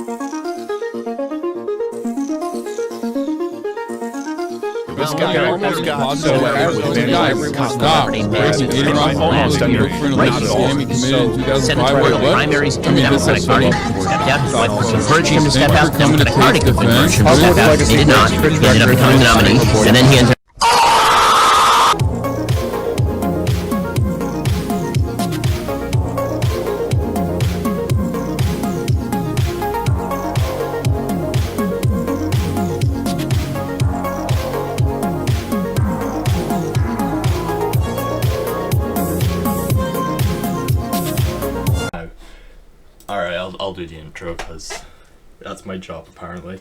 This guy almost got So stop. Senatorial primaries in the Democratic Party stepped out. His wife encouraged him to step out. The Democratic Party encouraged him to step out. He did not. He ended up becoming the nominee, and then he ended up. Alright, I'll do the intro because that's my job apparently.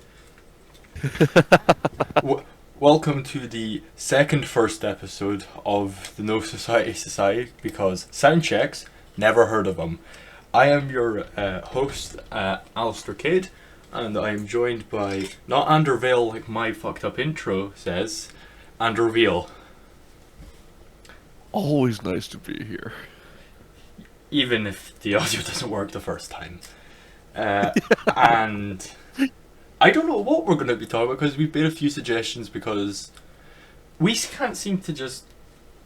Welcome to the first episode of the No Society because sound checks, never heard of them. I am your host, Alistair Cade, and I am joined by, not Andrew Vale like my fucked up intro says, Andrew Veal. Always nice to be here. Even if the audio doesn't work the first time. And I don't know what we're going to be talking about because we've made a few suggestions because we can't seem to just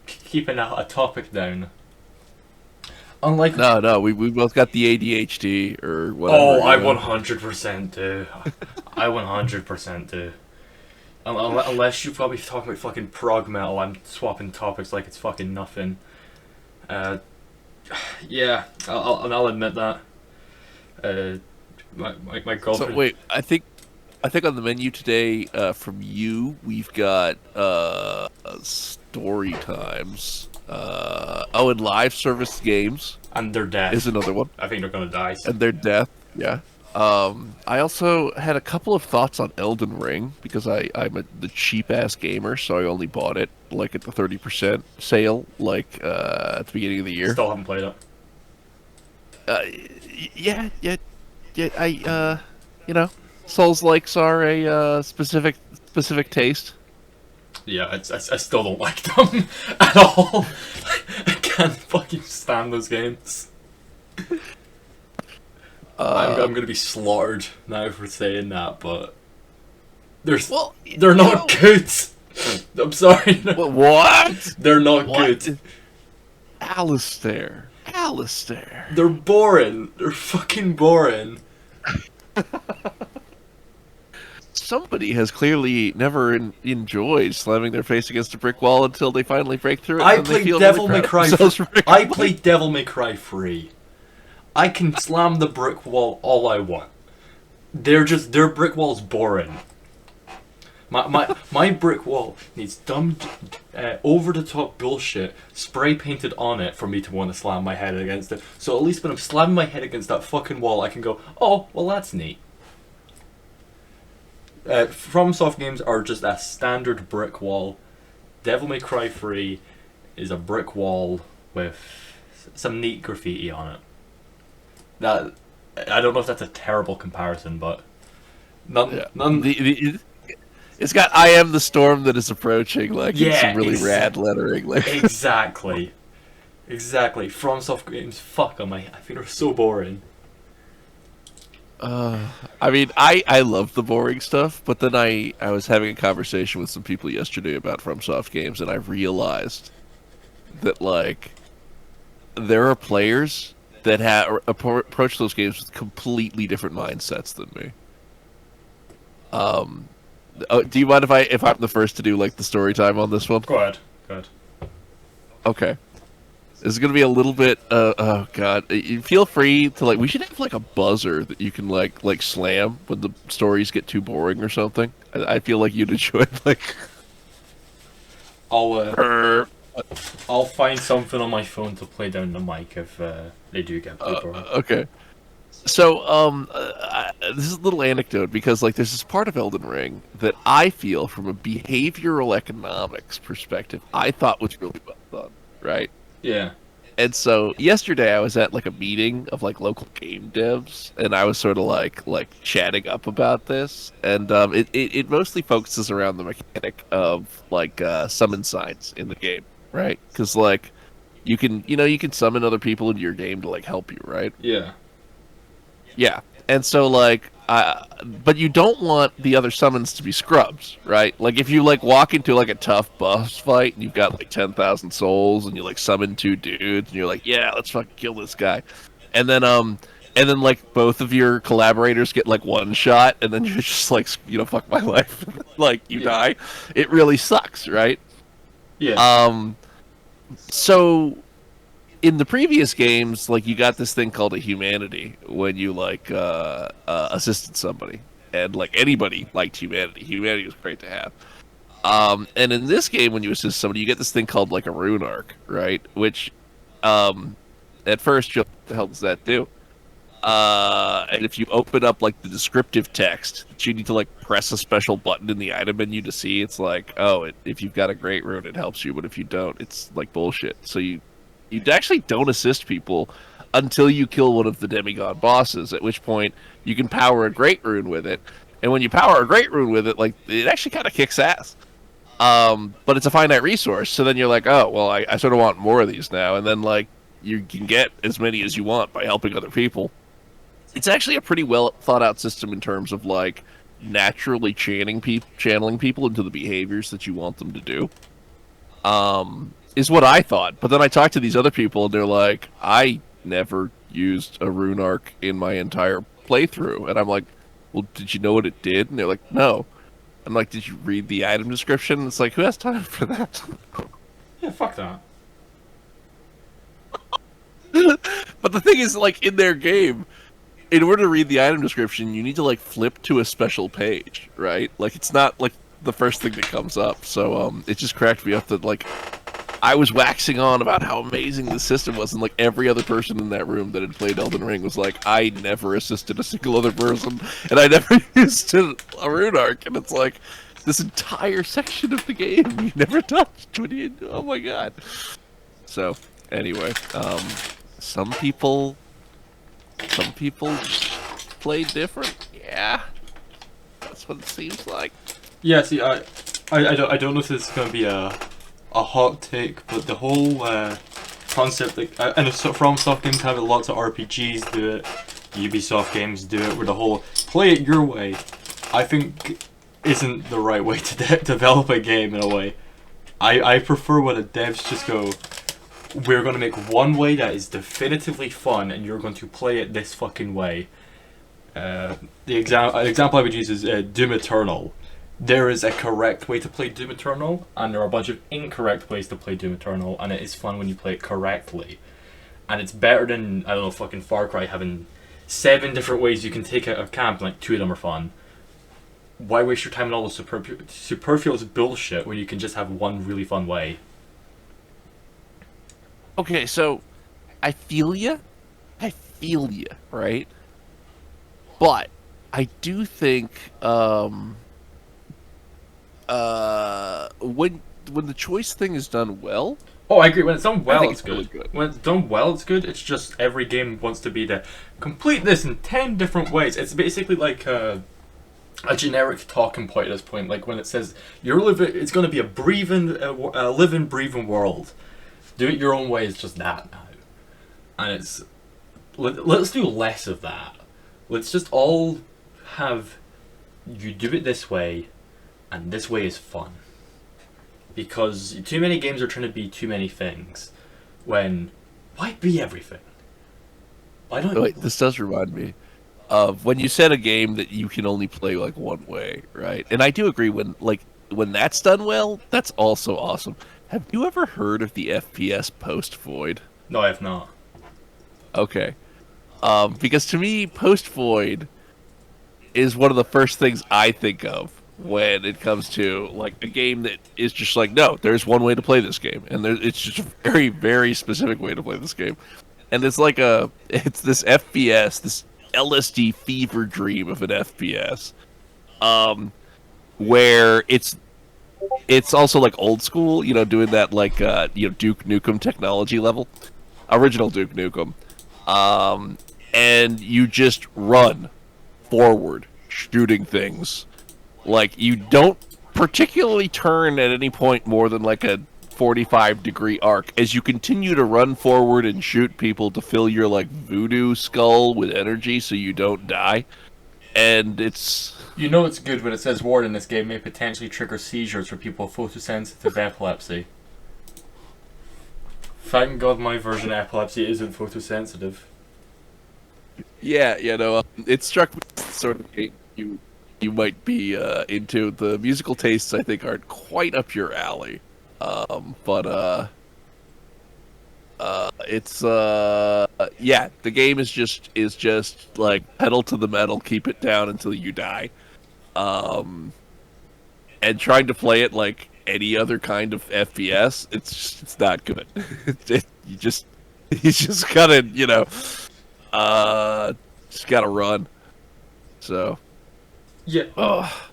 keep a topic down. Unlike No, we both got the ADHD or whatever. Oh, I 100% do. I 100% do. Unless you're probably talking about fucking prog metal, I'm swapping topics like it's fucking nothing. Yeah, I'll admit that. My girlfriend. So wait, I think on the menu today, from you, we've got story times. And live service games. And their death is another one. I think they're gonna die. So. And their death, yeah. I also had a couple of thoughts on Elden Ring because I'm the cheap ass gamer, so I only bought it like at the 30% sale, like at the beginning of the year. Still haven't played it. Yeah. I Souls likes are a specific taste. Yeah, I still don't like them at all. I can't fucking stand those games. I'm gonna be slaughtered now for saying that, but they're not good. I'm sorry. What? They're not good. Alistair. They're boring. They're fucking boring. Somebody has clearly never enjoyed slamming their face against a brick wall until they finally break through it. I played Devil May Cry. I played Devil May Cry 3. I can slam the brick wall all I want. Their brick wall's boring. My brick wall needs dumb, over the top bullshit spray painted on it for me to want to slam my head against it. So at least when I'm slamming my head against that fucking wall, I can go, oh, well that's neat. FromSoft games are just a standard brick wall. Devil May Cry 3 is a brick wall with some neat graffiti on it. That I don't know if that's a terrible comparison, but none. It's got "I am the storm that is approaching," like in some really rad lettering. Like. Exactly. FromSoft games, fuck them. I think they're so boring. I mean, I love the boring stuff, but then I was having a conversation with some people yesterday about FromSoft games, and I realized that like there are players that approach those games with completely different mindsets than me. Do you mind if I'm the first to do like the story time on this one? Go ahead. Okay. This is gonna be a little bit. Oh god, you feel free to like. We should have like a buzzer that you can like slam when the stories get too boring or something. I feel like you'd enjoy it. Like, I'll find something on my phone to play down the mic if they do get too boring. Okay. So, this is a little anecdote because like there's this part of Elden Ring that I feel from a behavioral economics perspective I thought was really well done, right? Yeah. And so yesterday I was at like a meeting of like local game devs, and I was sort of like chatting up about this, and it mostly focuses around the mechanic of like summon signs in the game, right? Because like you can summon other people into your game to like help you, right? Yeah. Yeah. And so like but you don't want the other summons to be scrubs, right? Like if you like walk into like a tough boss fight and you've got like 10,000 souls and you like summon 2 dudes and you're like, yeah, let's fucking kill this guy. And then like both of your collaborators get like one shot and then you're just like, fuck my life. Like you die. It really sucks, right? Yeah. So in the previous games, like you got this thing called a humanity when you like assisted somebody, and like anybody liked humanity. Humanity was great to have. And in this game, when you assist somebody, you get this thing called like a rune arc, right? Which, at first, you'll, what the hell does that do? And if you open up like the descriptive text, that you need to like press a special button in the item menu to see. It's like, oh, if you've got a great rune, it helps you, but if you don't, it's like bullshit. So you actually don't assist people until you kill one of the demigod bosses, at which point you can power a great rune with it. And when you power a great rune with it, like it actually kind of kicks ass. But it's a finite resource, so then you're like, oh, well, I sort of want more of these now, and then like you can get as many as you want by helping other people. It's actually a pretty well thought out system in terms of like naturally channeling people into the behaviors that you want them to do. Is what I thought. But then I talked to these other people and they're like, I never used a rune arc in my entire playthrough. And I'm like, well, did you know what it did? And they're like, no. I'm like, did you read the item description? It's like, who has time for that? Yeah, fuck that. But the thing is, like, in their game, in order to read the item description, you need to, like, flip to a special page, right? Like, it's not, like, the first thing that comes up. So, it just cracked me up that, like, I was waxing on about how amazing the system was, and like every other person in that room that had played Elden Ring was like, I never assisted a single other person, and I never used a rune arc, and it's like, this entire section of the game you never touched. Oh my god. So, anyway, some people play different. Yeah, that's what it seems like. Yeah, see, I don't know if this is gonna be a hot take, but the whole concept, like, and FromSoft games have it, lots of RPGs do it, Ubisoft games do it, where the whole play it your way, I think isn't the right way to develop a game in a way. I prefer when the devs just go, we're going to make one way that is definitively fun, and you're going to play it this fucking way. The example I would use is Doom Eternal. There is a correct way to play Doom Eternal, and there are a bunch of incorrect ways to play Doom Eternal, and it is fun when you play it correctly. And it's better than, I don't know, fucking Far Cry having 7 different ways you can take out a camp, and like 2 of them are fun. Why waste your time on all the superfluous bullshit when you can just have one really fun way? Okay, so I feel you, right? But I do think when the choice thing is done well. Oh, I agree. When it's done well, it's good. Really good. When it's done well, it's good. It's just every game wants to be the complete this in 10 different ways. It's basically like a generic talking point at this point. Like when it says it's going to be a living, breathing world. Do it your own way. It's just that now, and it's let's do less of that. Let's just all have you do it this way, and this way is fun. Because too many games are trying to be too many things. Why be everything? Why don't Wait, this does remind me of when you said a game that you can only play like one way, right? And I do agree when that's done well, that's also awesome. Have you ever heard of the FPS post void? No, I have not. Okay. Because to me, post void is one of the first things I think of when it comes to like a game that is just like, no, there's one way to play this game, and it's just a very, very specific way to play this game, and it's like it's this FPS, this LSD fever dream of an FPS, where it's also like old school, doing that like Duke Nukem technology level, original Duke Nukem, and you just run forward shooting things. Like, you don't particularly turn at any point more than like a 45-degree arc as you continue to run forward and shoot people to fill your like voodoo skull with energy so you don't die. And it's You know it's good when it says ward in this game may potentially trigger seizures for people with photosensitive epilepsy. Thank God my version of epilepsy isn't photosensitive. yeah, it struck me as sort of you might be into. The musical tastes I think aren't quite up your alley. But it's yeah, the game is just like pedal to the metal, keep it down until you die. And trying to play it like any other kind of FPS, it's not good. You just gotta just gotta run. So Yeah. oh.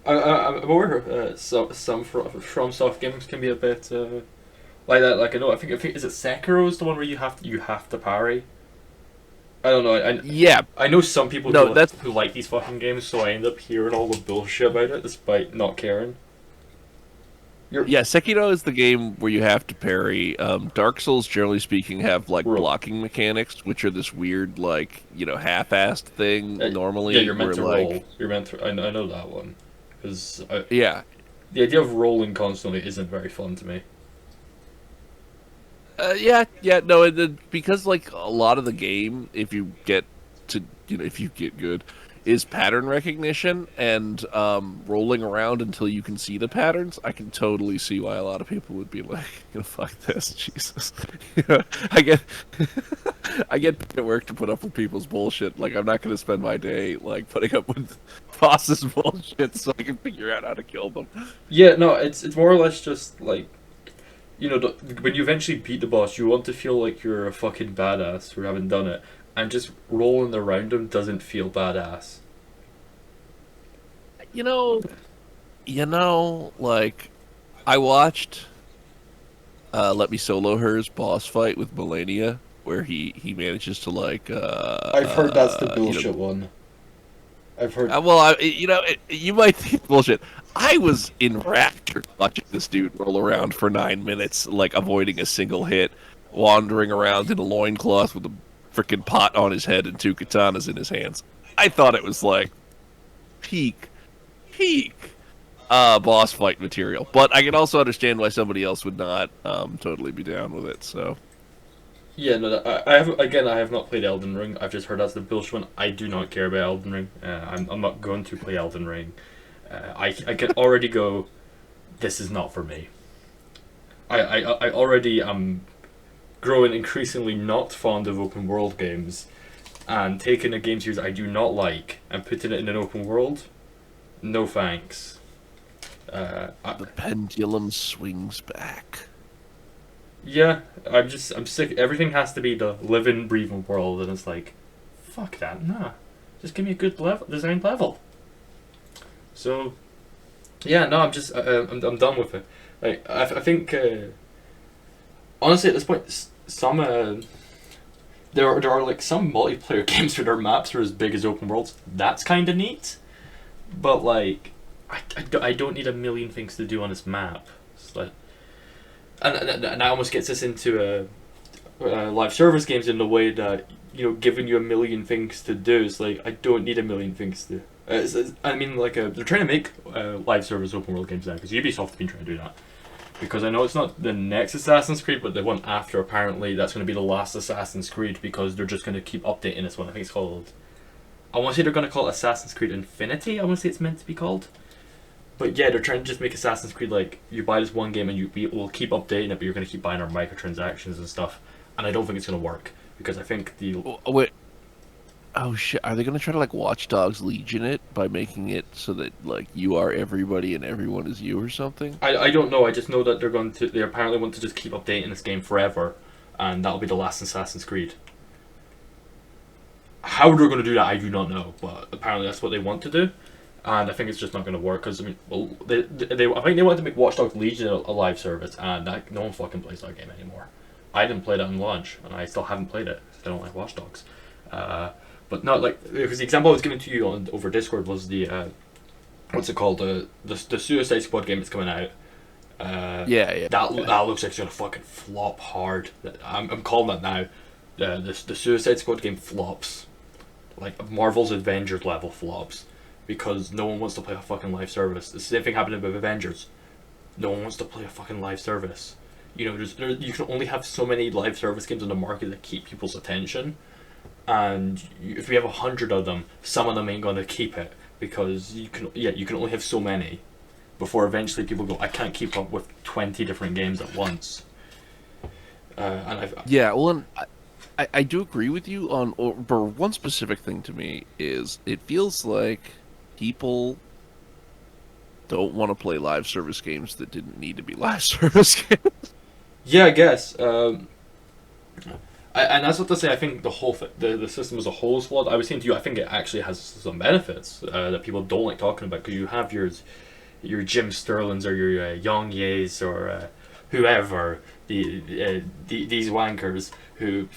I'm aware some FromSoft games can be a bit like that. Like I think is it Sekiro is the one where you have to parry. I don't know. Yeah, I know some people No, who like these fucking games, so I end up hearing all the bullshit about it despite not caring. yeah. Sekiro is the game where you have to parry. Dark Souls, generally speaking, have like Roll. blocking mechanics, which are this weird, like half-assed thing. Normally, yeah, you're meant to where, roll. You're meant to. I know that one because yeah, the idea of rolling constantly isn't very fun to me. yeah. No, because like a lot of the game, if you get good, is pattern recognition and rolling around until you can see the patterns. I can totally see why a lot of people would be like, fuck this, Jesus. I get at work to put up with people's bullshit. Like, I'm not going to spend my day like putting up with bosses' bullshit so I can figure out how to kill them. Yeah, no, it's more or less just like, when you eventually beat the boss, you want to feel like you're a fucking badass for having done it, and just rolling around him doesn't feel badass. Like, I watched Let Me Solo Her's boss fight with Melania, where he manages to like. I've heard that's the bullshit one. I've heard. You might think it's bullshit. I was enraptured watching this dude roll around for 9 minutes, like avoiding a single hit, wandering around in a loincloth with a freaking pot on his head and 2 katanas in his hands. I thought it was like peak boss fight material. But I can also understand why somebody else would not totally be down with it. So Yeah, no, I have not played Elden Ring. I've just heard that's the bullshit one. I do not care about Elden Ring. I'm not going to play Elden Ring. I can already go, this is not for me. I already am growing increasingly not fond of open world games, and taking a game series I do not like and putting it in an open world, no thanks. the pendulum swings back. Yeah, I'm sick. Everything has to be the living, breathing world, and it's like, fuck that, nah. Just give me a good designed level. So, yeah, no, I'm just, I'm done with it. Like, I think, honestly, at this point, some, there are like some multiplayer games where their maps are as big as open worlds. That's kind of neat, but like, I don't need a million things to do on this map. It's like. And that almost gets us into live service games in the way that, giving you a million things to do is like, I don't need a million things to do. I mean, like, they're trying to make live service open world games now, because Ubisoft have been trying to do that. Because I know it's not the next Assassin's Creed, but the one after, apparently, that's going to be the last Assassin's Creed, because they're just going to keep updating this one. I think it's called... I want to say they're going to call it Assassin's Creed Infinity, I want to say it's meant to be called. But yeah, they're trying to just make Assassin's Creed like, you buy this one game and we will keep updating it, but you're going to keep buying our microtransactions and stuff. And I don't think it's going to work, because I think the... Oh, wait. Oh shit, are they going to try to like Watch Dogs Legion it by making it so that like you are everybody and everyone is you or something? I don't know, I just know that they apparently want to just keep updating this game forever, and that'll be the last Assassin's Creed. How they're going to do that, I do not know, but apparently that's what they want to do. And I think it's just not going to work, because I mean, I think they wanted to make Watch Dogs Legion a live service, and no one fucking plays that game anymore. I didn't play that on launch, and I still haven't played it, because I don't like Watch Dogs. But not like, because the example I was giving to you over Discord was the what's it called, the Suicide Squad game that's coming out. Yeah. That looks like it's gonna fucking flop hard. I'm calling that now. The Suicide Squad game flops, like Marvel's Avengers level flops, because no one wants to play a fucking live service. The same thing happened with Avengers. No one wants to play a fucking live service. You know, you can only have so many live service games on the market that keep people's attention, and if we have 100 of them, some of them ain't gonna keep it because you can only have so many before eventually people go, I can't keep up with 20 different games at once. And I do agree with you on, but one specific thing to me is it feels like people don't want to play live service games that didn't need to be live service games. Yeah, I guess. And that's what to say. I think the system as a whole is flawed. I was saying to you, I think it actually has some benefits that people don't like talking about, because you have your Jim Sterlings or your Yang Ye's or whoever, these wankers who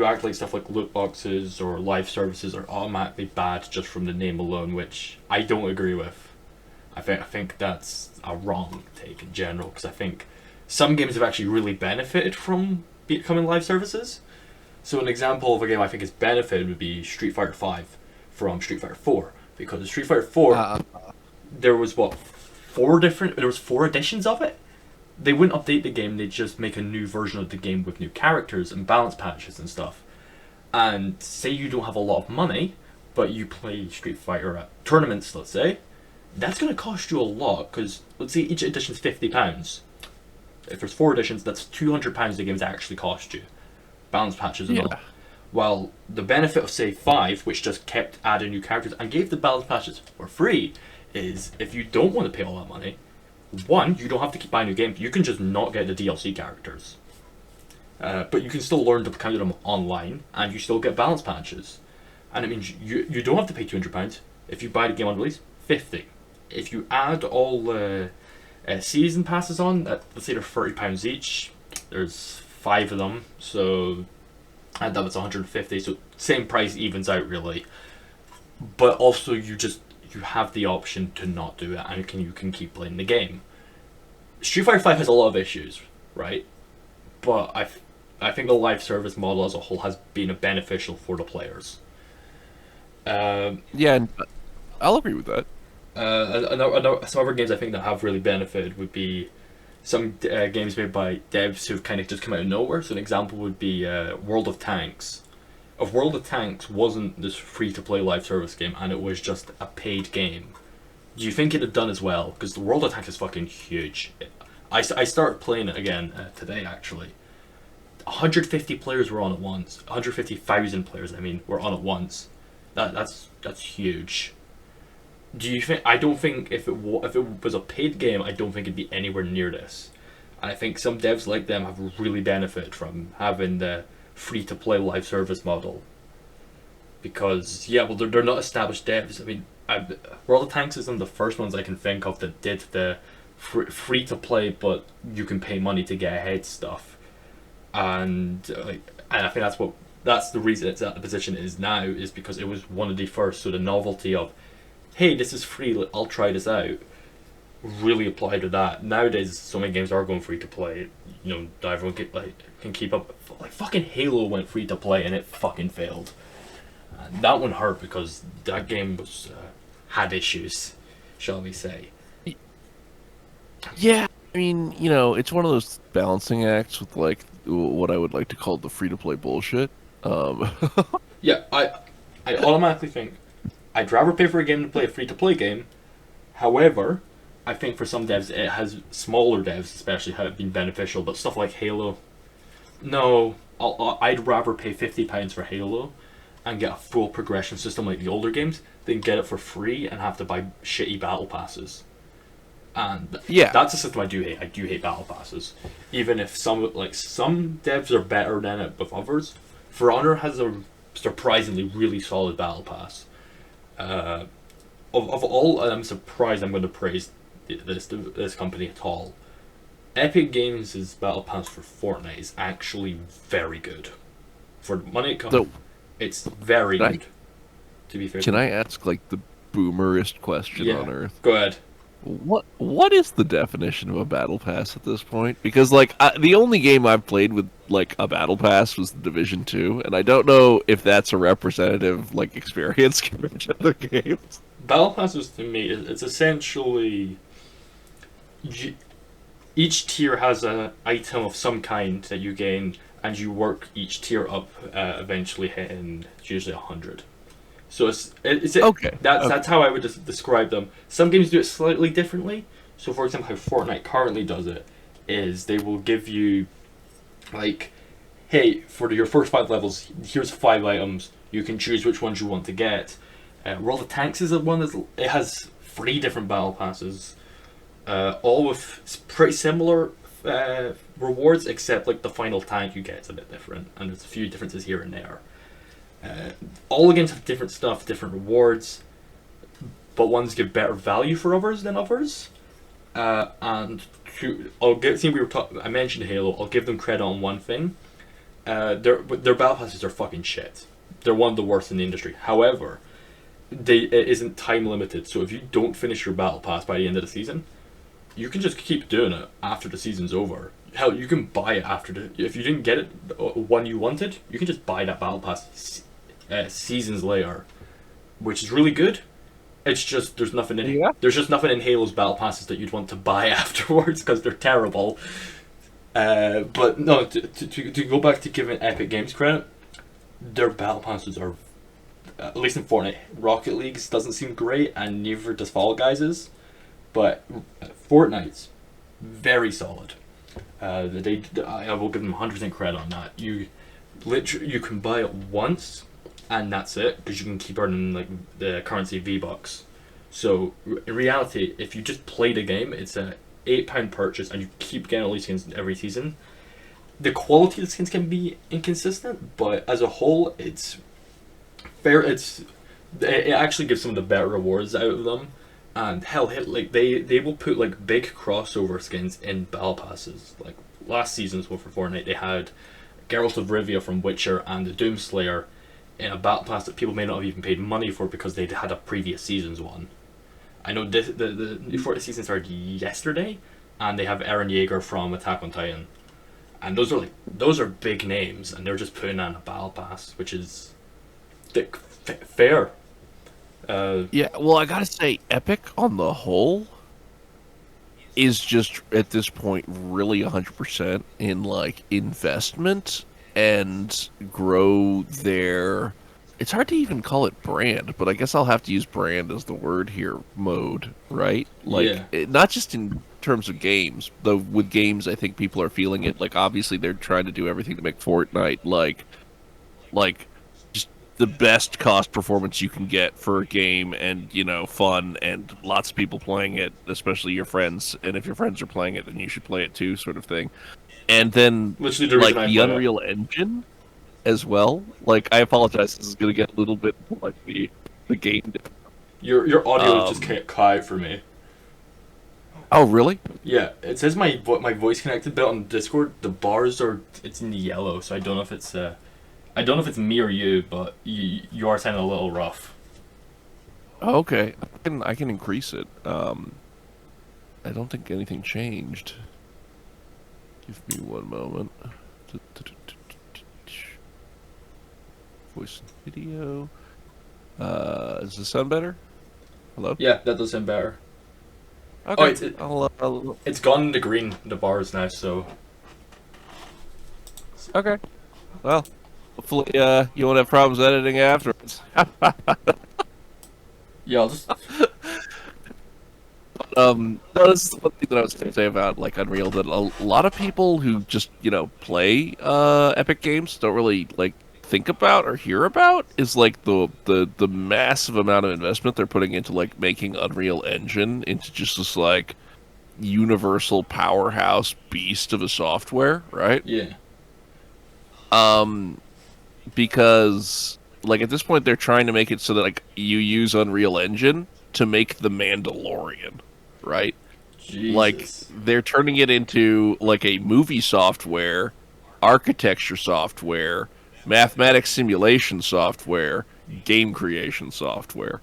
act like stuff like loot boxes or live services are automatically bad just from the name alone, which I don't agree with. I think that's a wrong take in general, because I think some games have actually really benefited from becoming live services. So an example of a game I think has benefited would be Street Fighter V from Street Fighter 4, because Street Fighter 4 there was four editions of it. They wouldn't update the game, they'd just make a new version of the game with new characters and balance patches and stuff. And say you don't have a lot of money, but you play Street Fighter at tournaments, let's say, that's going to cost you a lot, because let's say each edition's £50. If there's 4 editions, that's £200 the game's actually cost you. Balance patches and all. Well, the benefit of, say, 5, which just kept adding new characters and gave the balance patches for free, is if you don't want to pay all that money, 1, you don't have to keep buying new games. You can just not get the DLC characters. But you can still learn to counter them online, and you still get balance patches. And it means you don't have to pay £200. If you buy the game on release, $50. If you add all the season passes on, let's say they're £30 each, there's 5 of them, so add that, it's $150, so same price evens out really. But also you have the option to not do it, and you can keep playing the game. Street Fighter 5 has a lot of issues, right? But I think the live service model as a whole has been beneficial for the players. And I'll agree with that. Some other games I think that have really benefited would be some games made by devs who've kind of just come out of nowhere. So an example would be World of Tanks. If World of Tanks wasn't this free-to-play live service game and it was just a paid game, do you think it'd have done as well? Because the World of Tanks is fucking huge. I started playing it again today, actually. 150 players were on at once. 150,000 players, were on at once. That's huge. Do you think? I don't think if it was a paid game, I don't think it'd be anywhere near this. And I think some devs like them have really benefited from having the free-to-play live service model. Because they're not established devs. World of Tanks isn't the first ones I can think of that did the free-to-play, but you can pay money to get ahead stuff. And I think that's the reason it's at the position it is now, is because it was one of the first. So the novelty of, hey, this is free, I'll try this out, really apply to that. Nowadays, so many games are going free to play. Not everyone can keep up. Like fucking Halo went free to play and it fucking failed. That one hurt because that game was had issues, shall we say? Yeah, it's one of those balancing acts with what I would like to call the free to play bullshit. Yeah, I automatically think I'd rather pay for a game to play a free-to-play game. However, I think for some devs, smaller devs especially, have been beneficial. But stuff like Halo, no, I'd rather pay £50 for Halo and get a full progression system like the older games than get it for free and have to buy shitty battle passes. And that's a system I do hate. I do hate battle passes. Even if some devs are better than it with others. For Honor has a surprisingly really solid battle pass. Of all, I'm surprised I'm going to praise this company at all. Epic Games' battle pass for Fortnite is actually very good. For the money it comes, it's very good. To be fair, can I ask the boomerist question on Earth? Go ahead. What is the definition of a battle pass at this point? Because like the only game I've played with like a battle pass was the Division 2, and I don't know if that's a representative like experience compared to other games. Battle passes to me, it's essentially each tier has an item of some kind that you gain, and you work each tier up, eventually hitting usually 100. So it's Okay. That's how I would describe them. Some games do it slightly differently. So for example, how Fortnite currently does it is they will give you like, hey, for your first 5 levels, here's 5 items. You can choose which ones you want to get. World of Tanks is one it has 3 different battle passes, all with pretty similar rewards, except like the final tank you get is a bit different, and there's a few differences here and there. All games have different stuff, different rewards, but ones give better value for others than others. And I mentioned Halo. I'll give them credit on one thing. Their battle passes are fucking shit. They're one of the worst in the industry. However, it isn't time limited. So if you don't finish your battle pass by the end of the season, you can just keep doing it after the season's over. Hell, you can buy it if you didn't get it one you wanted, you can just buy that battle pass seasons later, which is really good. It's just there's just nothing in Halo's battle passes that you'd want to buy afterwards because they're terrible. But no, to go back to giving Epic Games credit, their battle passes are, at least in Fortnite, Rocket League's doesn't seem great, and neither does Fall Guys's, but Fortnite's very solid. I will give them 100% credit on that. You can buy it once, and that's it, because you can keep earning like the currency V-Bucks. So in reality, if you just play the game, it's a £8 purchase, and you keep getting all these skins every season. The quality of the skins can be inconsistent, but as a whole, it's fair. It actually gives some of the better rewards out of them. And hell, like they will put like big crossover skins in battle passes. Like last season's one for Fortnite, they had Geralt of Rivia from Witcher and the Doomslayer in a battle pass that people may not have even paid money for because they'd had a previous season's one. I know the new Fortnite season started yesterday, and they have Eren Yeager from Attack on Titan, and those are big names, and they're just putting on a battle pass, which is fair. Yeah, well, I gotta say, Epic on the whole is just at this point really 100% in like investment and grow their. It's hard to even call it brand, but I guess I'll have to use brand as the word here. Mode, right? Like, not just in terms of games, though. With games, I think people are feeling it. Like, obviously, they're trying to do everything to make Fortnite like just the best cost performance you can get for a game, and fun, and lots of people playing it, especially your friends. And if your friends are playing it, then you should play it too, sort of thing. And then, like the Unreal Engine as well. Like, I apologize, this is going to get a little bit like the game. Your audio is just cut out for me. Oh, really? Yeah, it says my voice connected bit on Discord. The bars it's in the yellow, so I don't know if it's me or you, but you are sounding a little rough. Oh, okay, I can increase it. I don't think anything changed. Give me one moment. Voice and video. Does this sound better? Hello? Yeah, that does sound better. Okay. It's gone to green, the bars now, so. Okay. Well, hopefully you won't have problems editing afterwards. Yeah, I'll just. No, this is the one thing that I was going to say about like Unreal, that a lot of people who just play Epic Games don't really like think about or hear about is like the massive amount of investment they're putting into like making Unreal Engine into just this like universal powerhouse beast of a software, right? Yeah. Because like at this point they're trying to make it so that like you use Unreal Engine to make The Mandalorian, right? Jesus. Like they're turning it into like a movie software, architecture software, mathematics simulation software, game creation software,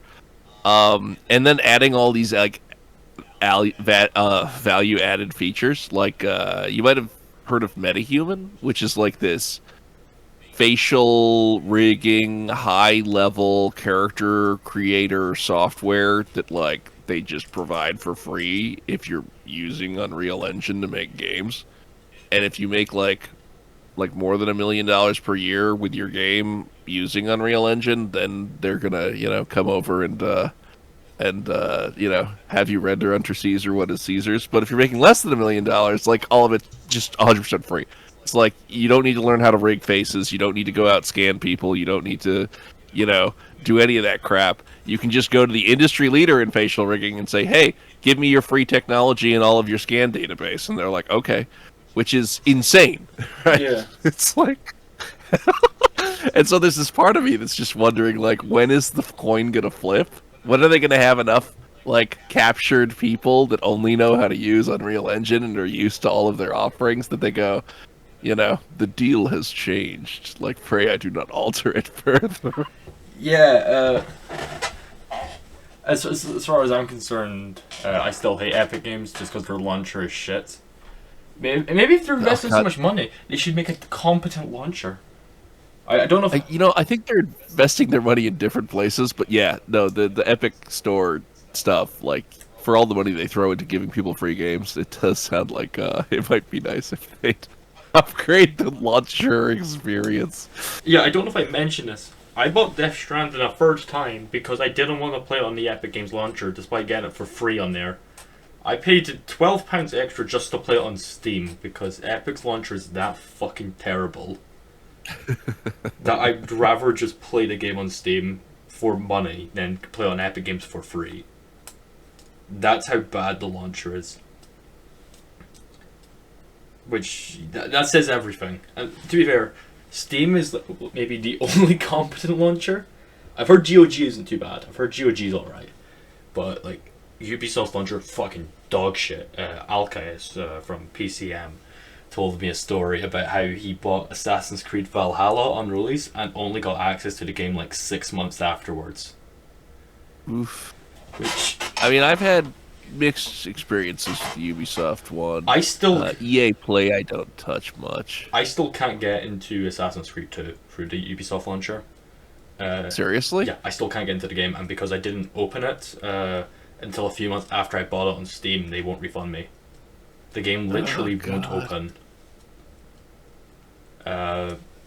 and then adding all these like value added features. Like you might have heard of MetaHuman, which is like this facial rigging, high level character creator software that like they just provide for free if you're using Unreal Engine to make games. And if you make like more than $1 million per year with your game using Unreal Engine, then they're gonna come over and have you render unto Caesar what is Caesar's. But if you're making less than $1 million, like all of it just 100% free. It's like you don't need to learn how to rig faces. You don't need to go out scan people. You don't need to, do any of that crap. You can just go to the industry leader in facial rigging and say, "Hey, give me your free technology and all of your scan database." And they're like, "Okay," which is insane, right? Yeah. It's like, and so there's this part of me that's just wondering, like, when is the coin gonna flip? When are they gonna have enough like captured people that only know how to use Unreal Engine and are used to all of their offerings that they go, the deal has changed. Like, pray I do not alter it further. Yeah, as far as I'm concerned, I still hate Epic Games just because their launcher is shit. Maybe if they're investing so much money, they should make a competent launcher. I don't know if... I think they're investing their money in different places, but yeah, no, the Epic Store stuff, like, for all the money they throw into giving people free games, it does sound like it might be nice if they'd upgrade the launcher experience. Yeah, I don't know if I mentioned this. I bought Death Stranding a third time because I didn't want to play it on the Epic Games launcher despite getting it for free on there. I paid £12 extra just to play it on Steam because Epic's launcher is that fucking terrible that I'd rather just play the game on Steam for money than play on Epic Games for free. That's how bad the launcher is. Which, that says everything. And to be fair, Steam is maybe the only competent launcher. I've heard GOG isn't too bad. I've heard GOG's alright. But, like, Ubisoft launcher, fucking dog shit. Alcaes from PCM told me a story about how he bought Assassin's Creed Valhalla on release and only got access to the game like 6 months afterwards. Oof. Which, I mean, I've had mixed experiences with the Ubisoft one. I still... EA Play I don't touch much. I still can't get into Assassin's Creed 2 through the Ubisoft launcher. Seriously? Yeah, I still can't get into the game, and because I didn't open it until a few months after I bought it on Steam, they won't refund me. The game literally won't open.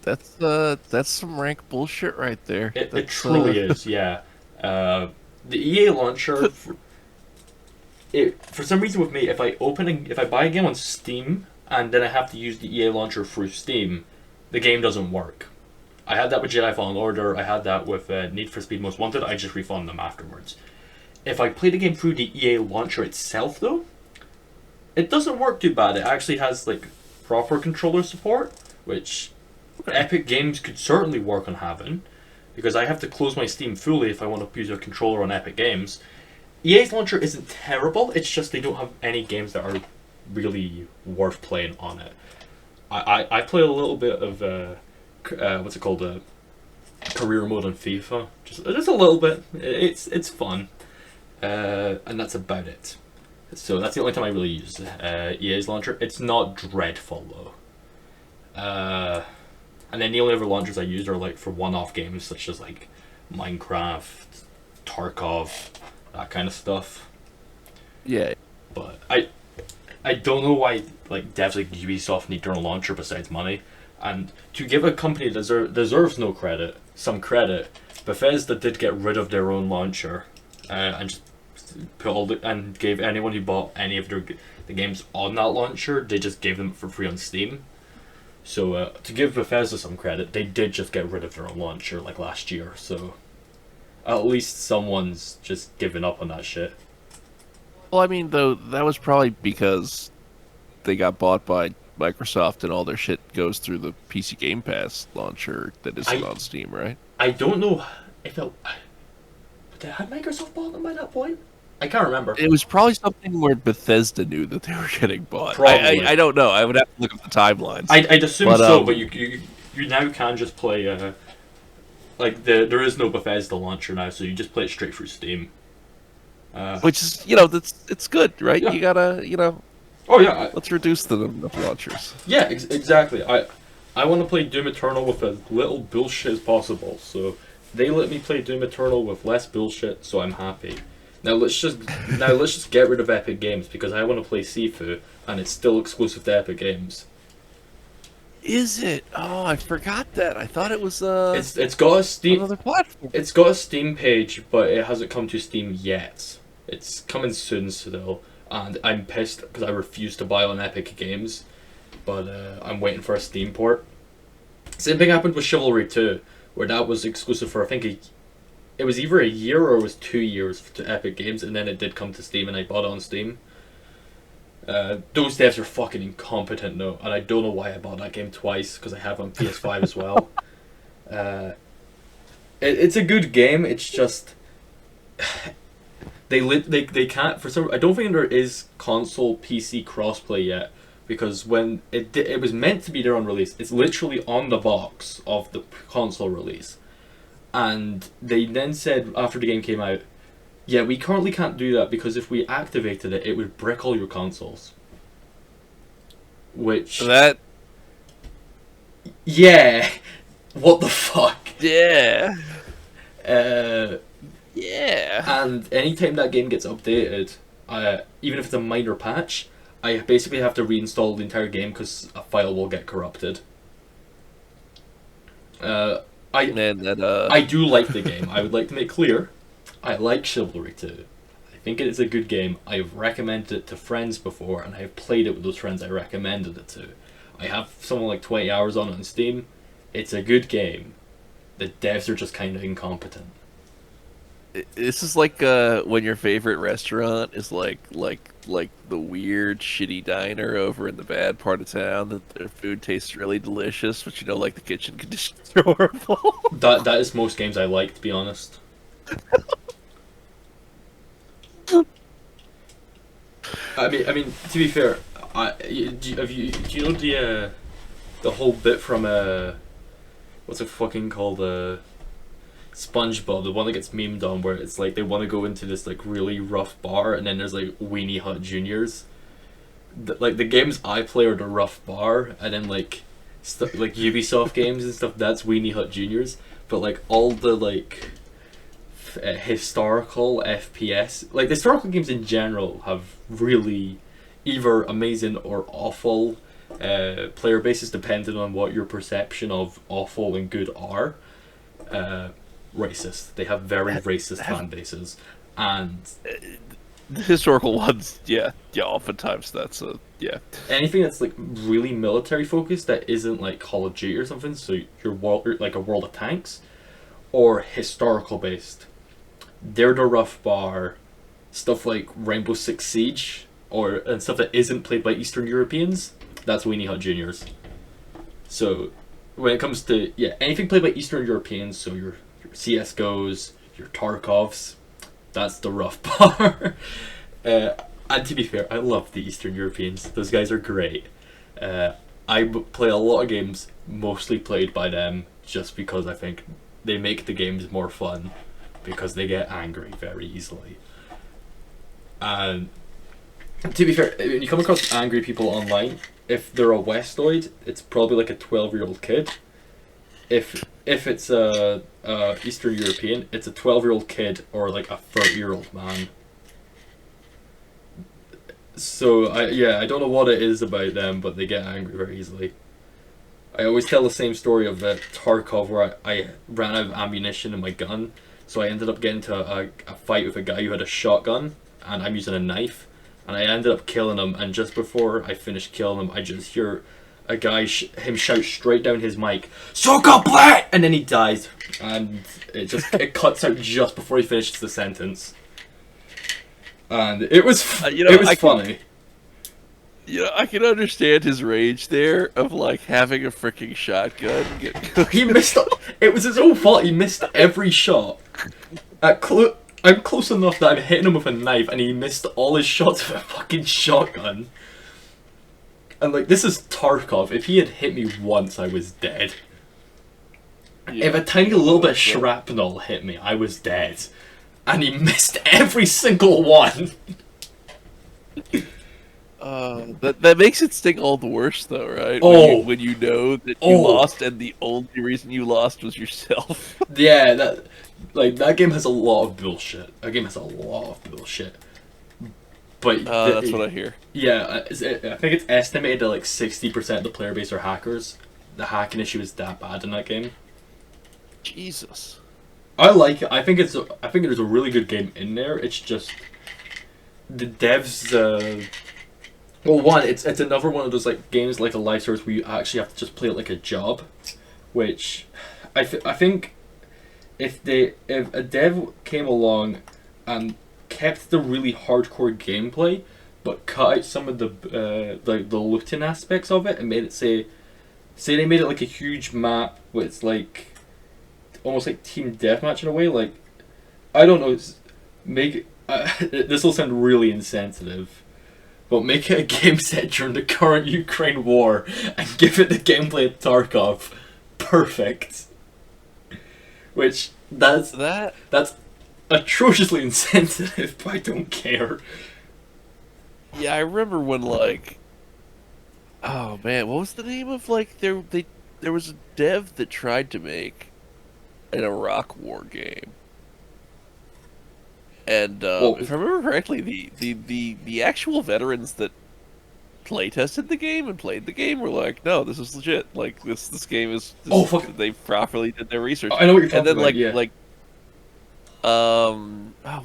That's some rank bullshit right there. It truly is, yeah. The EA launcher, for some reason with me, if I buy a game on Steam and then I have to use the EA launcher through Steam, the game doesn't work. I had that with Jedi Fallen Order, I had that with Need for Speed Most Wanted, I just refund them afterwards. If I play the game through the EA launcher itself though, it doesn't work too bad. It actually has like proper controller support, which Epic Games could certainly work on having, because I have to close my Steam fully if I want to use a controller on Epic Games. EA's launcher isn't terrible, it's just they don't have any games that are really worth playing on it. I play a little bit of what's it called, career mode on FIFA, just a little bit. It's fun, and that's about it. So that's the only time I really use EA's launcher. It's not dreadful though. And then the only other launchers I use are like for one-off games such as like Minecraft, Tarkov, that kind of stuff. Yeah. But I don't know why like devs like Ubisoft need their own launcher besides money. And to give a company that deserves no credit, some credit, Bethesda did get rid of their own launcher and just and gave anyone who bought any of the games on that launcher, they just gave them for free on Steam. So to give Bethesda some credit, they did just get rid of their own launcher like last year. So at least someone's just given up on that shit. Well, I mean, though, that was probably because they got bought by Microsoft and all their shit goes through the PC Game Pass launcher that isn't on Steam, right? I don't know if had Microsoft bought them by that point? I can't remember. It was probably something where Bethesda knew that they were getting bought. Probably. I don't know. I would have to look up the timelines. I'd assume so, but you now can just play there is no Bethesda launcher now, so you just play it straight through Steam. Which is, it's good, right? Yeah. You gotta, Oh yeah, let's reduce the number of launchers. yeah, exactly. I want to play Doom Eternal with as little bullshit as possible. So they let me play Doom Eternal with less bullshit, so I'm happy. Now let's just get rid of Epic Games because I want to play Sifu, and it's still exclusive to Epic Games. Is it? Oh, I forgot that. I thought it was It's got a Steam. another platform. It's got a Steam page, but it hasn't come to Steam yet. It's coming soon still, and I'm pissed because I refuse to buy on Epic Games, but I'm waiting for a Steam port. Same thing happened with Chivalry 2, where that was exclusive for, I think, it was either a year or it was 2 years to Epic Games, and then it did come to Steam, and I bought it on Steam. Those devs are fucking incompetent though, and I don't know why I bought that game twice, because I have it on PS5 as well. It's a good game, it's just... They can't, for some... I don't think there is console PC crossplay yet, because when it was meant to be there on release, it's literally on the box of the console release. And they then said, after the game came out, yeah, we currently can't do that because if we activated it, it would brick all your consoles. Which... That... Yeah! What the fuck? Yeah. Yeah. And anytime that game gets updated, even if it's a minor patch, I basically have to reinstall the entire game because a file will get corrupted. I do like the game. I would like to make clear, I like Chivalry 2. I think it is a good game. I've recommended it to friends before, and I have played it with those friends I recommended it to. I have something like 20 hours on it on Steam. It's a good game. The devs are just kind of incompetent. this is like when your favorite restaurant is like the weird shitty diner over in the bad part of town that their food tastes really delicious, but like the kitchen conditions are horrible. That is most games I like, to be honest. I mean, to be fair, do you know the whole bit from what's it fucking called, SpongeBob, the one that gets memed on, where it's like they want to go into this like really rough bar, and then there's like Weenie Hut Juniors. Like the games I play are the rough bar, and then like like Ubisoft games and stuff, that's Weenie Hut Juniors. But like all the like historical FPS, like the historical games in general, have really either amazing or awful player bases, depending on what your perception of awful and good are. Racist. They have very racist fan bases, and the historical ones, yeah, oftentimes that's anything that's like really military focused that isn't like Call of Duty or something. So your world, like a World of Tanks, or historical based, they're the rough bar. Stuff like Rainbow Six Siege and stuff that isn't played by Eastern Europeans, that's Weenie Hut Juniors. So when it comes to anything played by Eastern Europeans, so your CS:GOs, your Tarkovs, that's the rough bar. And to be fair, I love the Eastern Europeans. Those guys are great. I play a lot of games mostly played by them just because I think they make the games more fun, because they get angry very easily. And to be fair, when you come across angry people online, if they're a Westoid, it's probably like a 12-year-old kid. If it's a Eastern European, it's a 12-year-old kid or like a 30-year-old man. So I don't know what it is about them, but they get angry very easily. I always tell the same story of Tarkov, where I ran out of ammunition in my gun, so I ended up getting into a fight with a guy who had a shotgun, and I'm using a knife, and I ended up killing him. And just before I finished killing him, I just hear a guy him shout straight down his mic, "So complete!" And then he dies, and it cuts out just before he finishes the sentence. And it was funny. I can understand his rage there of like having a freaking shotgun. He missed. It was his own fault. He missed every shot. I'm close enough that I'm hitting him with a knife, and he missed all his shots with a fucking shotgun. And like, this is Tarkov. If he had hit me once, I was dead. Yeah. If a tiny little bit of shrapnel hit me, I was dead. and he missed every single one. That makes it sting all the worse, though, right? Oh. When you know that you lost, and the only reason you lost was yourself. Yeah, that game has a lot of bullshit. That game has a lot of bullshit. But that's what I hear. Yeah, I think it's estimated that like 60% of the player base are hackers. The hacking issue is that bad in that game. Jesus. I like it. I think there's a really good game in there. It's just the devs. Well, one, it's another one of those like games like a live service where you actually have to just play it like a job, which I think if a dev came along and kept the really hardcore gameplay, but cut out some of the looting aspects of it and made it say they made it like a huge map with like almost like team deathmatch in a way. Like, I don't know, this will sound really insensitive, but make it a game set during the current Ukraine war and give it the gameplay of Tarkov. Perfect. Which that's atrociously insensitive, but I don't care. Yeah, I remember when like, oh man, what was the name of like there was a dev that tried to make an Iraq War game, and if I remember correctly, the actual veterans that playtested the game and played the game were like, no, this is legit. Like this game is. They properly did their research. I know what you're talking about. Like, yeah.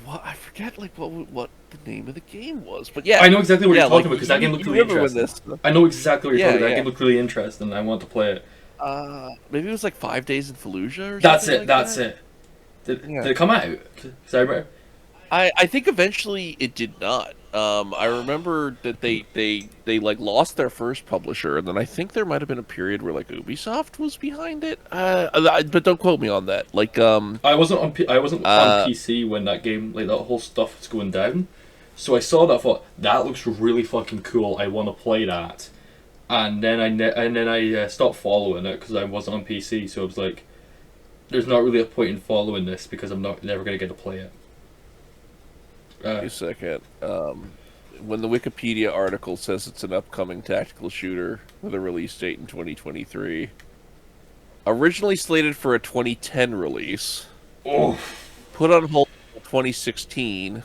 What I forget like what the name of the game was, but yeah, I know exactly what you're talking about because that game looked really interesting. I know exactly what you're talking about. That game looked really interesting, and I want to play it. Maybe it was like 5 Days in Fallujah or that's something. That's it. Did it come out? Sorry, I think eventually it did not. I remember that they like lost their first publisher, and then I think there might have been a period where like Ubisoft was behind it. But don't quote me on that. Like I wasn't on PC when that game, like that whole stuff was going down. So I saw that, thought that looks really fucking cool. I want to play that, and then I stopped following it because I wasn't on PC. So I was like, there's not really a point in following this because I'm never gonna get to play it. Wait a second. When the Wikipedia article says it's an upcoming tactical shooter with a release date in 2023, originally slated for a 2010 release, put on hold in 2016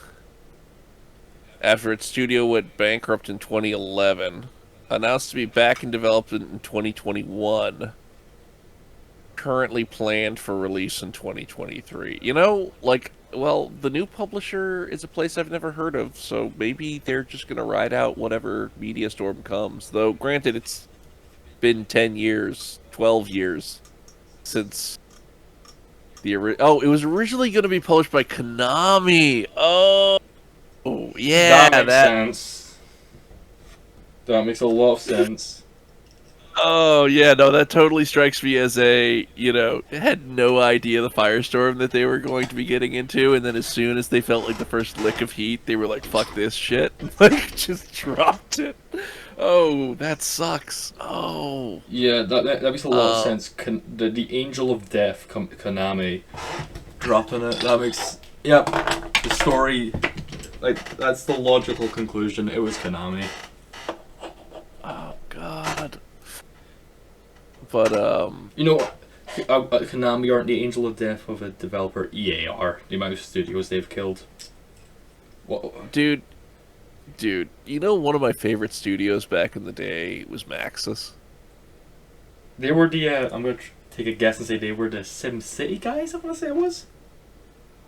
after its studio went bankrupt in 2011, announced to be back in development in 2021, currently planned for release in 2023. You know, like, well, the new publisher is a place I've never heard of, so maybe they're just going to ride out whatever media storm comes. Though, granted, it's been 10 years, 12 years since it was originally going to be published by Konami. Oh, yeah. That makes sense. That makes a lot of sense. Oh, yeah, no, that totally strikes me as had no idea the firestorm that they were going to be getting into, and then as soon as they felt like the first lick of heat, they were like, fuck this shit. Like, just dropped it. Oh, that sucks. Oh. Yeah, that makes a lot of sense. The Angel of Death, Konami, dropping it, that makes... Yep, the story... Like, that's the logical conclusion. It was Konami. Oh, God. But, You know, Konami aren't the Angel of Death of a developer. EA are. The amount of studios they've killed. What? Dude, you know one of my favorite studios back in the day was Maxis? They were the, I'm going to take a guess and say they were the SimCity guys, I want to say it was?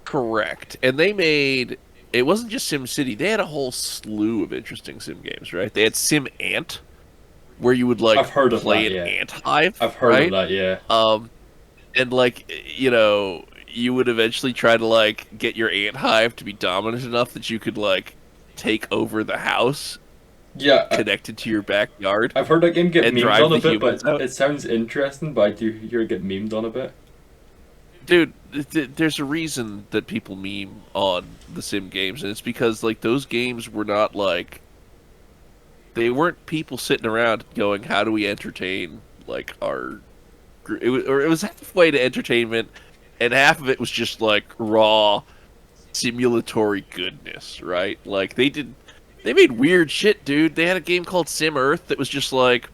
Correct. And they made... It wasn't just SimCity. They had a whole slew of interesting sim games, right? They had Sim Ant, where you would like play an ant hive. I've heard of that, yeah. And like you would eventually try to like get your ant hive to be dominant enough that you could like take over the house. Yeah, connected to your backyard. I've heard that game get memed on a bit, but it sounds interesting. But I do hear it get memed on a bit. Dude, there's a reason that people meme on the sim games, and it's because like those games were not like. They weren't people sitting around going, "How do we entertain like our?" It was halfway to entertainment, and half of it was just like raw simulatory goodness, right? Like they made weird shit, dude. They had a game called Sim Earth that was just like,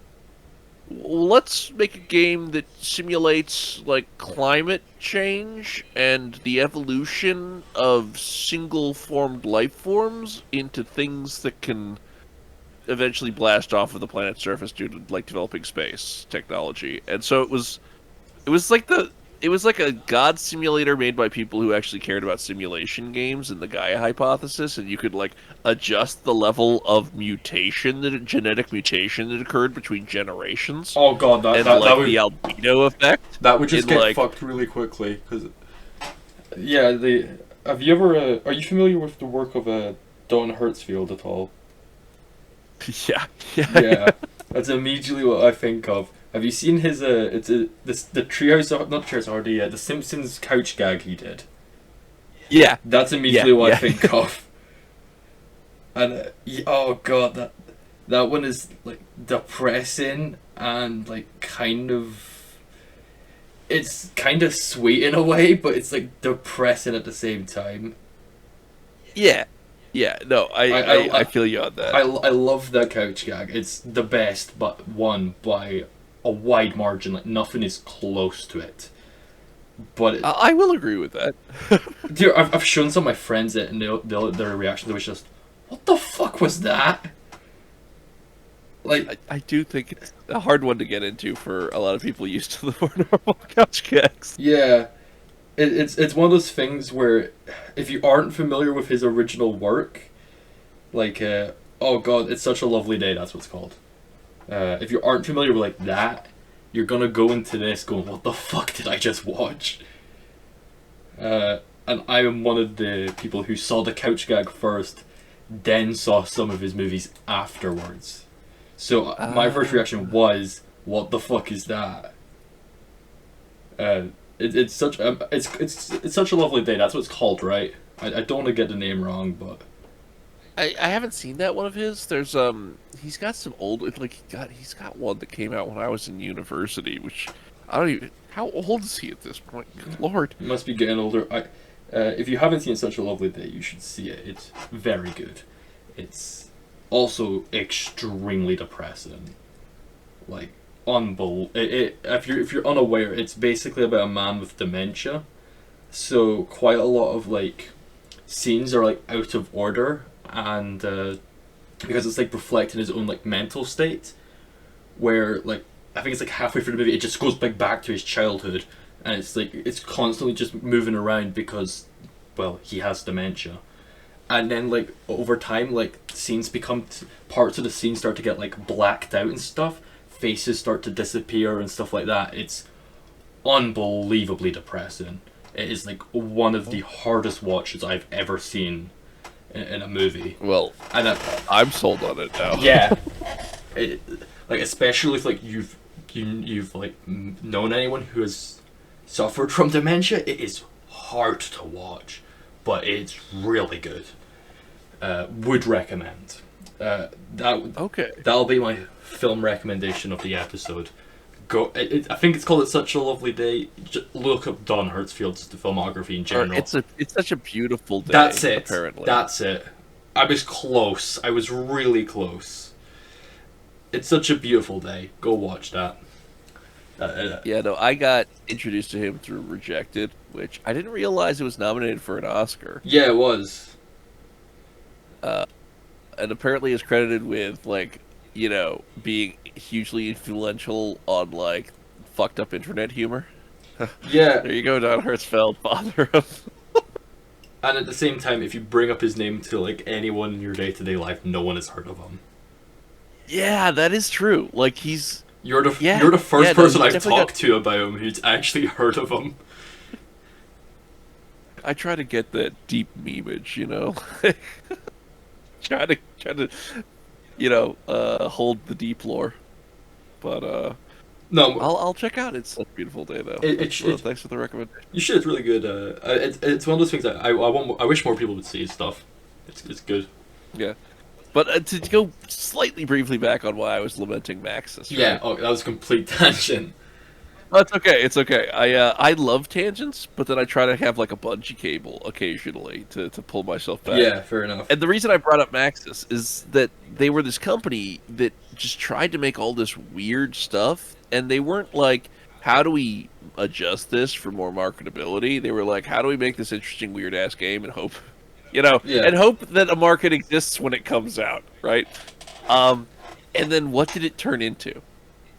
let's make a game that simulates like climate change and the evolution of single formed life forms into things that can eventually blast off of the planet's surface due to like developing space technology. And so it was like a god simulator made by people who actually cared about simulation games and the Gaia hypothesis, and you could like adjust the level of genetic mutation that occurred between generations. Oh god, and like the albedo effect. That would just get like, fucked really quickly. Cause yeah, have you ever? Are you familiar with the work of Don Hertzfield at all? Yeah. Yeah, that's immediately what I think of. Have you seen his the Treehouse, not Treehouse, the Simpsons couch gag he did? Yeah. That's immediately what I think of. And oh god, that one is like depressing and like it's kind of sweet in a way, but it's like depressing at the same time. Yeah. Yeah, no, I feel you on that. I love that couch gag. It's the best, but won by a wide margin. Like nothing is close to it. But I will agree with that. Dude, I've shown some of my friends it, and their reaction was just, "What the fuck was that?" Like I do think it's a hard one to get into for a lot of people used to the more normal couch gags. Yeah. It's one of those things where if you aren't familiar with his original work, like oh god, It's Such a Lovely Day, that's what it's called. If you aren't familiar with like that, you're gonna go into this going, what the fuck did I just watch? And I am one of the people who saw the couch gag first, then saw some of his movies afterwards. So my first reaction was, what the fuck is that? It's such a lovely day. That's what it's called, right? I don't want to get the name wrong, but I haven't seen that one of his. There's he's got some old he's got one that came out when I was in university, which I don't even. How old is he at this point? Good Lord, he must be getting older. If you haven't seen Such a Lovely Day, you should see it. It's very good. It's also extremely depressing. Like. If you're unaware, it's basically about a man with dementia, so quite a lot of like scenes are like out of order, and because it's like reflecting his own like mental state, where like I think it's like halfway through the movie it just goes back to his childhood, and it's like it's constantly just moving around because, well, he has dementia. And then like over time, like scenes become parts of the scene start to get like blacked out and stuff. Faces start to disappear and stuff like that. It's unbelievably depressing. It is like one of the hardest watches I've ever seen in a movie. Well, and I'm sold on it now. Yeah, like especially if like you've like known anyone who has suffered from dementia, it is hard to watch, but it's really good. Would recommend. That'll be my film recommendation of the episode. I think it's called It's Such a Lovely Day. Look up Don Hertzfield's filmography in general. It's such a beautiful day. That's it. Apparently, that's it. I was close. I was really close. It's such a beautiful day. Go watch that. Yeah, no, I got introduced to him through Rejected, which I didn't realize it was nominated for an Oscar. Yeah, it was. And apparently is credited with, like, you know, being hugely influential on, like, fucked up internet humor. Yeah. There you go, Don Hertzfeld, father of... And at the same time, if you bring up his name to, like, anyone in your day-to-day life, no one has heard of him. Yeah, that is true. Like, he's... You're the first person I've talked to about him who's actually heard of him. I try to get that deep memeage, you know? try to, you know, hold the deep lore. But, no, I'll check out It's Such a Beautiful Day, though. Thanks for the recommendation. You should. It's really good. It's one of those things that I wish more people would see his stuff. It's good. Yeah. But to go slightly briefly back on why I was lamenting Maxis. Right? Yeah, that was a complete tangent. Oh, it's okay. It's okay. I love tangents, but then I try to have like a bungee cable occasionally to pull myself back. Yeah, fair enough. And the reason I brought up Maxis is that they were this company that just tried to make all this weird stuff, and they weren't like, how do we adjust this for more marketability? They were like, how do we make this interesting, weird ass game and hope, Yeah. and hope that a market exists when it comes out, right? And then what did it turn into?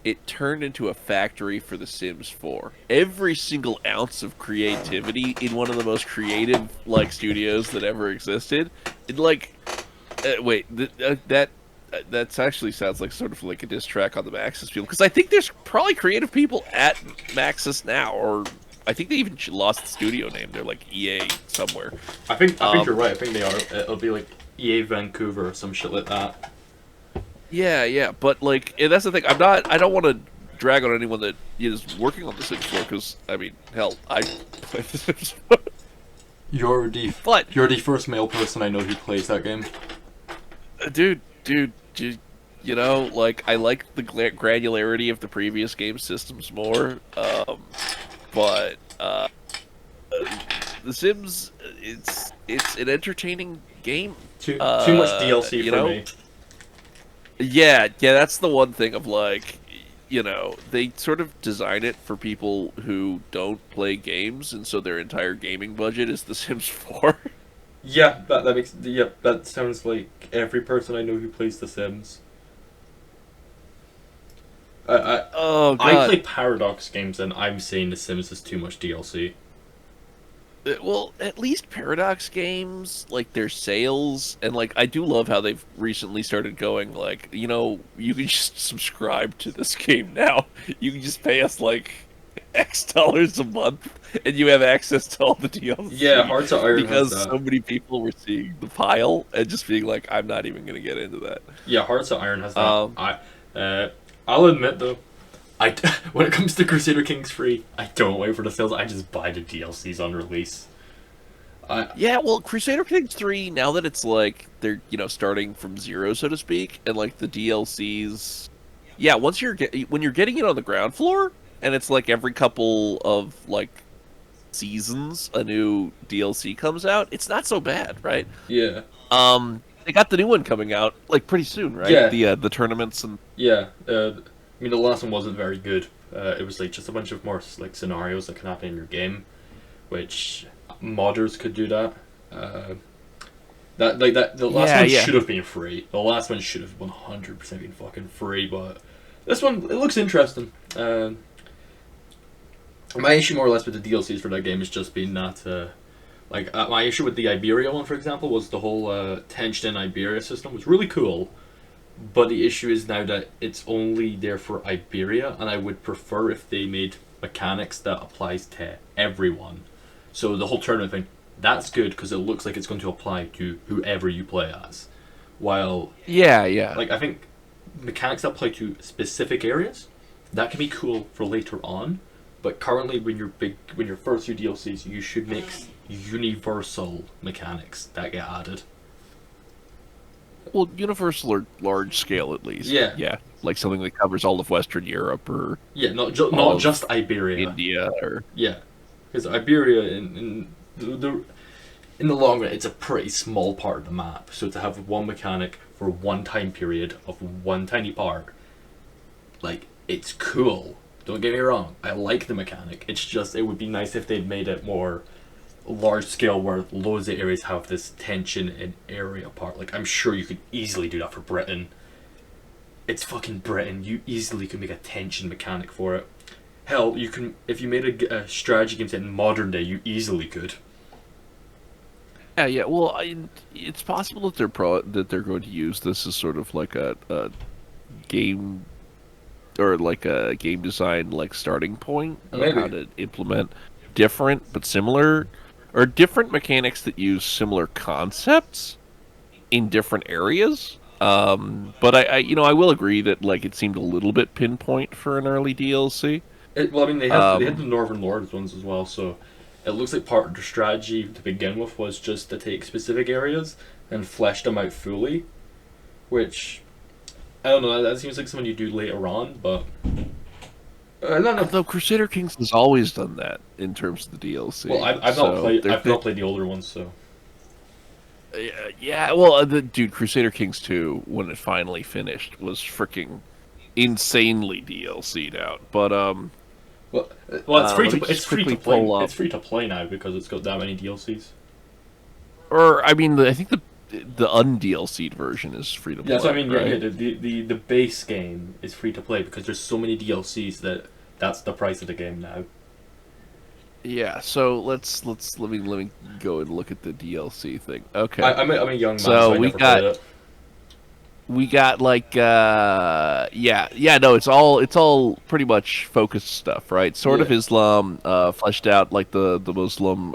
It turned into a factory for The Sims 4. Every single ounce of creativity in one of the most creative like studios that ever existed. It like, wait, that actually sounds like sort of like a diss track on the Maxis people, because I think there's probably creative people at Maxis now, or I think they even lost the studio name. They're like EA somewhere. I think you're right. I think they are. It'll be like EA Vancouver or some shit like that. Yeah, but like, and that's the thing. I don't want to drag on anyone that is working on the Sims 4, because I mean, hell, I played the Sims 4. You're the But you're the first male person I know who plays that game. dude, like, I like the granularity of the previous game systems more. But The Sims, it's an entertaining game. Too much DLC for me. Yeah, that's the one thing of like, they sort of design it for people who don't play games, and so their entire gaming budget is The Sims 4. Yeah, that sounds like every person I know who plays The Sims. Oh, God. I play Paradox games, and I'm saying The Sims is too much DLC. Well, at least Paradox games, like, their sales, and like, I do love how they've recently started going, like, you can just subscribe to this game now. You can just pay us like X dollars a month, and you have access to all the DLC. Yeah, Hearts of Iron because has that. so many people were seeing the pile and just being like, I'm not even gonna get into that. Yeah, Hearts of Iron has that. I'll admit though, when it comes to Crusader Kings 3, I don't wait for the sales. I just buy the DLCs on release. Yeah, well, Crusader Kings 3, now that it's like they're starting from zero, so to speak, and like the DLCs, yeah, when you're getting it on the ground floor, and it's like every couple of like seasons a new DLC comes out, it's not so bad, right? Yeah. They got the new one coming out like pretty soon, right? Yeah. The tournaments and Yeah. I mean, the last one wasn't very good. It was like just a bunch of more like scenarios that can happen in your game, which modders could do that. The last one should have been free. The last one should have 100% been fucking free, but this one, it looks interesting. My issue more or less with the DLCs for that game has just been that, my issue with the Iberia one, for example, was the whole tension in Iberia system was really cool, but the issue is now that it's only there for Iberia, and I would prefer if they made mechanics that applies to everyone. So the whole tournament thing, that's good because it looks like it's going to apply to whoever you play as. While yeah, I think mechanics that apply to specific areas, that can be cool for later on. But currently, when you're first few DLCs, you should make universal mechanics that get added. Well, universal or large scale at least. Yeah. Like something that covers all of Western Europe or not just Iberia. India or because Iberia in the long run, it's a pretty small part of the map. So to have one mechanic for one time period of one tiny part, like, it's cool. Don't get me wrong, I like the mechanic. It's just, it would be nice if they'd made it more large scale where loads of areas have this tension and area part. Like, I'm sure you could easily do that for Britain. It's fucking Britain. You easily could make a tension mechanic for it. Hell, you can, if you made a strategy game set in modern day, you easily could. Yeah. Well, it's possible that they're going to use this as sort of like a game, or like a game design like starting point of how to implement different but similar, or different mechanics that use similar concepts in different areas. But I will agree that like it seemed a little bit pinpoint for an early DLC. They had the Northern Lords ones as well, so it looks like part of the strategy to begin with was just to take specific areas and flesh them out fully, which, I don't know, that seems like something you do later on, but No, no. Although Crusader Kings has always done that in terms of the DLC. Well, I've so not played. they're- I've not played the older ones, so. Yeah, well, dude, Crusader Kings 2, when it finally finished, was freaking insanely DLC'd out. But Well, it's free let me to. just It's free to quickly play. pull up. It's free to play now because it's got that many DLCs. or I mean, I think the un-DLC'd version is free to play. Yeah, so I mean, right? yeah, the base game is free to play because there's so many DLCs that that's the price of the game now. Yeah, so let me go and look at the DLC thing. Okay. I'm a young man, So so I we never got- played it. We got like no, it's all pretty much focused stuff, right? Sort of Yeah. Islam, fleshed out like the Muslim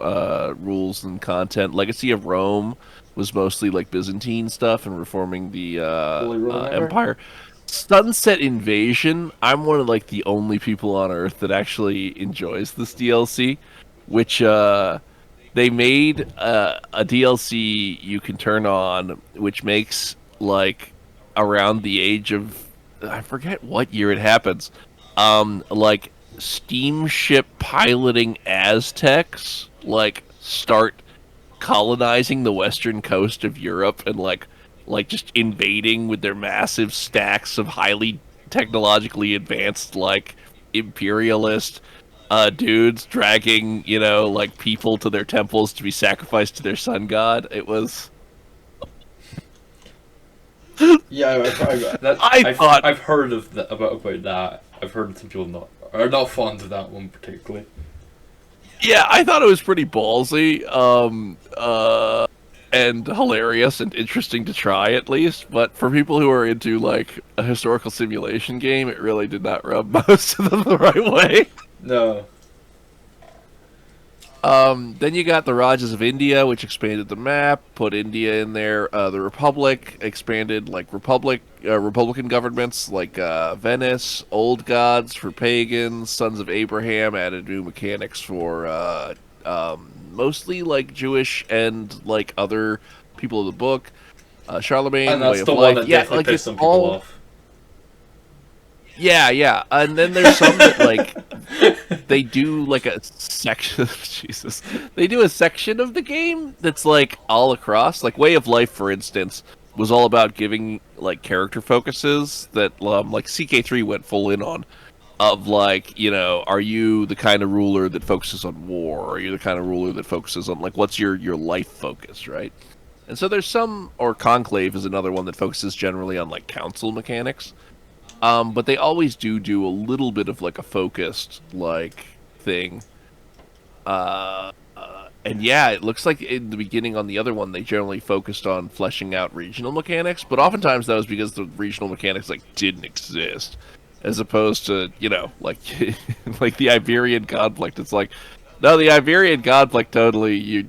rules and content. Legacy of Rome was mostly like Byzantine stuff and reforming the Holy Roman Empire? empire. Sunset Invasion, I'm one of like the only people on earth that actually enjoys this DLC, which they made a DLC you can turn on, which makes like around the age of, I forget what year it happens, like steamship piloting Aztecs like start colonizing the western coast of Europe and like just invading with their massive stacks of highly technologically advanced like imperialist dudes dragging, like people to their temples to be sacrificed to their sun god. It was Yeah, I've heard of that about that. I've heard some people are not fond of that one particularly. Yeah, I thought it was pretty ballsy, and hilarious and interesting to try at least. But for people who are into like a historical simulation game, it really did not rub most of them the right way. No. Then you got the Rajas of India, which expanded the map, put India in there. The Republic expanded like Republican governments like Venice, Old Gods for pagans, Sons of Abraham added new mechanics for mostly like Jewish and like other people of the book. Charlemagne, And that's Way of the Life. one that Yeah, definitely like pissed it's some people all. off. Yeah, and then there's some that like they do like a section. Jesus, they do a section of the game that's like all across. Like Way of Life, for instance, was all about giving like character focuses that like CK3 went full in on. Of like, are you the kind of ruler that focuses on war? Or are you the kind of ruler that focuses on like what's your life focus, right? And so there's some, or Conclave is another one that focuses generally on like council mechanics. But they always do a little bit of like a focused like thing. And yeah, it looks like in the beginning on the other one they generally focused on fleshing out regional mechanics, but oftentimes that was because the regional mechanics like didn't exist, as opposed to like like the Iberian conflict. It's like, no, the Iberian conflict totally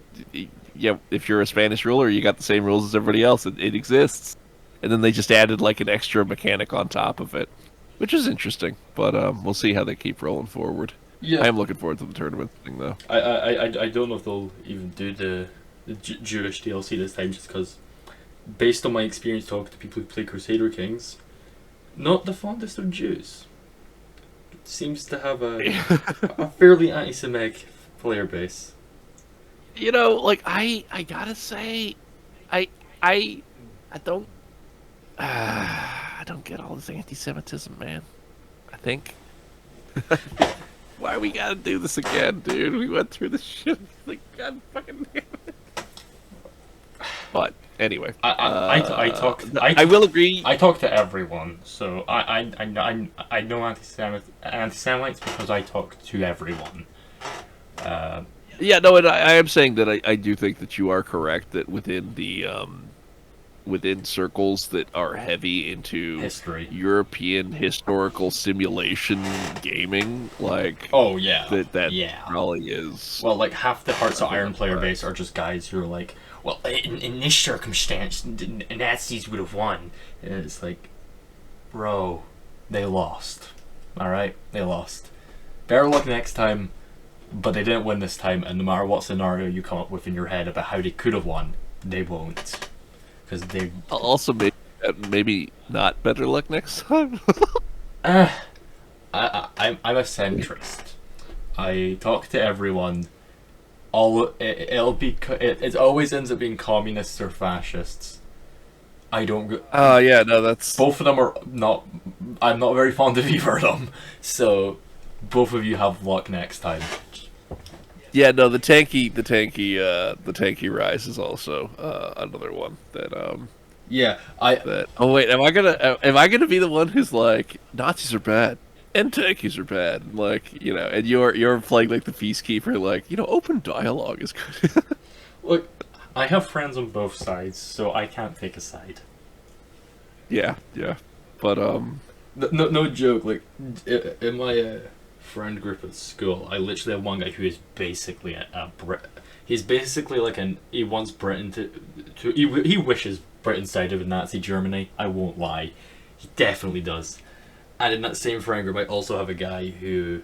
if you're a Spanish ruler, you got the same rules as everybody else. It exists. And then they just added like an extra mechanic on top of it, which is interesting. But we'll see how they keep rolling forward. Yeah. I am looking forward to the tournament thing, though. I don't know if they'll even do the Jewish DLC this time, just because, based on my experience talking to people who play Crusader Kings, not the fondest of Jews. It seems to have a fairly anti-Semitic player base. Like I gotta say, I don't. I don't get all this anti-Semitism, man. I think. Why we gotta do this again, dude? We went through this shit. Like, God fucking damn it. But anyway, I will agree. I talk to everyone, so I know anti-Semites because I talk to everyone. Yeah, no, and I am saying that I do think that you are correct that within the within circles that are heavy into History. European historical simulation gaming, like Oh yeah, that yeah. probably is. Well, like half the Hearts of Iron player base are just guys who are like, well, in this circumstance, the Nazis would have won. And it's like, bro, they lost. All right, they lost. Better luck next time, but they didn't win this time. And no matter what scenario you come up with in your head about how they could have won, they won't, because they Also, maybe not better luck next time. I I'm a centrist. I talk to everyone. It always ends up being communists or fascists. I don't go. Oh yeah, no, that's Both of them are not. I'm not very fond of either of them. So, both of you have luck next time. yeah, no, the tanky rise is also another one that Yeah, Oh wait, am I gonna be the one who's like Nazis are bad and tankies are bad, like and you're playing like the peacekeeper, like open dialogue is good. look. I have friends on both sides, so I can't take a side. yeah, but No joke. Like in my friend group at school, I literally have one guy who is basically a Brit. He's basically like he wants Britain to he wishes Britain sided with Nazi Germany. I won't lie, he definitely does. And in that same friend group, I also have a guy who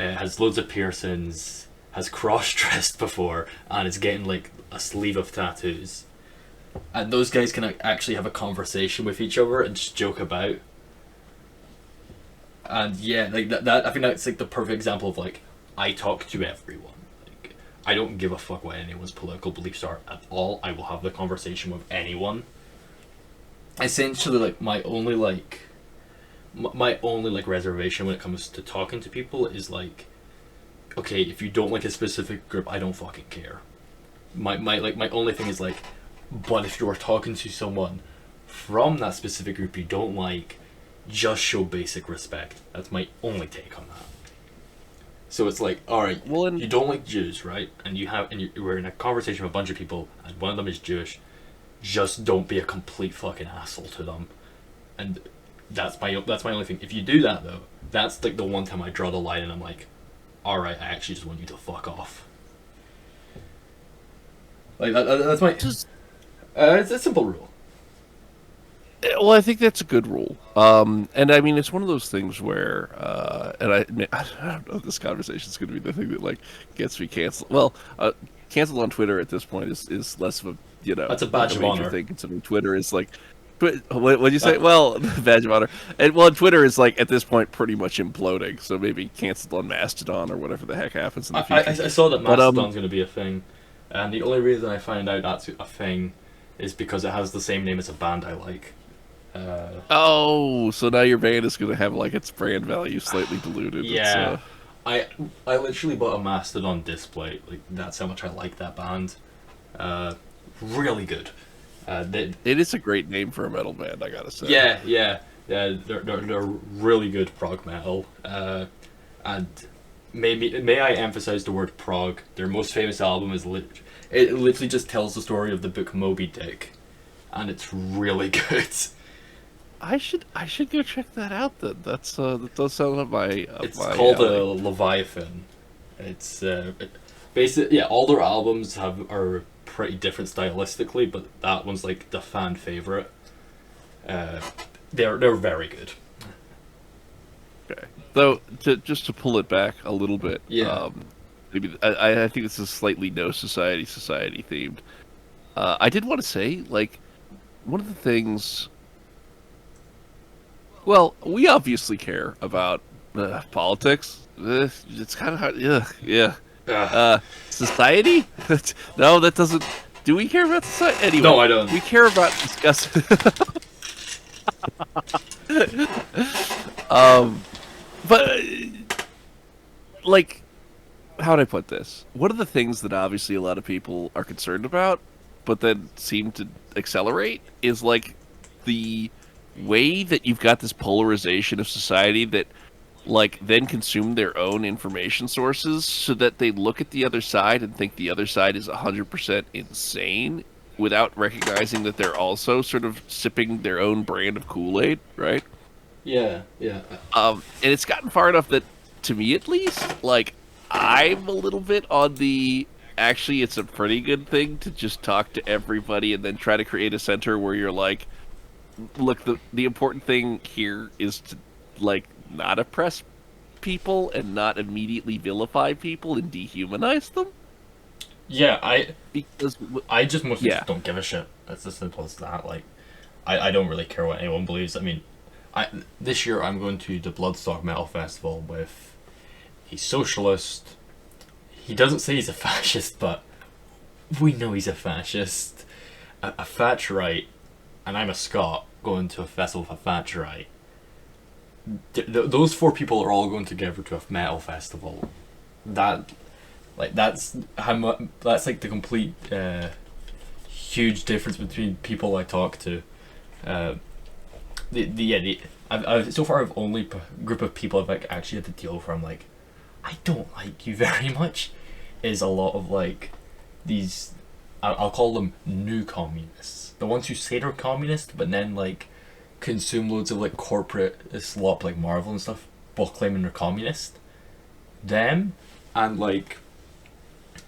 has loads of piercings, has cross-dressed before, and is getting like a sleeve of tattoos. And those guys can actually have a conversation with each other and just joke about. And yeah, like that I think that's like the perfect example of like I talk to everyone. Like I don't give a fuck what anyone's political beliefs are at all. I will have the conversation with anyone. Essentially, like my only reservation when it comes to talking to people is like, okay, if you don't like a specific group, I don't fucking care. My only thing is like, but if you're talking to someone from that specific group you don't like, just show basic respect. That's my only take on that. So it's like, all right, Well, you don't like Jews, right? And we're in a conversation with a bunch of people, and one of them is Jewish. Just don't be a complete fucking asshole to them. And that's my only thing. If you do that though, that's like the one time I draw the line, and I'm like, all right, I actually just want you to fuck off. Like that's my. It's a simple rule. well, I think that's a good rule. And I mean, it's one of those things where, and I don't know if this conversation is going to be the thing that like gets me canceled. Well, canceled on Twitter at this point is less of a That's a badge of major honor. thing. Considering Twitter is like, what'd you say? Well, badge of honor, and well, Twitter is like at this point pretty much imploding. So maybe canceled on Mastodon or whatever the heck happens in the future. I saw that Mastodon's going to be a thing, and the only reason I find out that's a thing is because it has the same name as a band I like. Oh, so now your band is going to have like its brand value slightly diluted. Yeah, I literally bought a Mastodon display. Like that's how much I like that band. Really good. It is a great name for a metal band, I gotta say. Yeah. They're really good prog metal. And may I emphasize the word prog? Their most famous album is it literally just tells the story of the book Moby Dick, and it's really good. I should go check that out then. That does sound up my. It's called Leviathan. It's basically all their albums are pretty different stylistically, but that one's like the fan favorite. They're very good. Okay. Though just to pull it back a little bit. Yeah. Maybe I think this is slightly No Society themed. I did want to say like one of the things. Well, we obviously care about politics. It's kind of hard. Yeah. Society? No, that doesn't. Do we care about society? Anyway, No, I don't. We care about discussing. But like, how would I put this? One of the things that obviously a lot of people are concerned about, but then seem to accelerate, is like the way that you've got this polarization of society that like then consume their own information sources so that they look at the other side and think the other side is 100% insane without recognizing that they're also sort of sipping their own brand of Kool-Aid, right? Yeah. And it's gotten far enough that, to me at least, like, I'm a little bit on the actually it's a pretty good thing to just talk to everybody and then try to create a center where you're like, look, the important thing here is to, like, not oppress people and not immediately vilify people and dehumanize them. Yeah, Because I just mostly Yeah. don't give a shit. It's as simple as that. Like, I don't really care what anyone believes. I mean, This year I'm going to the Bloodstock Metal Festival with a socialist. He doesn't say he's a fascist, but we know he's a fascist. A Thatcherite, and I'm a Scot going to a festival with a Thatcherite. Those four people are all going together to a metal festival. That's how much. That's like the complete huge difference between people I talk to. I've so far I've only group of people I've like actually had to deal with where I'm like, I don't like you very much, is a lot of like these. I'll call them new communists. The ones who say they're communist, but then like consume loads of like corporate slop like Marvel and stuff while claiming they're communist. Them, and like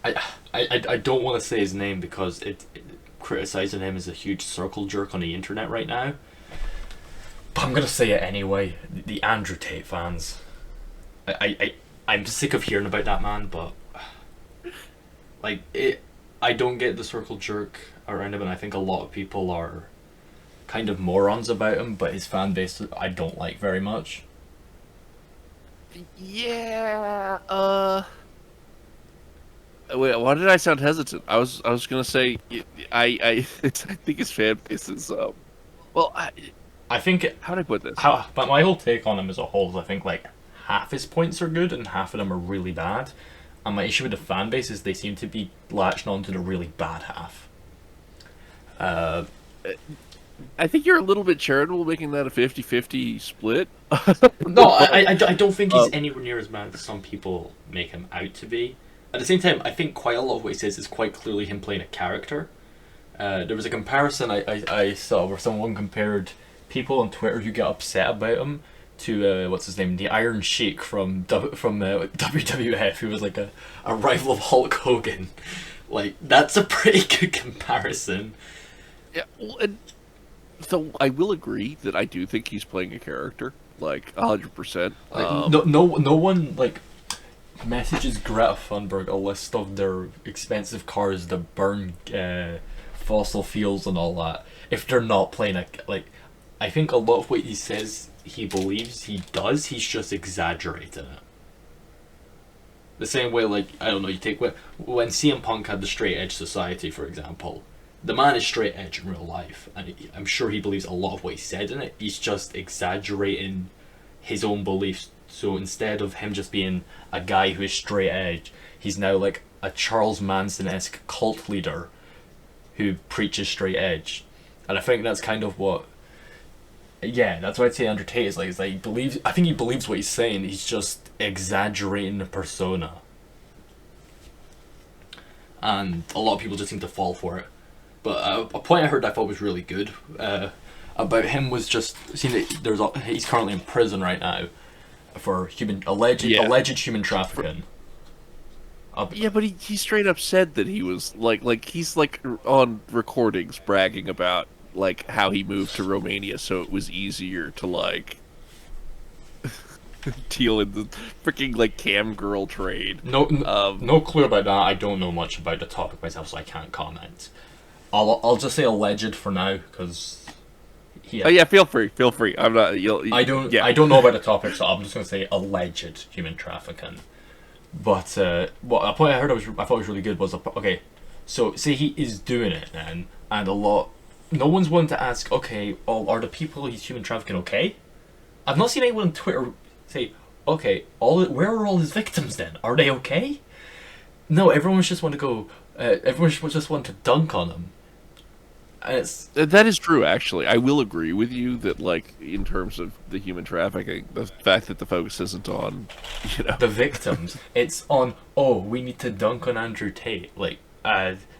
I don't want to say his name because criticizing him is a huge circle jerk on the internet right now. But I'm gonna say it anyway. The Andrew Tate fans. I'm sick of hearing about that man, but like I don't get the circle jerk around him, and I think a lot of people are kind of morons about him, but his fan base I don't like very much. Yeah. Wait, why did I sound hesitant? I was gonna say I think his fan base is well. I think How do I put this? but my whole take on him as a whole is I think like half his points are good and half of them are really bad. And my issue with the fan base is they seem to be latching on to the really bad half. I think you're a little bit charitable making that a 50-50 split. No, I don't think he's anywhere near as bad as some people make him out to be. At the same time, I think quite a lot of what he says is quite clearly him playing a character. There was a comparison I saw where someone compared people on Twitter who get upset about him to what's his name, the Iron Sheik from WWF, who was like a rival of Hulk Hogan. Like that's a pretty good comparison. Yeah, well, so I will agree that I do think he's playing a character, like 100%. No one like messages Greta Thunberg a list of their expensive cars that burn fossil fuels and all that if they're not playing a like. I think a lot of what he says he believes he does, he's just exaggerating it. The same way, like, I don't know, you take when CM Punk had the Straight Edge Society, for example, the man is straight edge in real life, and I'm sure he believes a lot of what he said in it. He's just exaggerating his own beliefs. So instead of him just being a guy who is straight edge, he's now like a Charles Manson-esque cult leader who preaches straight edge. And I think that's kind of what. Yeah, that's why I'd say Andrew Tate is like. He believes. I think he believes what he's saying. He's just exaggerating the persona, and a lot of people just seem to fall for it. But a point I heard I thought was really good about him was just seeing that he's currently in prison right now for alleged human trafficking. Yeah, but he straight up said that he was like he's like on recordings bragging about like how he moved to Romania so it was easier to like deal in the freaking like cam girl trade. No clue about that. I don't know much about the topic myself, so I can't comment. I'll just say alleged for now because. Oh yeah, feel free. I'm not. I don't know about the topic, so I'm just gonna say alleged human trafficking. But what a point I thought was really good was okay. So say he is doing it then, and no one's willing to ask. Okay, are the people he's human trafficking okay? I've not seen anyone on Twitter say, okay, where are all his victims then? Are they okay? No, everyone's just want to go. Everyone just want to dunk on him. That is true, actually. I will agree with you that, like, in terms of the human trafficking, the fact that the focus isn't on, the victims. It's on, we need to dunk on Andrew Tate. Like,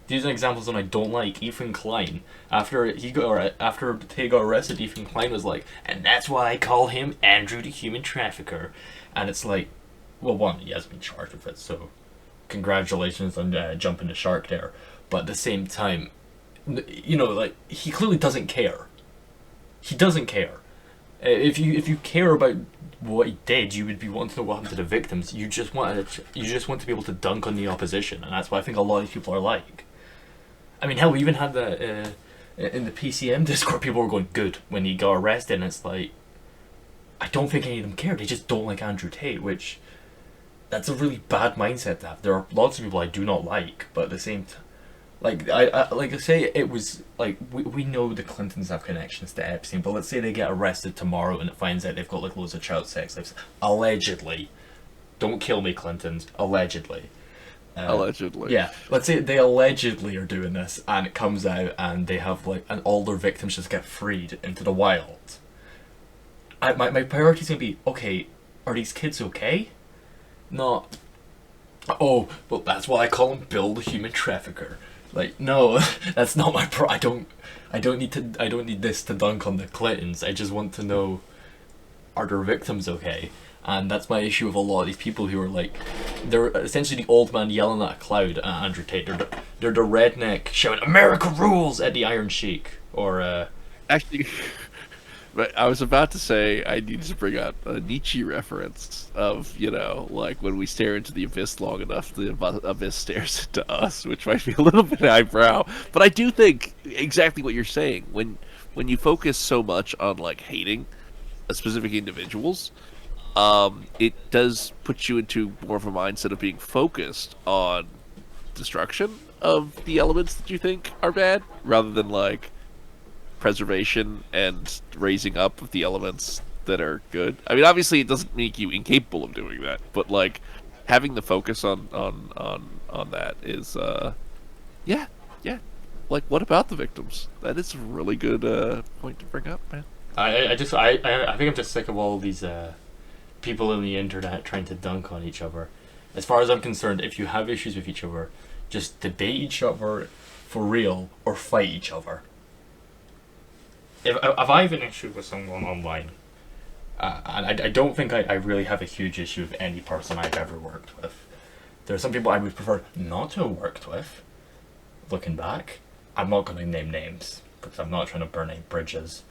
these are examples that I don't like. Ethan Klein, after Tate got arrested, Ethan Klein was like, and that's why I call him Andrew the Human Trafficker. And it's like, well, one, he has been charged with it, so congratulations on jumping the shark there. But at the same time, like, he clearly doesn't care. He doesn't care. If you care about what he did, you would be wanting to know what happened to the victims. You just want to be able to dunk on the opposition, and that's what I think a lot of people are like. I mean, hell, we even had that in the PCM Discord. People were going good when he got arrested, and it's like, I don't think any of them care. They just don't like Andrew Tate, which that's a really bad mindset to have. There are lots of people I do not like, but at the same time, like I say it was like we know the Clintons have connections to Epstein, but let's say they get arrested tomorrow and it finds out they've got like loads of child sex slaves, allegedly. Don't kill me, Clintons. Allegedly. Allegedly. Yeah, let's say they allegedly are doing this, and it comes out, and they have like, and all their victims just get freed into the wild. My priority's gonna be, okay, are these kids okay? Not, oh, well, that's why I call him Bill the human trafficker. Like, no, that's not my I don't need this to dunk on the Clintons. I just want to know, are their victims okay? And that's my issue with a lot of these people who are like, they're essentially the old man yelling at a cloud at Andrew Tate. They're the redneck shouting "America rules" at the Iron Sheik, or Actually, but I was about to say I needed to bring up a Nietzsche reference of, you know, like when we stare into the abyss long enough, the abyss stares into us, which might be a little bit highbrow. But I do think exactly what you're saying. When you focus so much on like hating specific individuals, it does put you into more of a mindset of being focused on destruction of the elements that you think are bad, rather than like preservation and raising up of the elements that are good. I mean, obviously, it doesn't make you incapable of doing that, but like having the focus on that is, yeah. Like, what about the victims? That is a really good point to bring up, man. I think I'm just sick of all these people on the internet trying to dunk on each other. As far as I'm concerned, if you have issues with each other, just debate each other for real or fight each other. If I have an issue with someone online, and I don't think I really have a huge issue with any person I've ever worked with. There are some people I would prefer not to have worked with. Looking back, I'm not going to name names because I'm not trying to burn any bridges.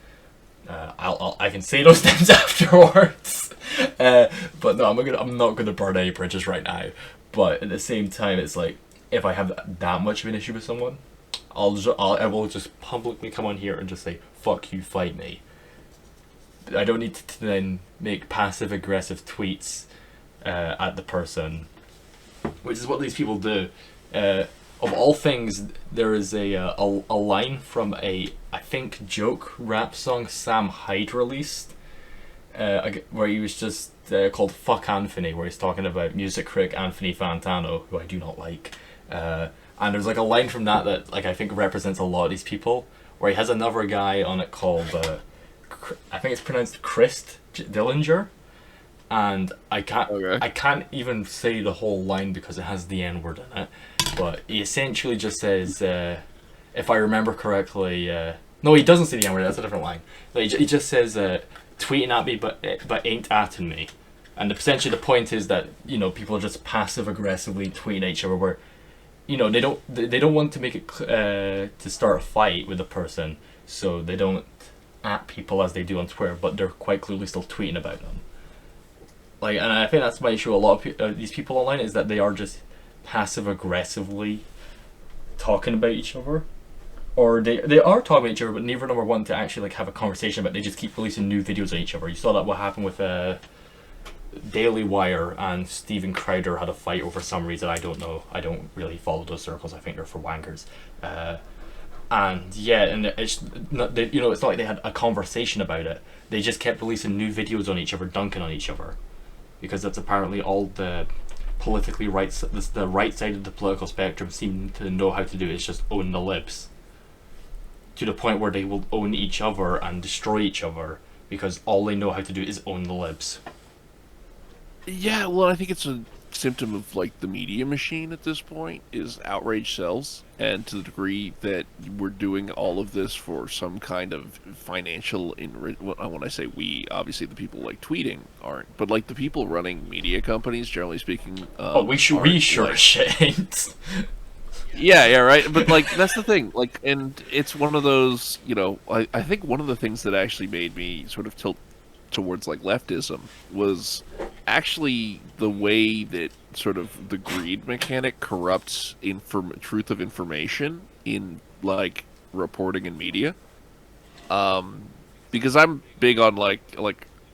I can say those names afterwards, but no, I'm not gonna burn any bridges right now. But at the same time, it's like if I have that much of an issue with someone, I will just publicly come on here and just say fuck you, fight me. I don't need to then make passive aggressive tweets at the person, which is what these people do. Of all things, there is a line from I think joke rap song Sam Hyde released, where he was just called "Fuck Anthony," where he's talking about music critic Anthony Fantano, who I do not like. And there's like a line from that like I think represents a lot of these people, where he has another guy on it called I think it's pronounced Chris Dillinger. And I can't even say the whole line because it has the N word in it. But he essentially just says, if I remember correctly, no, he doesn't say the N word. That's a different line. He just says, tweeting at me, but ain't atting me. And essentially the point is that, you know, people are just passive aggressively tweeting at each other, where, you know, they don't want to make it to start a fight with a person, so they don't at people as they do on Twitter, but they're quite clearly still tweeting about them. Like, and I think that's my issue. A lot of these people online is that they are just passive aggressively talking about each other, or they are talking about each other, but neither of them are wanting to actually like have a conversation about it. They just keep releasing new videos on each other. You saw that what happened with Daily Wire and Steven Crowder had a fight over some reason. I don't know. I don't really follow those circles. I think they're for wankers. And yeah, and it's not, you know, it's not like they had a conversation about it. They just kept releasing new videos on each other, dunking on each other, because that's apparently all the politically the right side of the political spectrum seem to know how to do. Is just own the libs, to the point where they will own each other and destroy each other because all they know how to do is own the libs. Yeah, well, I think it's a symptom of like the media machine at this point is outrage sells, and to the degree that we're doing all of this for some kind of financial when I say we, obviously the people like tweeting aren't, but like the people running media companies, generally speaking, we sure like, shit. Yeah, right. But like that's the thing. Like, and it's one of those, you know, I think one of the things that actually made me sort of tilt towards like leftism was actually the way that sort of the greed mechanic corrupts truth of information in like reporting and media. Because I'm big on like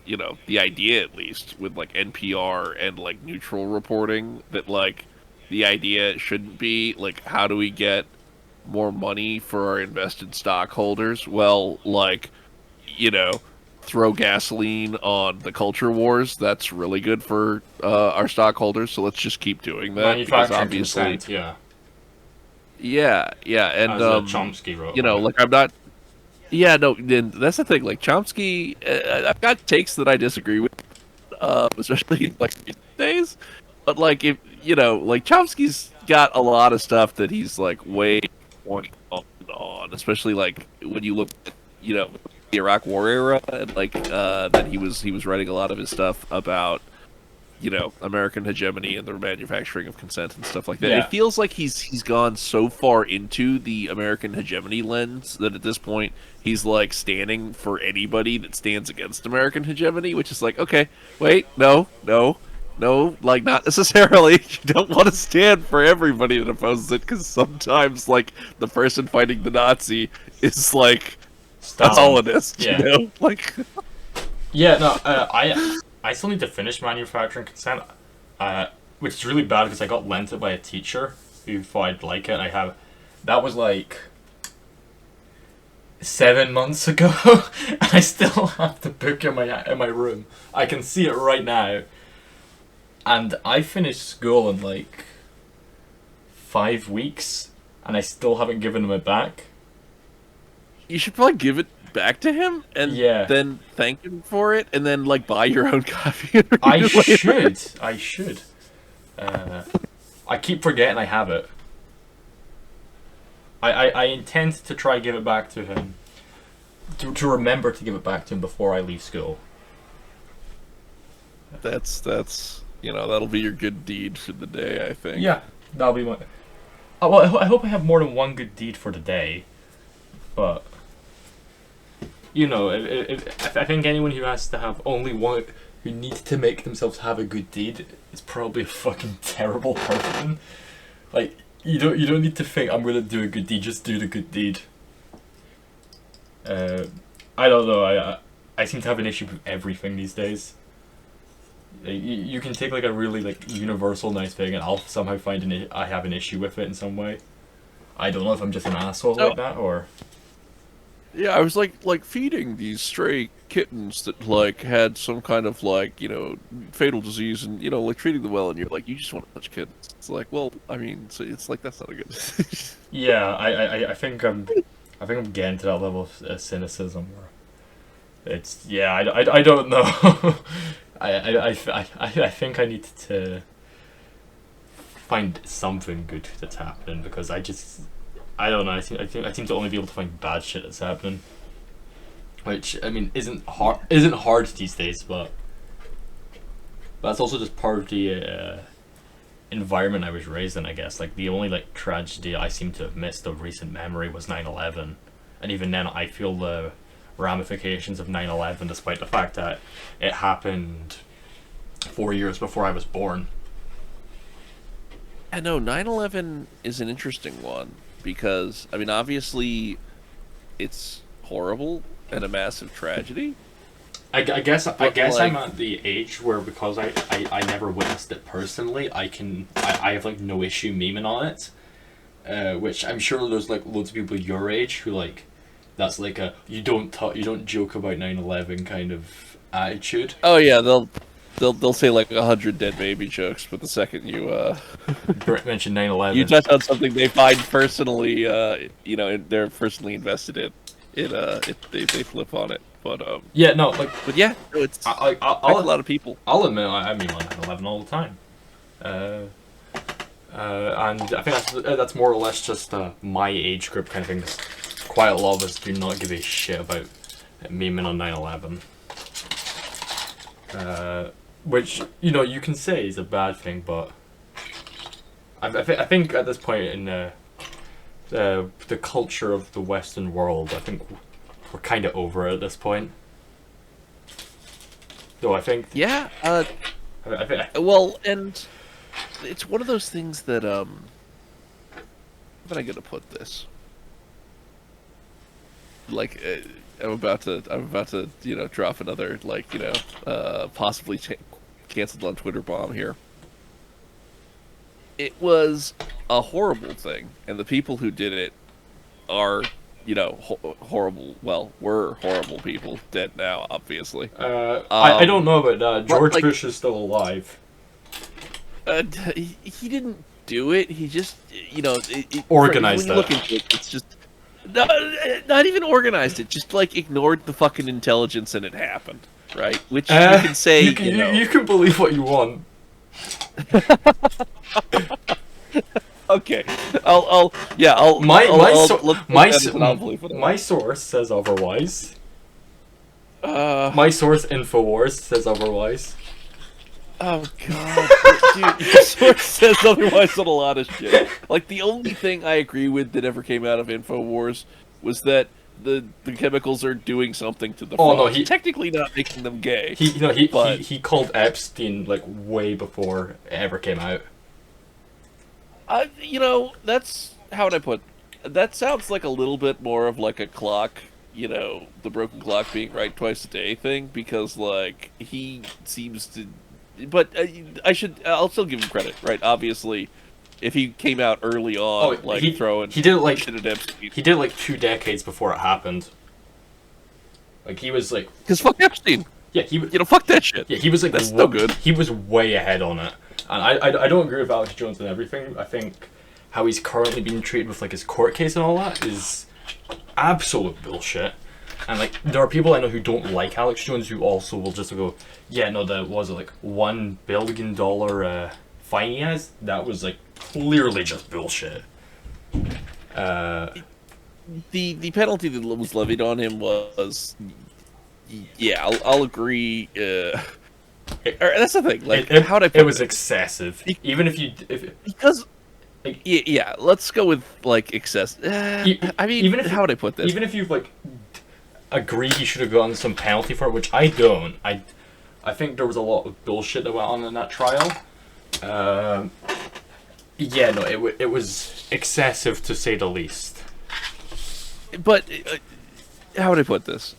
you know, the idea at least with like NPR and like neutral reporting that like the idea shouldn't be like how do we get more money for our invested stockholders? Well, like, you know, throw gasoline on the culture wars. That's really good for our stockholders. So let's just keep doing that because Manufacturing obviously, consent, yeah. yeah, and As Chomsky wrote you know, about like I'm not. Yeah, no, and that's the thing. Like Chomsky, I've got takes that I disagree with, especially in, like these days. But like, if you know, like Chomsky's got a lot of stuff that he's like way pointing on, especially like when you look at, you know, the Iraq War era and like that he was writing a lot of his stuff about, you know, American hegemony and the manufacturing of consent and stuff like that. Yeah. It feels like he's gone so far into the American hegemony lens that at this point he's like standing for anybody that stands against American hegemony, which is like, okay, wait, no, like not necessarily. You don't want to stand for everybody that opposes it because sometimes like the person fighting the Nazi is like a Stalin. Stalinist, Yeah. you know, like. Yeah, no, I still need to finish manufacturing consent, which is really bad because I got lent it by a teacher who thought I'd like it. That was like 7 months ago, and I still have the book in my room. I can see it right now, and I finished school in like 5 weeks, and I still haven't given him it back. You should probably give it back to him and Yeah. then thank him for it and then like buy your own copy and read I it later. should. I keep forgetting I have it. I intend to try give it back to him. To remember to give it back to him before I leave school. That's you know, that'll be your good deed for the day, I think. Yeah, that'll be my. Oh, well, I hope I have more than one good deed for the day, but you know, if I think anyone who has to have only one, who needs to make themselves have a good deed, is probably a fucking terrible person. Like you don't need to think I'm gonna do a good deed. Just do the good deed. I don't know. I seem to have an issue with everything these days. You can take like a really like universal nice thing, and I'll somehow find I have an issue with it in some way. I don't know if I'm just an asshole like that or. Yeah, I was like feeding these stray kittens that like had some kind of like, you know, fatal disease and, you know, like treating them well and you're like, you just want to touch kittens. It's like, well, I mean, so it's like that's not a good Yeah, I think I'm getting to that level of cynicism where it's I don't know. I think I need to find something good that's happening because I don't know. I seem to only be able to find bad shit that's happening, which I mean isn't hard these days, but that's also just part of the environment I was raised in. I guess like the only like tragedy I seem to have missed of recent memory was 9/11, and even then I feel the ramifications of 9/11 despite the fact that it happened 4 years before I was born. I know 9/11 is an interesting one because I mean obviously it's horrible and a massive tragedy. I guess like- I'm at the age where because I never witnessed it personally, I have like no issue memeing on it, which I'm sure there's like loads of people your age who like that's like a you don't joke about 9/11 kind of attitude. Oh yeah, they'll say like 100 dead baby jokes, but the second you Mention 9/11. you touch on something they find personally, you know, they're personally invested in, they flip on it. But Yeah, no, like but yeah, no, it's I'll a lot of people. I'll admit I meme on 9/11 all the time. And I think that's more or less just my age group kind of thing. 'Cause quite a lot of us do not give a shit about memeing on 9/11. Which, you know, you can say is a bad thing, but I think at this point in the culture of the Western world, I think we're kind of over it at this point. Though I think Yeah, I think well, and it's one of those things that how am I gonna put this? like I'm about to drop another possibly canceled on Twitter bomb here. It was a horrible thing, and the people who did it are horrible. Well, were horrible people, dead now, obviously. I don't know about that. George Bush is still alive. He didn't do it. He just organized when you look into it, it's just not even organized it. Just like ignored the fucking intelligence and it happened, right? Which you can say you can believe what you want. Okay, my source says otherwise. My source Infowars says otherwise. Oh god, dude, your source says otherwise on a lot of shit. Like the only thing I agree with that ever came out of Infowars was that the chemicals are doing something to the frogs. No, he technically not making them gay. He called Epstein like way before it ever came out. That's how would I put? That sounds like a little bit more of like a clock, the broken clock being right twice a day thing, because like he seems to. But I'll still give him credit, right? Obviously, if he came out early on, throwing he did it like shit at Epstein. He did it like 2 decades before it happened. Like he was like, because fuck Epstein. Yeah, fuck that shit. Yeah, he was like that's no good. He was way ahead on it, and I don't agree with Alex Jones and everything. I think how he's currently being treated with like his court case and all that is absolute bullshit. And like there are people I know who don't like Alex Jones who also will just go, yeah, no, that was like $1 billion fine he has. That was like clearly just bullshit. The penalty that was levied on him was, yeah, I'll agree. That's the thing. Like, how'd I put it? It was excessive. Even because. Yeah, let's go with like excess. I mean, even if how would I put this? Even if you like agree he should have gotten some penalty for it, which I don't. I think there was a lot of bullshit that went on in that trial. Yeah, no, it was excessive to say the least. But how would I put this?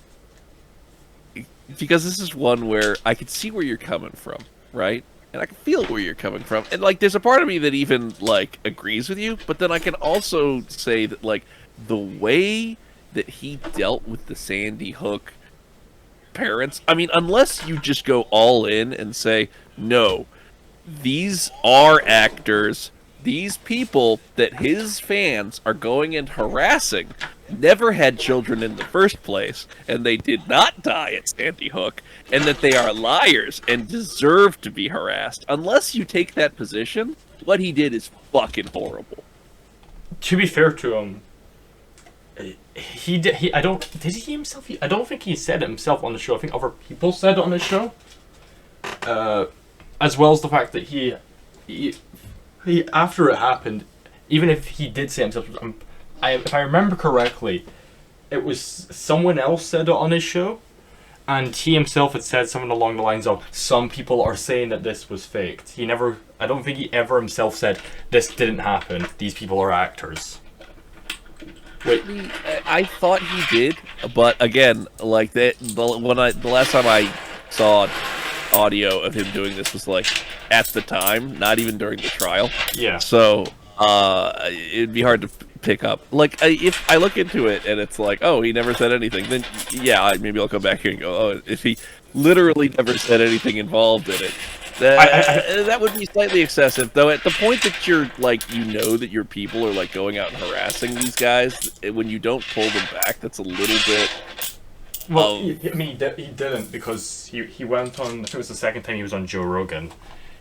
Because this is one where I could see where you're coming from, right? And I can feel where you're coming from. And, like, there's a part of me that even, like, agrees with you. But then I can also say that, like, the way that he dealt with the Sandy Hook parents... I mean, unless you just go all in and say, no, these are actors. These people that his fans are going and harassing never had children in the first place, and they did not die at Sandy Hook, and that they are liars and deserve to be harassed. Unless you take that position, what he did is fucking horrible. To be fair to him, I don't think he said it himself on the show. I think other people said it on the show. As well as the fact that he after it happened, even if he did say it himself, if I remember correctly, it was someone else said it on his show, and he himself had said something along the lines of, some people are saying that this was faked. I don't think he ever himself said, this didn't happen, these people are actors. Wait. I thought he did, but again, like the last time I saw audio of him doing this was like at the time, not even during the trial. Yeah. So it'd be hard to pick up. Like if I look into it and it's like, oh, he never said anything, then yeah, maybe I'll come back here and go, oh, if he literally never said anything involved in it, that would be slightly excessive. Though at the point that you're like, that your people are like going out and harassing these guys, when you don't pull them back, that's a little bit. Well, he didn't, because he went on, I think it was the second time he was on Joe Rogan,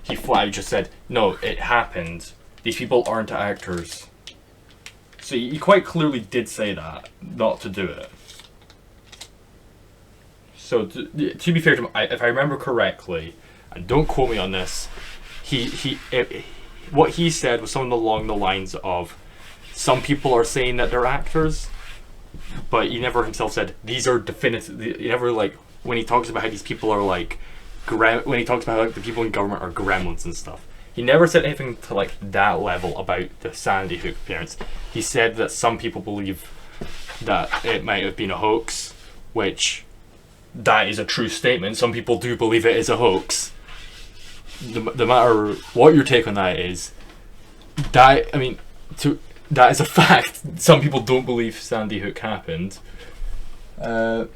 he flat out just said, no, it happened. These people aren't actors. So he quite clearly did say that, not to do it. So to be fair to him, if I remember correctly, and don't quote me on this, what he said was something along the lines of, some people are saying that they're actors, but he never himself said these are definitive. He never, like, when he talks about how these people are like, when he talks about how, like, the people in government are gremlins and stuff, he never said anything to like that level about the Sandy Hook parents. He said that some people believe that it might have been a hoax, which that is a true statement. Some people do believe it is a hoax. No matter what your take on that is, that is a fact. Some people don't believe Sandy Hook happened. But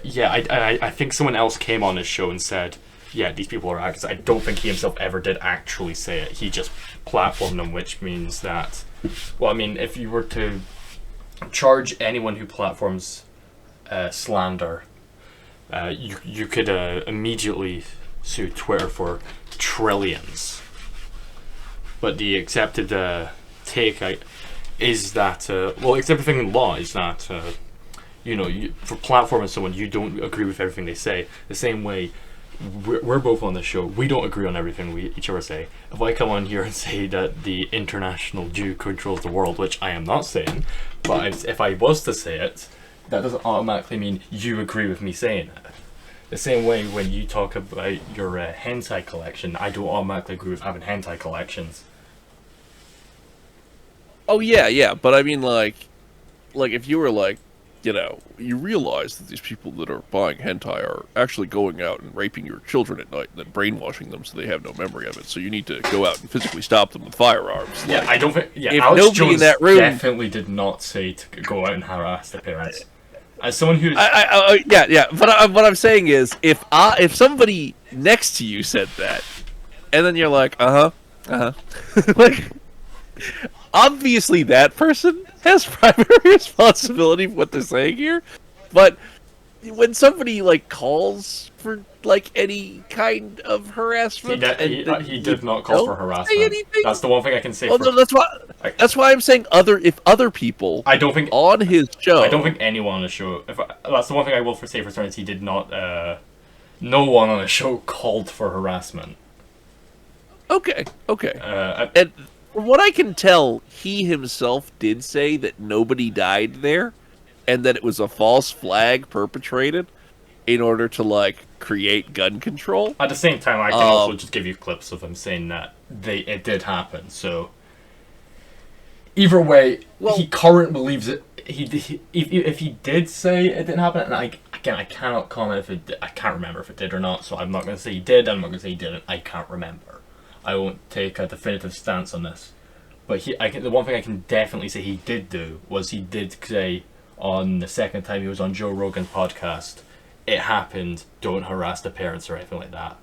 yeah, I think someone else came on his show and said, yeah, these people are actors. I don't think he himself ever did actually say it. He just platformed them, which means that, well, I mean, if you were to charge anyone who platforms slander, you could immediately sue Twitter for trillions. But the accepted take is that, well, accepted thing in law is that, for platforming someone, you don't agree with everything they say. The same way, we're both on this show, we don't agree on everything we each other say. If I come on here and say that the international Jew controls the world, which I am not saying, but if I was to say it, that doesn't automatically mean you agree with me saying it. The same way when you talk about your hentai collection, I don't automatically agree with having hentai collections. Oh yeah, but I mean, like if you were like, you realize that these people that are buying hentai are actually going out and raping your children at night and then brainwashing them so they have no memory of it. So you need to go out and physically stop them with firearms. Yeah, I don't think. Yeah, if Alex nobody Jones in that room definitely did not say to go out and harass the parents. As someone who's yeah. But what I'm saying is, if somebody next to you said that, and then you're like, like, obviously that person has primary responsibility for what they're saying here. But when somebody like calls for like any kind of harassment, he did not call for harassment. That's the one thing I can say. Well, no, that's why I'm saying if other people. I don't think on his show. I don't think anyone on the show. That's the one thing I will say for certain is he did not. No one on the show called for harassment. Okay. And from what I can tell, he himself did say that nobody died there, and that it was a false flag perpetrated in order to like create gun control. At the same time, I can also just give you clips of him saying that it did happen. So either way, he currently believes it. If he did say it didn't happen, and I cannot comment if it did, I can't remember if it did or not. So I'm not going to say he did. I'm not going to say he didn't. I can't remember. I won't take a definitive stance on this. But the one thing I can definitely say he did do was he did say on the second time he was on Joe Rogan's podcast, it happened, don't harass the parents or anything like that.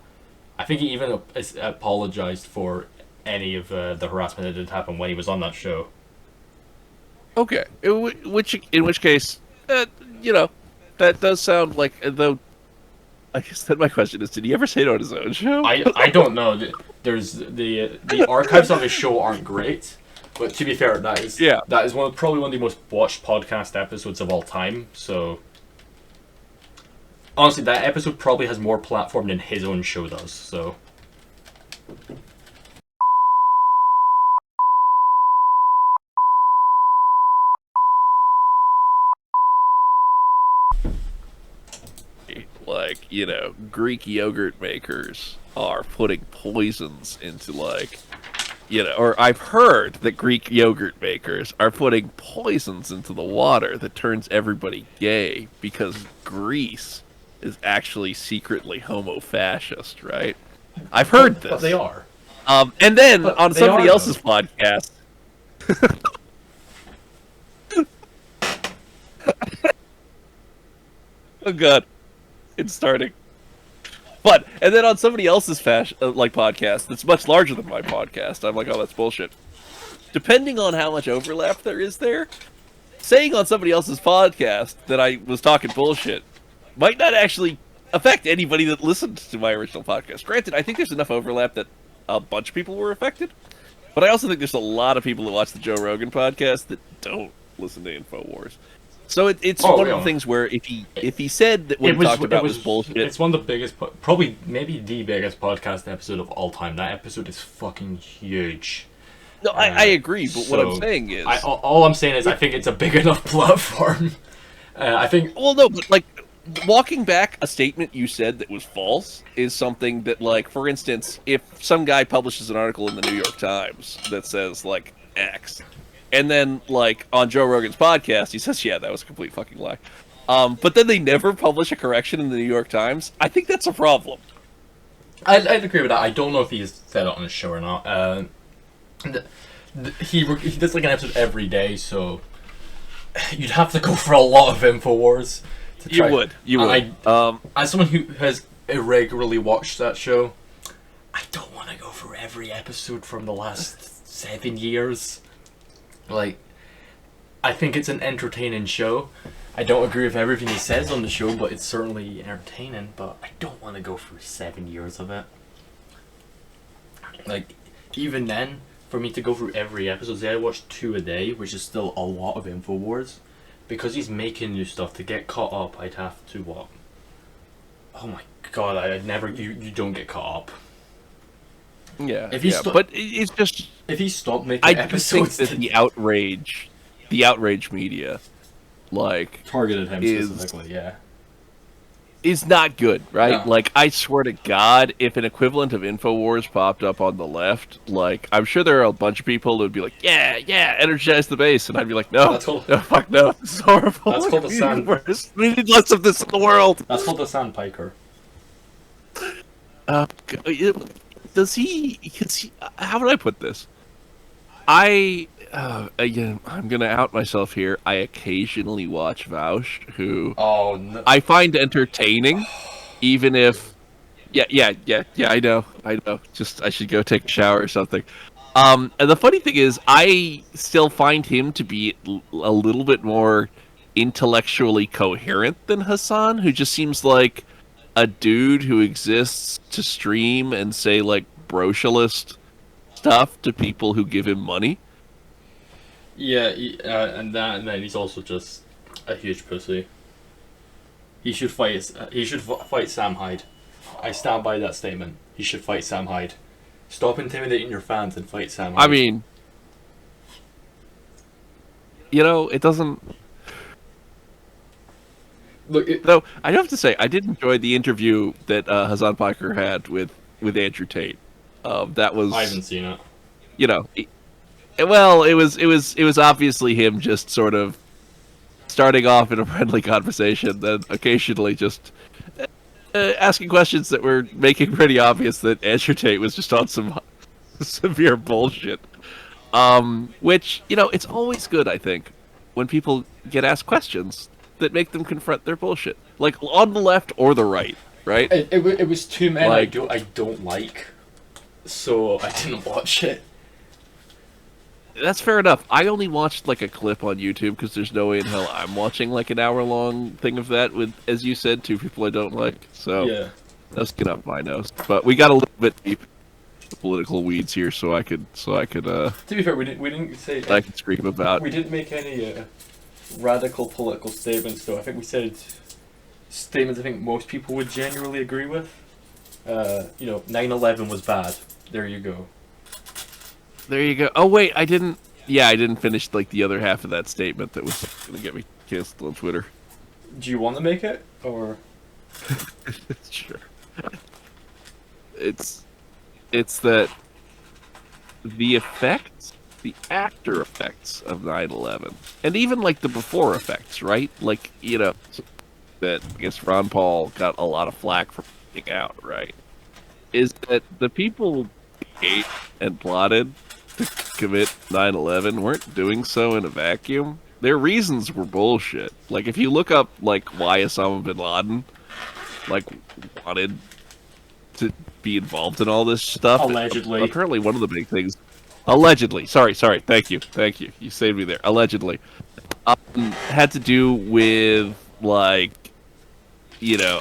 I think he even apologized for any of the harassment that did happen when he was on that show. Okay, in which case, that does sound like, though. I guess that my question is, did he ever say it on his own show? I don't know. There's the archives of his show aren't great, but to be fair, that is probably one of the most watched podcast episodes of all time. So honestly, that episode probably has more platform than his own show does. So. Like, Greek yogurt makers are putting poisons into, like, or I've heard that Greek yogurt makers are putting poisons into the water that turns everybody gay because Greece is actually secretly homo-fascist, right? I've heard this. But they are. And then on somebody else's podcast. Oh god. It's starting. And then on somebody else's podcast that's much larger than my podcast, I'm like, oh, that's bullshit. Depending on how much overlap there is there, saying on somebody else's podcast that I was talking bullshit might not actually affect anybody that listened to my original podcast. Granted, I think there's enough overlap that a bunch of people were affected, but I also think there's a lot of people that watch the Joe Rogan podcast that don't listen to InfoWars. So it's one of the things where if he said that what he talked about was bullshit, it's one of the biggest, probably maybe the biggest podcast episode of all time. That episode is fucking huge. No, I agree, but what I'm saying is, all I'm saying is I think it's a big enough platform. I think. Well, no, but like walking back a statement you said that was false is something that, like, for instance, if some guy publishes an article in the New York Times that says like X. And then, like, on Joe Rogan's podcast, he says, yeah, that was a complete fucking lie. But then they never publish a correction in the New York Times. I think that's a problem. I'd agree with that. I don't know if he's said it on his show or not. He does like an episode every day, so you'd have to go for a lot of InfoWars to try. You would. As someone who has irregularly watched that show, I don't want to go for every episode from the last 7 years. Like, I think it's an entertaining show. I don't agree with everything he says on the show, but it's certainly entertaining. But I don't want to go through 7 years of it. Like, even then, for me to go through every episode, say I watch 2 a day, which is still a lot of InfoWars. Because he's making new stuff, to get caught up, I'd have to what? Oh my god, I'd never. You don't get caught up. Yeah, If he but it's just. If he stopped making I do episodes, think that the outrage media, like, targeted him is- specifically, yeah. is not good, right? No. Like, I swear to God, if an equivalent of InfoWars popped up on the left, like, I'm sure there are a bunch of people that would be like, yeah, energize the base, and I'd be like, no, That's called- no, fuck no, this is horrible. That's called a We need sand- worse. We need less of this in the world. That's called the Sandpiker. Does he? How would I put this? Again, I'm gonna out myself here. I occasionally watch Vaush, who Oh no. I find entertaining, even if, yeah. I know. Just I should go take a shower or something. And the funny thing is, I still find him to be a little bit more intellectually coherent than Hassan, who just seems like a dude who exists to stream and say like brocialist stuff to people who give him money. Yeah, and then he's also just a huge pussy. He should fight. He should fight Sam Hyde. I stand by that statement. He should fight Sam Hyde. Stop intimidating your fans and fight Sam Hyde. I mean, it doesn't. look. Though I do have to say, I did enjoy the interview that Hassan Piker had with Andrew Tate. That was. I haven't seen it. Well, it was obviously him just sort of starting off in a friendly conversation, then occasionally just asking questions that were making pretty obvious that Andrew Tate was just on some severe bullshit. Which, it's always good, I think, when people get asked questions that make them confront their bullshit, like on the left or the right, right? It was 2 men Like- I don't like, so I didn't watch it. That's fair enough. I only watched like a clip on YouTube because there's no way in hell I'm watching like an hour-long thing of that with, as you said, 2 people I don't like. So Yeah. let's get up my nose. But we got a little bit deep in the political weeds here, so I could To be fair, we didn't say. I could scream about. We didn't make any radical political statements, though. I think we said statements I think most people would genuinely agree with. 9/11 was bad. There you go. There you go. Oh wait, I didn't finish like the other half of that statement that was gonna get me canceled on Twitter. Do you want to make it, or? Sure. It's that the after effects of 9/11, and even like the before effects, right? Like, that I guess Ron Paul got a lot of flack for putting out, right? Is that the people who ate and plotted to commit 9/11 weren't doing so in a vacuum. Their reasons were bullshit. Like, if you look up like why Osama bin Laden like wanted to be involved in all this stuff, Allegedly. apparently one of the big things. Allegedly, sorry, thank you, you saved me there. Allegedly, had to do with like,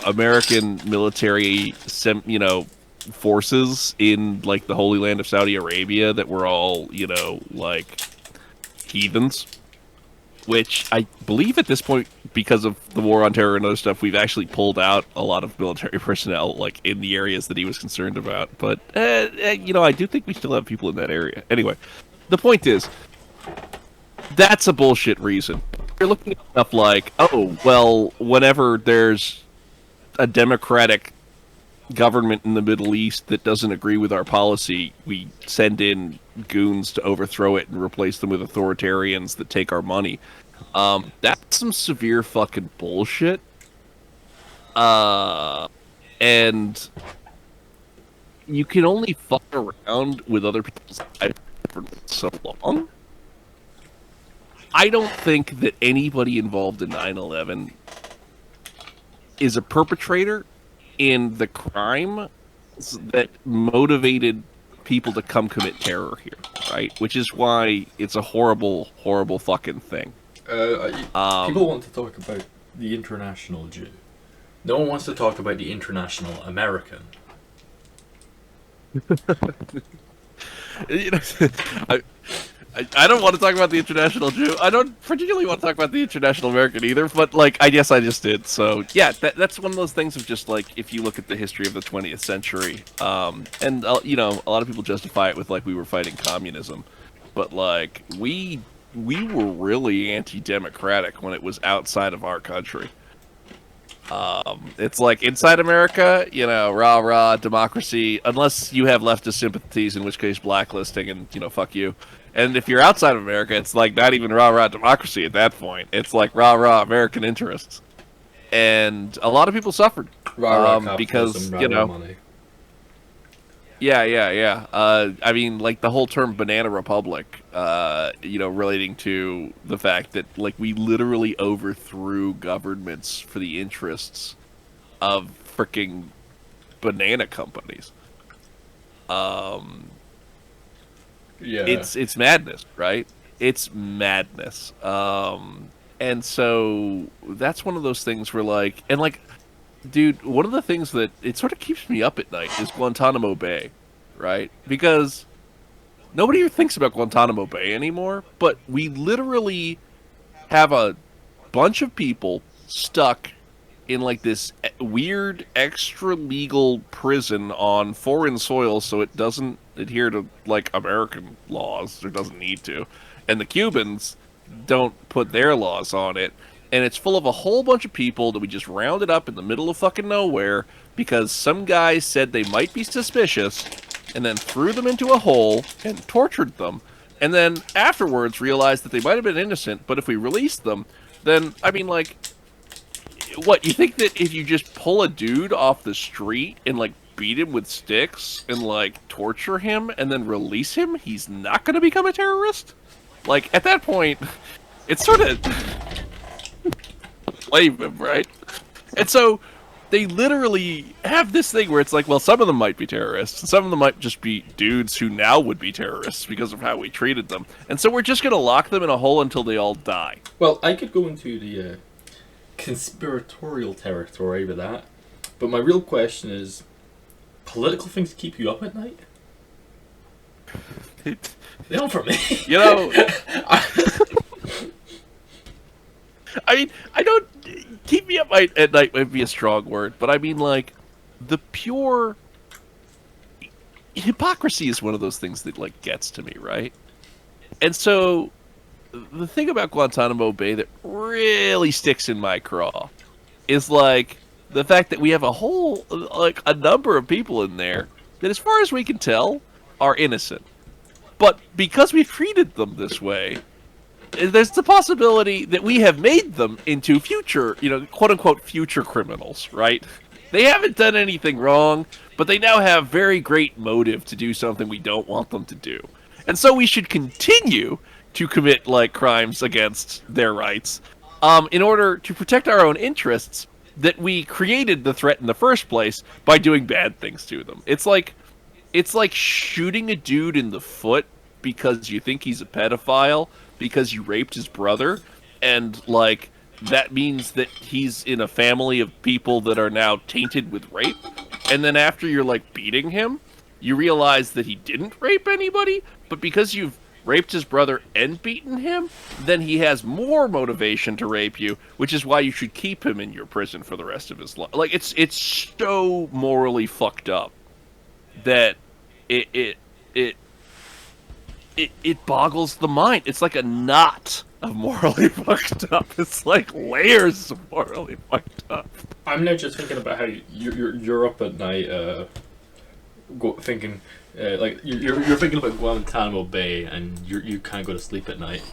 American military, forces in like the Holy Land of Saudi Arabia that were all, like heathens. Which I believe at this point, because of the war on terror and other stuff, we've actually pulled out a lot of military personnel, like in the areas that he was concerned about. But I do think we still have people in that area. Anyway, the point is, that's a bullshit reason. You're looking at stuff like, oh, well, whenever there's a democratic government in the Middle East that doesn't agree with our policy, we send in goons to overthrow it and replace them with authoritarians that take our money. That's some severe fucking bullshit. And you can only fuck around with other people's lives for so long. I don't think that anybody involved in 9/11 is a perpetrator in the crime that motivated people to come commit terror here, right? Which is why it's a horrible, horrible fucking thing. People want to talk about the international Jew. No one wants to talk about the international American. You know, I don't want to talk about the international Jew. I don't particularly want to talk about the international American either, but, like, I guess I just did. So, yeah, that's one of those things of just, like, if you look at the history of the 20th century, and, you know, a lot of people justify it with, like, we were fighting communism. But, like, we were really anti-democratic when it was outside of our country. It's like inside America, you know, rah rah democracy, unless you have leftist sympathies, in which case blacklisting and, you know, fuck you. And if you're outside of America, it's like not even rah rah democracy at that point. It's like rah rah American interests. And a lot of people suffered because, you know, money. Yeah. I mean, like the whole term "banana republic," you know, relating to the fact that like we literally overthrew governments for the interests of freaking banana companies. Yeah, it's madness, right? It's madness. And so that's one of those things where like, and like, dude, one of the things that it sort of keeps me up at night is Guantanamo Bay, right? Because nobody even thinks about Guantanamo Bay anymore, but we literally have a bunch of people stuck in like this weird extra legal prison on foreign soil, so it doesn't adhere to like American laws, or doesn't need to, and the Cubans don't put their laws on it, and it's full of a whole bunch of people that we just rounded up in the middle of fucking nowhere because some guy said they might be suspicious, and then threw them into a hole and tortured them, and then afterwards realized that they might have been innocent, but if we released them, then, I mean, like, what, you think that if you just pull a dude off the street and, like, beat him with sticks and, like, torture him and then release him, he's not gonna become a terrorist? Like, at that point, it's sort of blame him, right? And so, they literally have this thing where it's like, well, some of them might be terrorists, and some of them might just be dudes who now would be terrorists because of how we treated them. And so we're just gonna lock them in a hole until they all die. Well, I could go into the conspiratorial territory with that, but my real question is, political things keep you up at night? They don't for me. You know, I mean, I don't, keep me up at night might be a strong word, but I mean, like, the pure hypocrisy is one of those things that, like, gets to me, right? And so, the thing about Guantanamo Bay that really sticks in my craw is, like, the fact that we have a whole, like, a number of people in there that, as far as we can tell, are innocent. But because we've treated them this way, there's the possibility that we have made them into future, you know, quote-unquote future criminals, right? They haven't done anything wrong, but they now have very great motive to do something we don't want them to do. And so we should continue to commit, like, crimes against their rights, in order to protect our own interests that we created the threat in the first place by doing bad things to them. It's like shooting a dude in the foot because you think he's a pedophile, because you raped his brother, and, like, that means that he's in a family of people that are now tainted with rape, and then after you're, like, beating him, you realize that he didn't rape anybody, but because you've raped his brother and beaten him, then he has more motivation to rape you, which is why you should keep him in your prison for the rest of his life. Like, it's so morally fucked up that it boggles the mind. It's like a knot of morally fucked up. It's like layers of morally fucked up. I'm now just thinking about how you're up at night, thinking, like you're thinking about Guantanamo Bay, and you kind of go to sleep at night,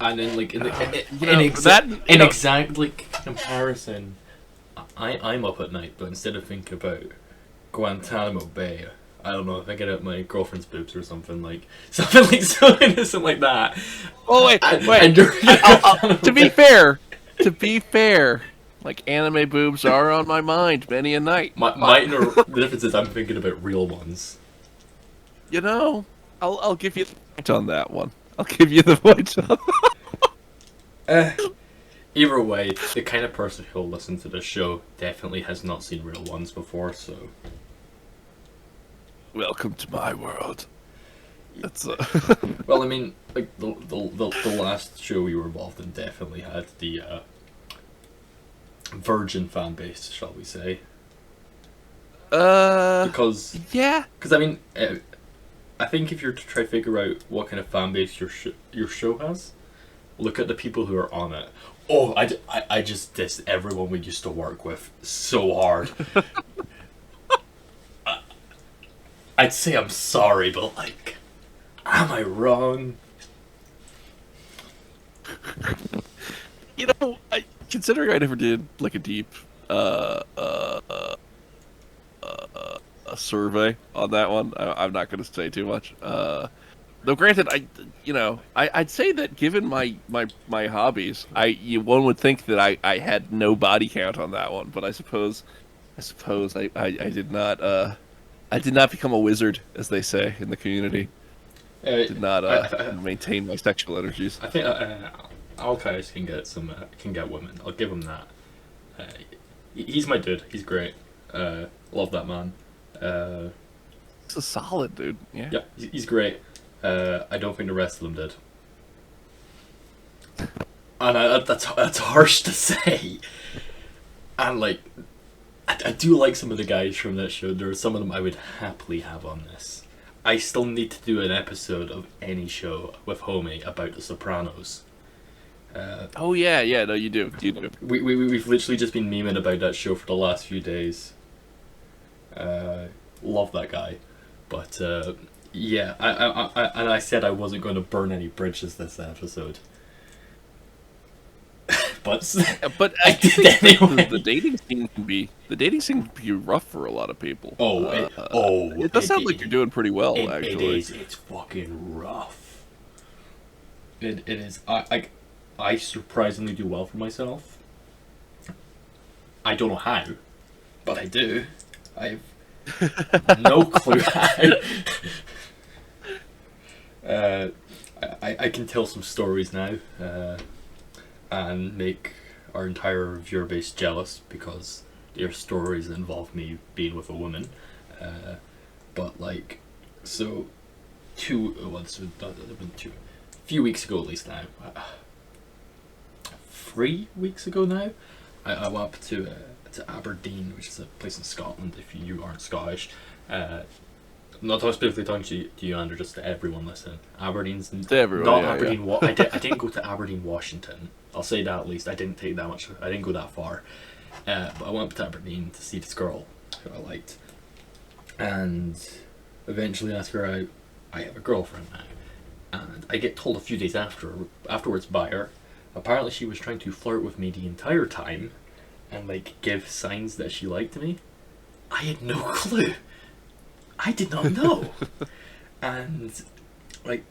and then like in exact like comparison, I'm up at night, but instead of thinking about Guantanamo Bay, I don't know, if I get out my girlfriend's boobs or something like so innocent like that. Oh wait. To be fair, like anime boobs are on my mind many a night. The difference is I'm thinking about real ones. You know, I'll give you the point on that one. I'll give you the point on that. Either way, the kind of person who'll listen to this show definitely has not seen real ones before, so... Welcome to my world. That's Well, I mean, like, the last show we were involved in definitely had the, virgin fan base, shall we say. Because... Yeah. Because, I mean, I think if you're to try to figure out what kind of fan base your show has, look at the people who are on it. Oh, I just dissed everyone we used to work with so hard. I'd say I'm sorry, but like, am I wrong? You know, considering I never did like a deep a survey on that one, I'm not going to say too much. Though granted, I'd say that given my hobbies, one would think that I had no body count on that one, but I suppose I did not become a wizard, as they say in the community. Did not maintain my sexual energies. I think Alkais can get women. I'll give him that. He's my dude. He's great. Love that man. He's a solid dude. Yeah. Yeah, he's great. I don't think the rest of them did. And that's harsh to say. And like, I do like some of the guys from that show. There are some of them I would happily have on this. I still need to do an episode of any show with Homie about The Sopranos. Oh yeah, no, you do. We've literally just been memeing about that show for the last few days. Love that guy, but yeah, I said I wasn't going to burn any bridges this episode. but I did anyway. The dating scene can be rough for a lot of people. It does sound like you're doing pretty well, actually. It is. It's fucking rough. It is. I surprisingly do well for myself. I don't know how, but I do. I've no clue how. I can tell some stories now. And make our entire viewer base jealous because their stories involve me being with a woman. But like, so a few weeks ago at least now, 3 weeks ago now, I went up to Aberdeen, which is a place in Scotland if you aren't Scottish. Not specifically talking to you, Andrew, just to everyone listening. Aberdeen's to everyone, not yeah, Aberdeen. Yeah. I didn't go to Aberdeen, Washington. I'll say that at least. I didn't take that much. I didn't go that far. But I went up to Aberdeen to see this girl who I liked, and eventually asked her out. I have a girlfriend now, and I get told a few days afterwards by her. Apparently, she was trying to flirt with me the entire time, and like give signs that she liked me. I had no clue. I did not know. And like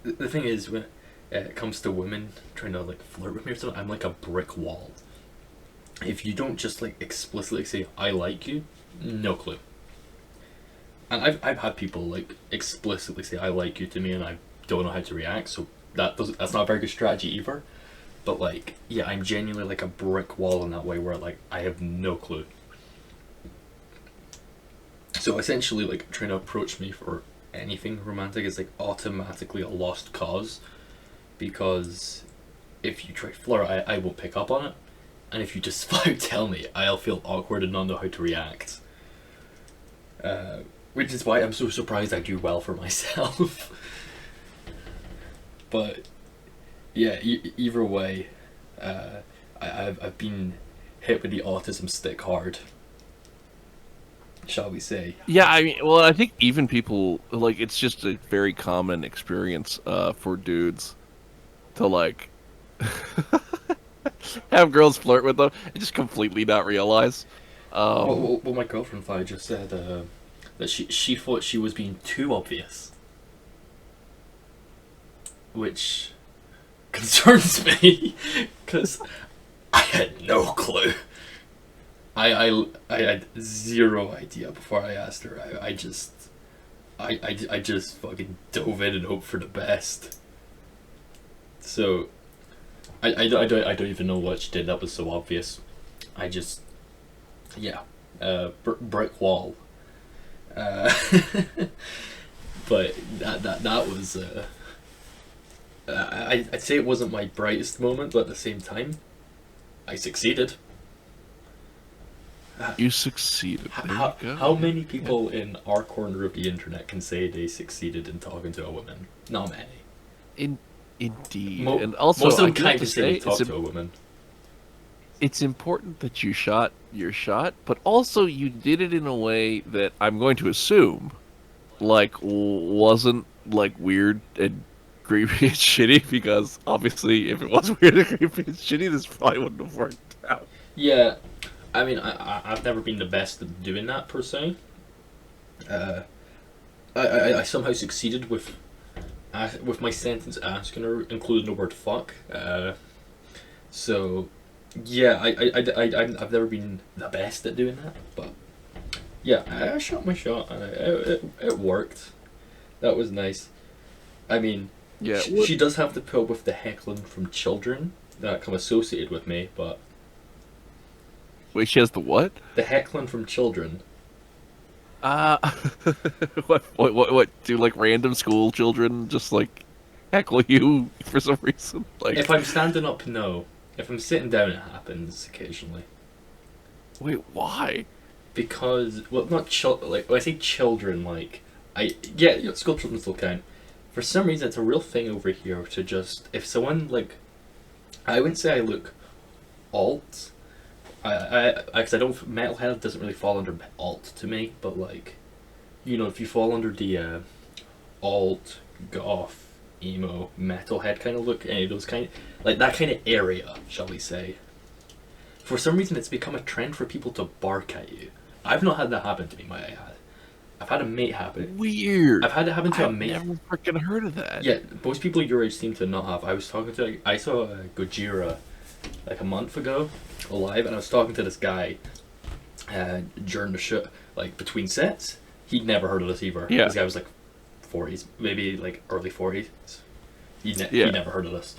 the thing is, when it comes to women trying to like flirt with me or something, I'm like a brick wall. If you don't just like explicitly say I like you, no clue. And I've had people like explicitly say I like you to me, and I don't know how to react. So that's not a very good strategy either. But like, yeah, I'm genuinely like a brick wall in that way, where like I have no clue. So essentially, like, trying to approach me for anything romantic is like automatically a lost cause, because if you try to flirt, I won't pick up on it, and if you just flat out tell me, I'll feel awkward and not know how to react. Which is why I'm so surprised I do well for myself. But yeah, either way, I've been hit with the autism stick hard, shall we say. Yeah, I mean, well, I think even people, like, it's just a very common experience for dudes to, like, have girls flirt with them and just completely not realize. Well, my girlfriend Fi just said that she thought she was being too obvious, which concerns me because I had no clue. I had zero idea before I asked her. I just fucking dove in and hoped for the best. So I don't even know what she did that was so obvious. I just, yeah, brick wall. But that was I'd say it wasn't my brightest moment, but at the same time, I succeeded. You succeeded. There you go. How many people in our corner of the internet can say they succeeded in talking to a woman? Not many. Indeed. And also, most of them I can't have to say they say, talk to a woman. it's important that you shot your shot, but also you did it in a way that I'm going to assume, like, wasn't, like, weird and creepy and shitty, because obviously if it was weird and creepy and shitty, this probably wouldn't have worked out. Yeah, I mean, I've never been the best at doing that, per se. I somehow succeeded with my sentence asking her, including the word fuck. So, yeah, I've never been the best at doing that, but yeah, I shot my shot and it worked. That was nice. I mean, Yeah, she does have to put up with the heckling from children that come associated with me, but wait, she has the what? the heckling from children. What? Do, like, random school children just, like, heckle you for some reason? Like, If I'm standing up, no. If I'm sitting down, it happens occasionally. wait, why? Because, well, not like, when I say children, like, school children still count. For some reason, it's a real thing over here to just, if someone, like, I wouldn't say I look alt. Because I don't, metalhead doesn't really fall under alt to me, but, like, you know, if you fall under the alt, goth, emo, metalhead kind of look, any of those kind, like that kind of area, shall we say. For some reason, it's become a trend for people to bark at you. I've not had that happen to me, I've had a mate happen. Weird. I've had it happen to a I've mate. never freaking heard of that. Yeah, most people your age seem to not have. I was talking to, I saw Gojira like a month ago, live, and I was talking to this guy during the show, like between sets. He'd never heard of this either. Yeah. This guy was like 40s, maybe like early 40s. He'd never heard of this.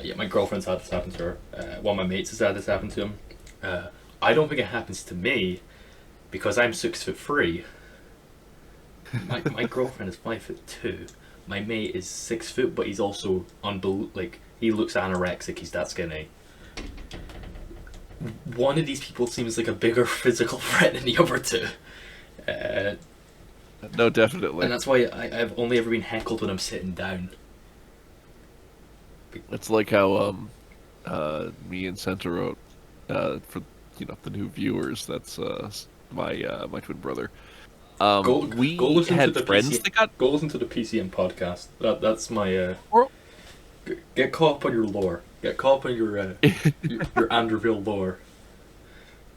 Yeah, my girlfriend's had this happen to her. One of my mates has had this happen to him. I don't think it happens to me because I'm 6'3". My girlfriend is 5'2". My mate is 6 foot, but he's also like he looks anorexic. He's that skinny. One of these people seems like a bigger physical threat than the other two. No, definitely. And that's why I've only ever been heckled when I'm sitting down. It's like how me and Santa wrote for the new viewers. That's my twin brother. We go listen had to the friends PCM, that got. Go listen to the PCM podcast. That's my. Or- Get caught up on your lore. Get caught up on your Anderville lore.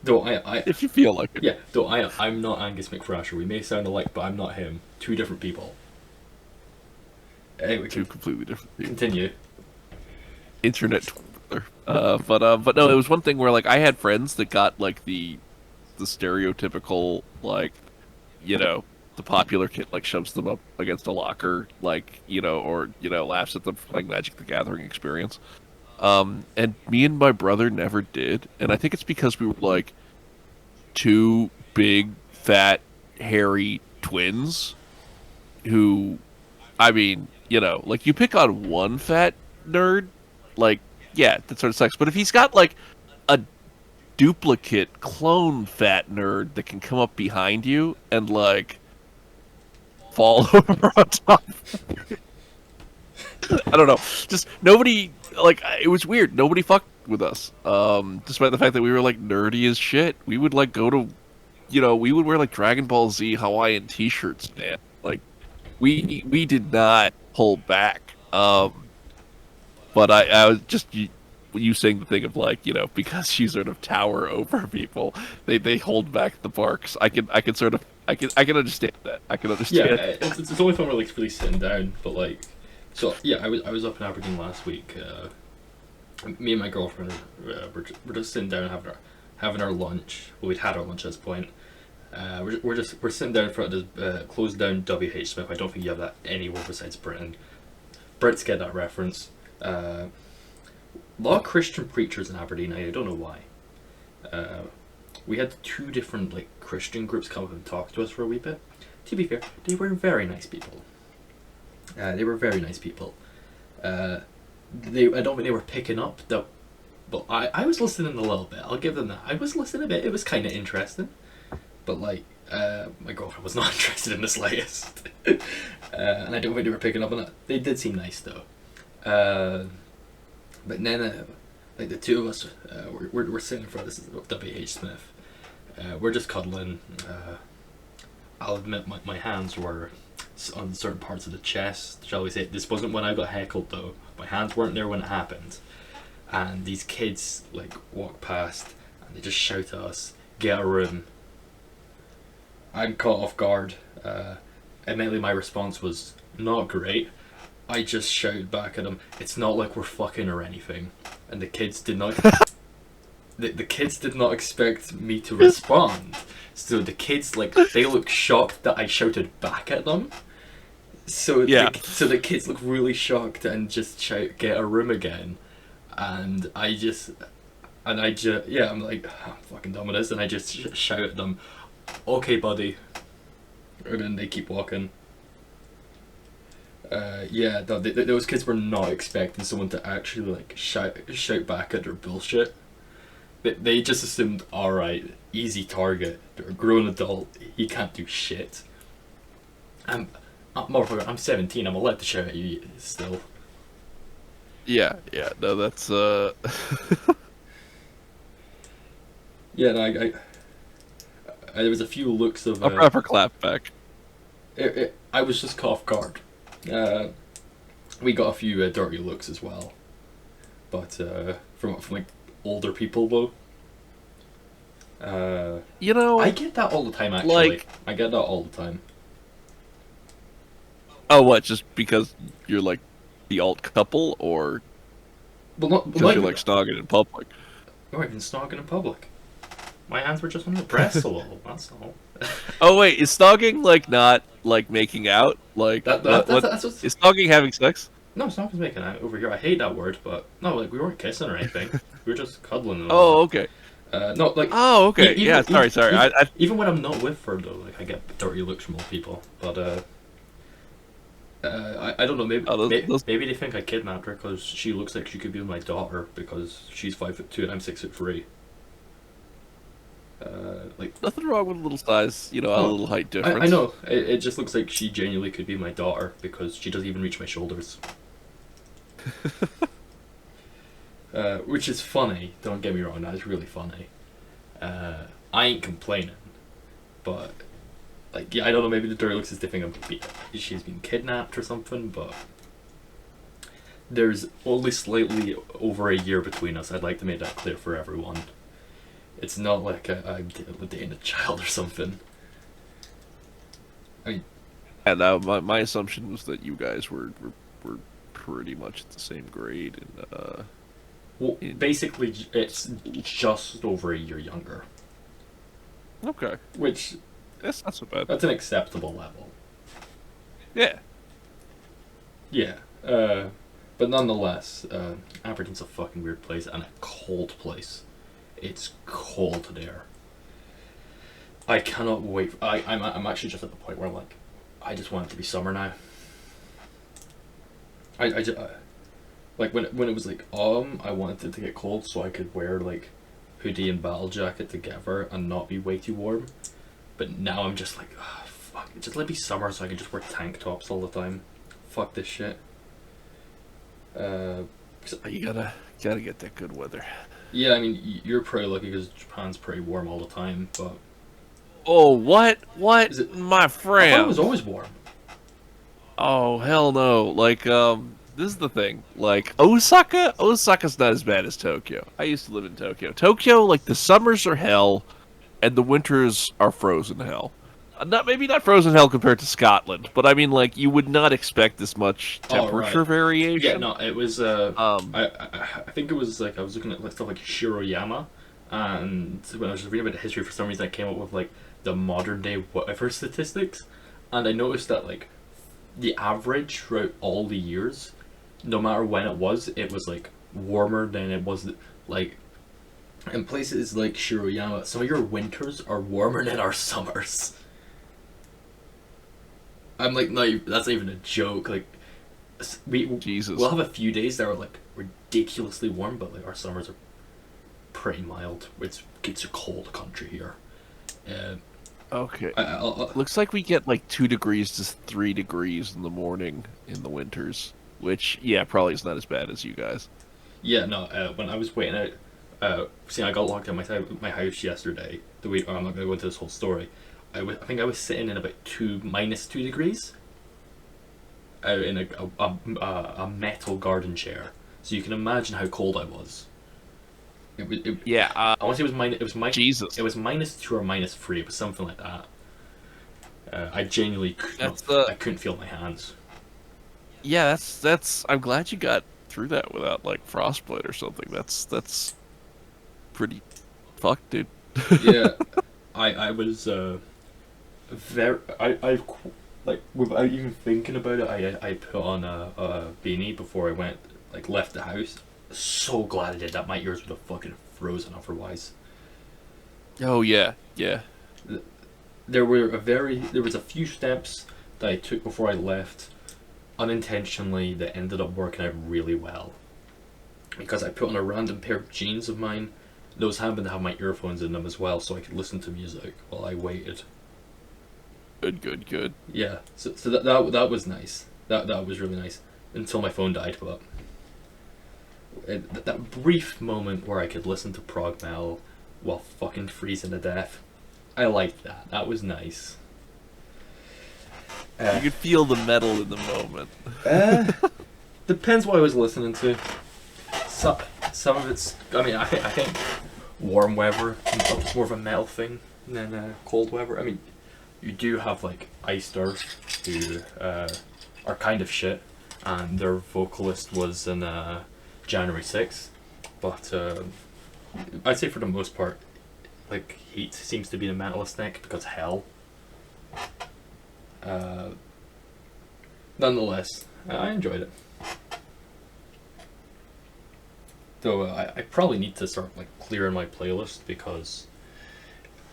Though if you feel like it. yeah. Though I'm not Angus McThrasher. We may sound alike, but I'm not him. Two different people. Anyway, Two completely different people. continue. Internet Twitter. But no, it was one thing where, like, I had friends that got, like, the stereotypical, like, the popular kid, like, shoves them up against a locker, like, or laughs at them for, like, Magic the Gathering experience. And me and my brother never did, and I think it's because we were, like, two big, fat, hairy twins who, I mean, like, you pick on one fat nerd, like, yeah, that sort of sucks. But if he's got, like, a duplicate clone fat nerd that can come up behind you and, like, fall over on top I don't know. Just nobody, like, it was weird. Nobody fucked with us. Despite the fact that we were like nerdy as shit, we would like go to, we would wear like Dragon Ball Z Hawaiian T-shirts, man. Like we did not hold back. But I was just you saying the thing of like, because you sort of tower over people, they hold back the barks. I can sort of I can understand that. I can Yeah, understand. it's only fun when we're like really sitting down, but like, so yeah, I was up in Aberdeen last week. Me and my girlfriend we're just sitting down having our lunch. Well, we'd had our lunch at this point. We're sitting down in front of this closed down WH Smith. I don't think you have that anywhere besides Britain. Brits get that reference. A lot of Christian preachers in Aberdeen. I don't know why. We had two different like Christian groups come up and talk to us for a wee bit. To be fair, they were very nice people. They were very nice people. I don't think they were picking up that. But I was listening a little bit. I'll give them that. I was listening a bit. It was kind of interesting. But like, my girlfriend was not interested in the slightest. And I don't think they were picking up on it. They did seem nice though. But then, like the two of us, we're sitting in front of this WH Smith. We're just cuddling. I'll admit my hands were on certain parts of the chest, shall we say. This wasn't when I got heckled though. My hands weren't there when it happened. And these kids like walk past and they just shout at us, "Get a room." I'm caught off guard. Admittedly, my response was not great. I just shouted back at them, "It's not like we're fucking or anything." And the kids did not. The kids did not expect me to respond. So the kids they look shocked that I shouted back at them. So Yeah. So the kids look really shocked and just shout, "Get a room again." And I'm like, I'm fucking dumb at this, and I just shout at them, "Okay, buddy," and then they keep walking. Yeah, no, those kids were not expecting someone to actually like shout back at their bullshit. They just assumed, all right, easy target. They're a grown adult. He can't do shit. Motherfucker, I'm 17. I'm allowed to shout at you still. Yeah, no, that's Yeah, no, I there was a few looks of. a proper clap back. I was just caught off guard. We got a few dirty looks as well, but from like older people though. I get that all the time actually. I get that all the time. Oh, what? Just because you're like the alt couple, or Well, not because you're like snogging in public? Not even snogging in public. My hands were just on your breast a little. That's all. Oh wait, is snogging like not like making out? Like That's is snogging having sex? No, snogging's making out over here. I hate that word, but no, like we weren't kissing or anything. We were just cuddling. Oh, okay. No, like. Oh, okay. Yeah, sorry. Even when I'm not with her though, like I get dirty looks from old people. But I don't know. Maybe they think I kidnapped her because she looks like she could be my daughter because she's 5'2" and I'm 6'3". Like nothing wrong with a little size, a little height difference. I know. It just looks like she genuinely could be my daughter because she doesn't even reach my shoulders. Which is funny. Don't get me wrong. That is really funny. I ain't complaining, but like, yeah, I don't know. Maybe the dirty looks is the thing of she's been kidnapped or something. But there's only slightly over a year between us. I'd like to make that clear for everyone. It's not like I'm dating a child or something. I mean, and now my assumption was that you guys were pretty much at the same grade, and well, basically, it's just over a year younger. Okay. Which that's not so bad. That's an acceptable level. Yeah. Yeah. But nonetheless, Aberdeen's a fucking weird place and a cold place. It's cold there. I cannot wait. I'm actually just at the point where I'm like, I just want it to be summer now. I just, like when it was like I wanted it to get cold so I could wear like hoodie and battle jacket together and not be way too warm. But now I'm just like, oh, fuck, just let it be summer so I can just wear tank tops all the time. Fuck this shit. You Gotta get that good weather. Yeah, I mean, you're pretty lucky because Japan's pretty warm all the time, but... Oh, what? What? Is it... My I thought friend. it was always warm. Oh, hell no. Like, this is the thing. Like, Osaka's not as bad as Tokyo. I used to live in Tokyo. Tokyo, like, the summers are hell, and the winters are frozen hell. Maybe not frozen hell compared to Scotland, but I mean, like, you would not expect this much temperature variation. Yeah, no, it was, I think it was, like, I was looking at like, stuff like Shiroyama, and when I was reading about the history, for some reason I came up with, like, the modern day whatever statistics, and I noticed that, like, the average throughout all the years, no matter when it was, like, warmer than it was, like, in places like Shiroyama, some of your winters are warmer than our summers. I'm like, no, that's not even a joke. Like, we'll have a few days that are like ridiculously warm, but like our summers are pretty mild. It's a cold country here. Okay. Looks like we get like 2 degrees to 3 degrees in the morning in the winters, which probably is not as bad as you guys. Yeah, no. When I was waiting out, I got locked in my house yesterday. I'm not gonna go into this whole story. I think I was sitting in about -2 degrees out in a metal garden chair, so you can imagine how cold I was. I want to say Jesus. It was -2 or -3. It was something like that. I genuinely I couldn't feel my hands. Yeah, that's. I'm glad you got through that without like frostbite or something. That's pretty fucked, dude. Yeah, I was very I like without even thinking about it. I put on a beanie before I left the house. So glad I did that. My ears would have fucking frozen otherwise. Oh yeah. There was a few steps that I took before I left, unintentionally, that ended up working out really well. Because I put on a random pair of jeans of mine. Those happened to have my earphones in them as well, so I could listen to music while I waited. Good. Yeah, so that was nice. That was really nice until my phone died. But that brief moment where I could listen to prog metal while fucking freezing to death, I liked that. That was nice. You could feel the metal in the moment. Depends what I was listening to. Some of it's. I mean, I think warm weather is more of a metal thing than cold weather. I mean, you do have like Iced Earth, who are kind of shit, and their vocalist was in January 6th, but I'd say for the most part, like Heat seems to be the metalist neck because Hell. Nonetheless, I enjoyed it. Though I probably need to start like clearing my playlist because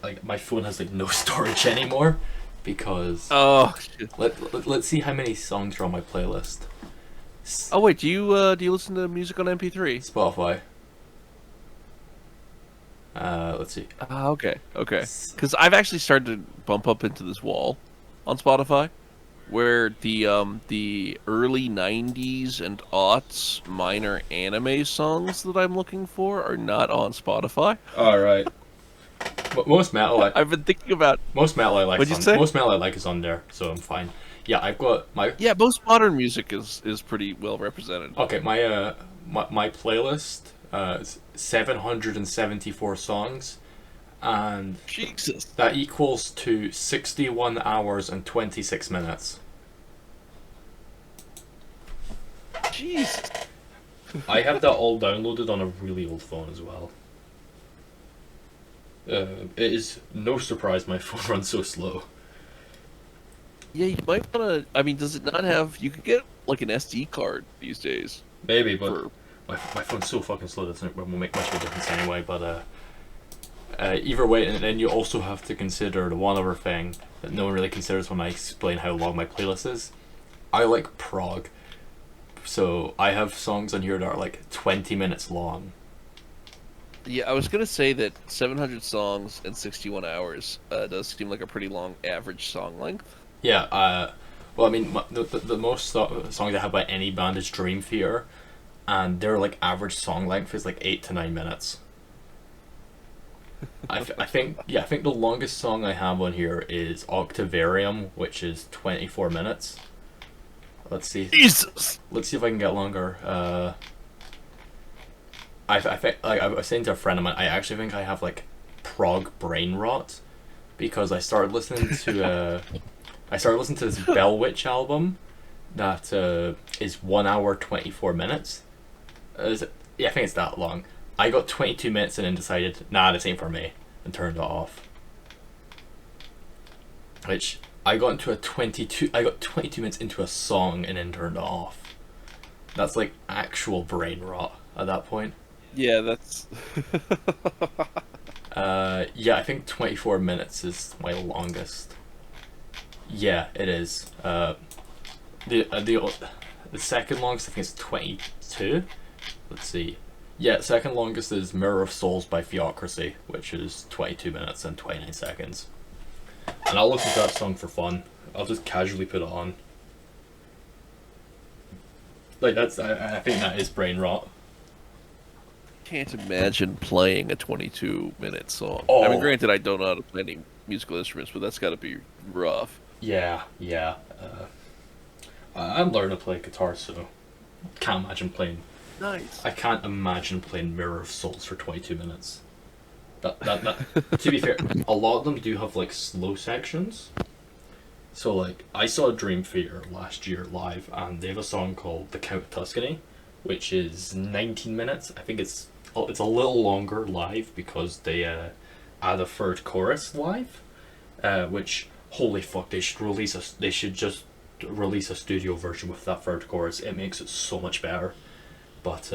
like my phone has like no storage anymore because shit. Let's see how many songs are on my playlist. Oh wait, do you listen to music on MP3? Spotify. Let's see. Okay. Because I've actually started to bump up into this wall on Spotify, where the early '90s and aughts minor anime songs that I'm looking for are not on Spotify. All right. Most metal I've been thinking about most metal I like. What'd you say? Most metal I like is on there, so I'm fine. Yeah, I've got my. Yeah, most modern music is pretty well represented. Okay, my playlist is 774 songs, and Jesus, that equals to 61 hours and 26 minutes. Jesus. I have that all downloaded on a really old phone as well. It is no surprise my phone runs so slow. Yeah, you might wanna. I mean, does it not have? You could get like an SD card these days. Maybe, but my phone's so fucking slow that it won't make much of a difference anyway. But either way, and then you also have to consider the one other thing that no one really considers when I explain how long my playlist is. I like prog, so I have songs on here that are like 20 minutes long. Yeah, I was gonna say that 700 songs and 61 hours does seem like a pretty long average song length. Yeah, well, I mean, the most songs I have by any band is Dream Theater, and their like average song length is like 8 to 9 minutes. I think the longest song I have on here is Octavarium, which is 24 minutes. Let's see. Jesus. Let's see if I can get longer. I think, like I was saying to a friend of mine, I actually think I have like prog brain rot, because I started listening to this Bell Witch album that is 1 hour 24 minutes. Yeah, I think it's that long. I got 22 minutes and then decided, nah, this ain't for me, and turned it off. Which I got 22 minutes into a song and then turned it off. That's like actual brain rot at that point. Yeah, that's. Yeah, I think 24 minutes is my longest. Yeah, it is. The second longest I think is 22. Let's see. Yeah, second longest is Mirror of Souls by Theocracy, which is 22 minutes and 29 seconds. And I'll listen to that song for fun. I'll just casually put it on. Like that's, I think that is brain rot. Can't imagine playing a 22-minute song. Oh. I mean, granted, I don't know how to play any musical instruments, but that's got to be rough. Yeah. I'm learning to play guitar, so can't imagine playing. Nice. I can't imagine playing Mirror of Souls for 22 minutes. That to be fair, a lot of them do have like slow sections. So like I saw Dream Theater last year live, and they have a song called The Count of Tuscany, which is 19 minutes. I think it's a little longer live because they add a third chorus live, which holy fuck, they should just release a studio version with that third chorus. It makes it so much better. But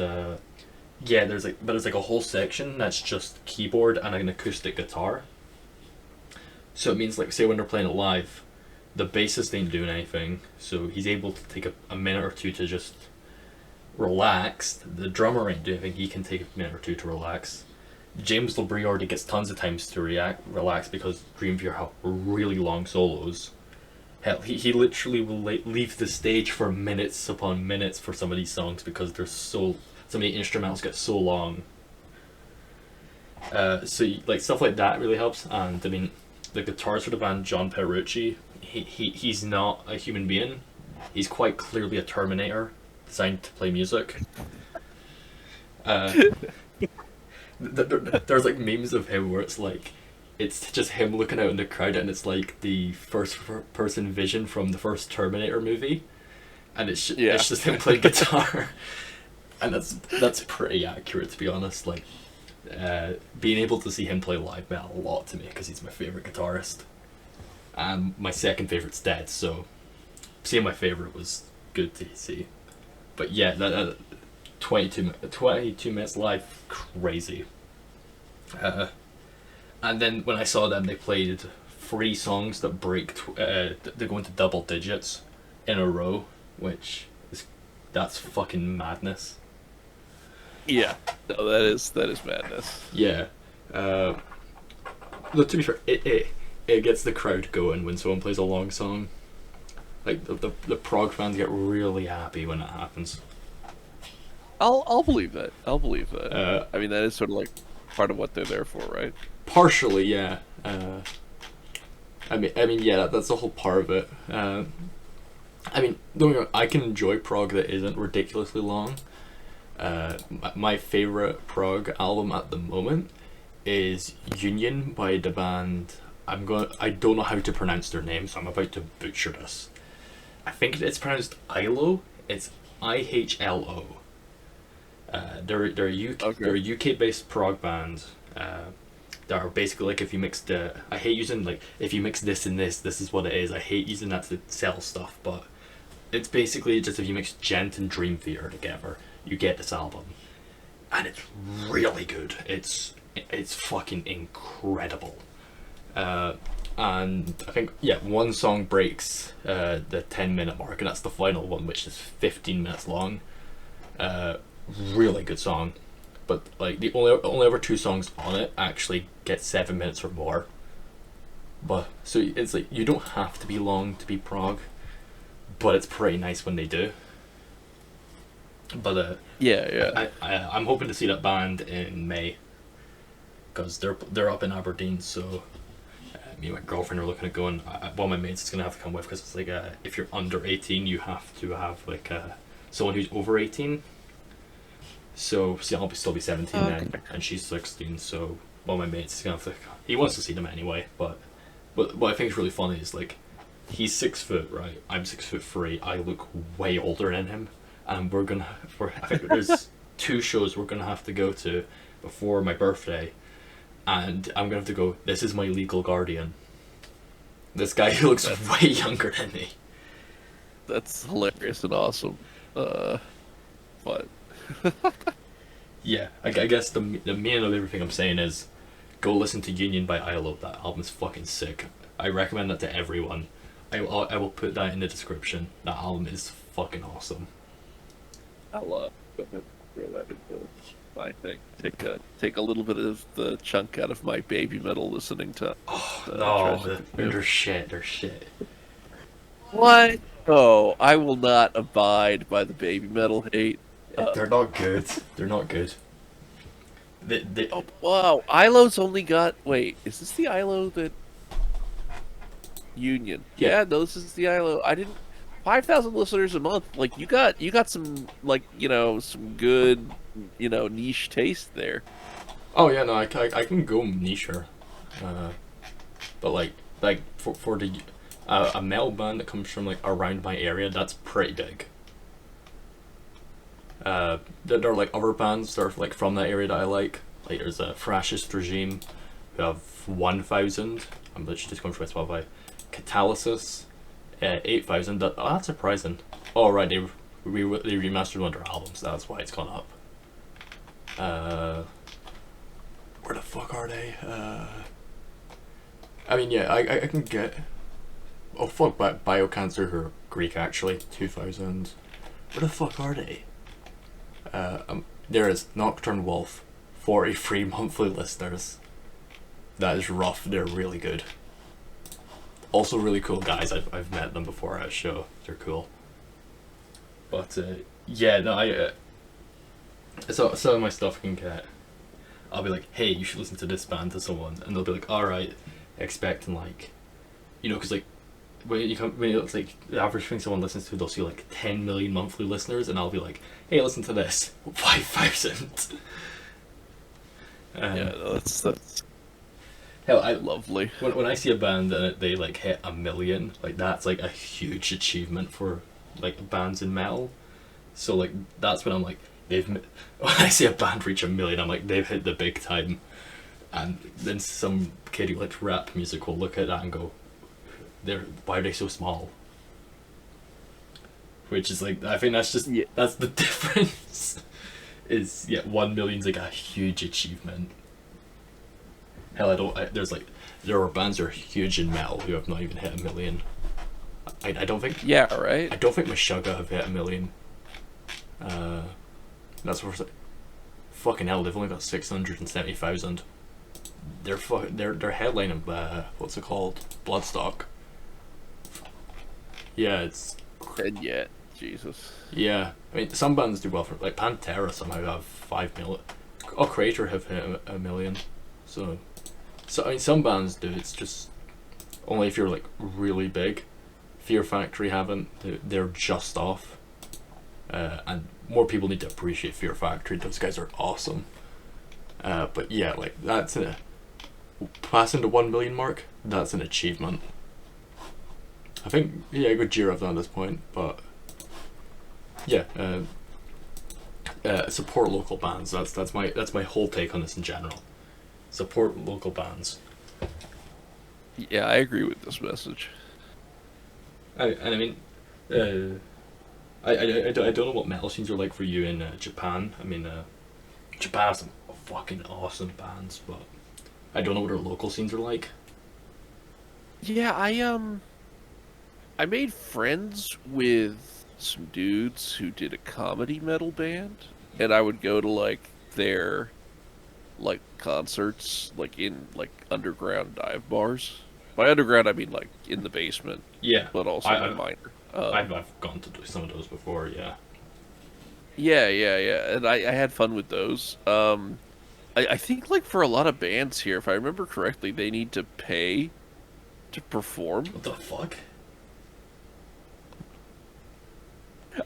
yeah, there's like a whole section that's just keyboard and an acoustic guitar. So it means, like, say when they're playing it live, the bassist ain't doing anything, so he's able to take a minute or two to just relax. The drummer ain't doing anything, he can take a minute or two to relax. James LaBrie already gets tons of times to relax because Dream Theater have really long solos. Hell, he literally will leave the stage for minutes upon minutes for some of these songs because they're so many instrumentals get so long. So like stuff like that really helps. And I mean, the guitarist for the band, John Petrucci, he's not a human being. He's quite clearly a Terminator designed to play music. There's like memes of him where it's like, it's just him looking out in the crowd and it's like the first person vision from the first Terminator movie, and it's just him playing guitar. And that's pretty accurate, to be honest. Like being able to see him play live meant a lot to me because he's my favorite guitarist, and my second favorite's dead, so seeing my favorite was good to see. But yeah, that 22 minutes live, crazy. And then when I saw them, they played 3 songs that they go into double digits in a row, that's fucking madness. Yeah, no, that is madness. Yeah. Look, to be fair, it gets the crowd going when someone plays a long song. Like the prog fans get really happy when it happens. I'll believe that. I mean, that is sort of like part of what they're there for, right? Partially, yeah. I mean, yeah, that's the whole part of it. I mean, don't get me wrong, I can enjoy prog that isn't ridiculously long. My favorite prog album at the moment is Union by the band. I don't know how to pronounce their name, so I'm about to butcher this. I think it's pronounced ILO. It's IHLO. They're a UK based prog band. That are basically like, if you mix I hate using like, if you mix this and this is what it is. I hate using that to sell stuff, but it's basically just if you mix Gent and Dream Theater together, you get this album, and it's really good. It's fucking incredible. And I think one song breaks the 10-minute mark, and that's the final one, which is 15 minutes long. Really good song. But like the only other 2 songs on it actually get 7 minutes or more. But so it's like, you don't have to be long to be prog, but it's pretty nice when they do. But Yeah. I'm hoping to see that band in May, because they're up in Aberdeen. So me and my girlfriend are looking at going. One of my mates is gonna have to come with, because it's like if you're under 18, you have to have like someone who's over 18. So see, I'll still be 17 then, and she's 16. So one of my mates is gonna have to. He wants to see them anyway, but what I think is really funny is like, he's 6 foot, right? I'm 6'3". I look way older than him, and I think there's 2 shows we're gonna have to go to before my birthday, and I'm gonna have to go. This is my legal guardian. This guy who looks way younger than me. That's hilarious and awesome. But Yeah, I guess the meaning of everything I'm saying is, go listen to Union by ILO. That album is fucking sick. I recommend that to everyone. I will put that in the description. That album is fucking awesome. I love my thing. Take a little bit of the chunk out of my baby metal listening to. No, they're shit. They're shit. What? Oh, I will not abide by the baby metal hate. They're not good. They're not good. Oh, wow. ILO's only got. Wait, is this the ILO that. Union? Yeah, no, this is the ILO. I didn't. 5,000 listeners a month. Like, you got some, like, some good, niche taste there. Oh yeah, no, I can go nicher, but like for the a metal band that comes from like around my area, that's pretty big. There are like other bands that are like from that area that I like. Like there's a Fascist Regime, who have 1,000. I'm literally just going for my Spotify. Catalysis, 8,000. That's surprising. Oh right, they remastered one of their albums. That's why it's gone up. Where the fuck are they? I mean, yeah, I can get. Oh fuck, Biocancer, who are Greek actually. 2,000. Where the fuck are they? There is Nocturne Wolf, 43 monthly listeners. That is rough. They're really good. Also really cool guys. I've met them before at a show. They're cool. But yeah, no, so some of my stuff can get. I'll be like, hey, you should listen to this band to someone, and they'll be like, all right, expecting like, because like when it's like the average thing someone listens to, they'll see like 10 million monthly listeners, and I'll be like, hey, listen to this, 5,000. Yeah, no, that's hell, lovely. When I see a band and they like hit 1 million, like that's like a huge achievement for like bands in metal. So like that's when I'm like, when I see a band reach 1 million, I'm like, they've hit the big time. And then some kid who likes rap music will look at that and go, why are they so small? Which is like, I think that's just, that's the difference. Is 1 million's like a huge achievement. Hell, there are bands that are huge in metal who have not even hit 1 million. I don't think. Yeah, right. I don't think Meshuggah have hit 1 million. That's where it's like, fucking hell, they've only got 670,000. They're headlining what's it called? Bloodstock. Yeah, it's. And yet, Jesus. Yeah, I mean some bands do well for like Pantera somehow have 5 million. Oh, Creator have hit 1 million. So I mean some bands do. It's just only if you're like really big. Fear Factory haven't. They're just off. And more people need to appreciate Fear Factory. Those guys are awesome. But yeah, like that's passing the 1 million mark. That's an achievement. I think Gojira have done at this point, but yeah, support local bands. That's my whole take on this in general. Support local bands. Yeah, I agree with this message. I mean, I don't know what metal scenes are like for you in Japan. I mean, Japan has some fucking awesome bands, but I don't know what their local scenes are like. Yeah, I made friends with some dudes who did a comedy metal band, and I would go to like their like concerts like in like underground dive bars. By underground I mean like in the basement. Yeah, but also in minor. I've gone to some of those before. Yeah. Yeah, and I had fun with those. I think like for a lot of bands here, if I remember correctly, they need to pay to perform. What the fuck?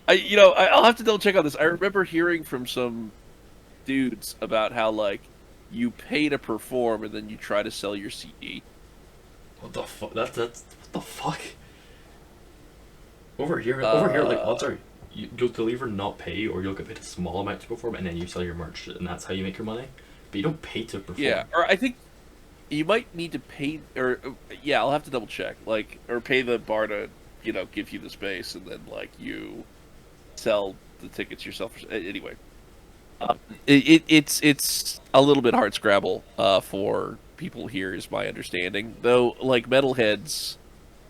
I'll have to double check on this. I remember hearing from some dudes about how like you pay to perform and then you try to sell your CD. What the fuck? That's what the fuck? Over here, like odds are you'll either not pay or you'll get paid a small amount to perform, and then you sell your merch, and that's how you make your money. But you don't pay to perform. Yeah, or I think you might need to pay, or yeah, I'll have to double check, like, or pay the bar to, give you the space, and then like you sell the tickets yourself. Anyway, it's a little bit hard scrabble for people here, is my understanding. Though, like metalheads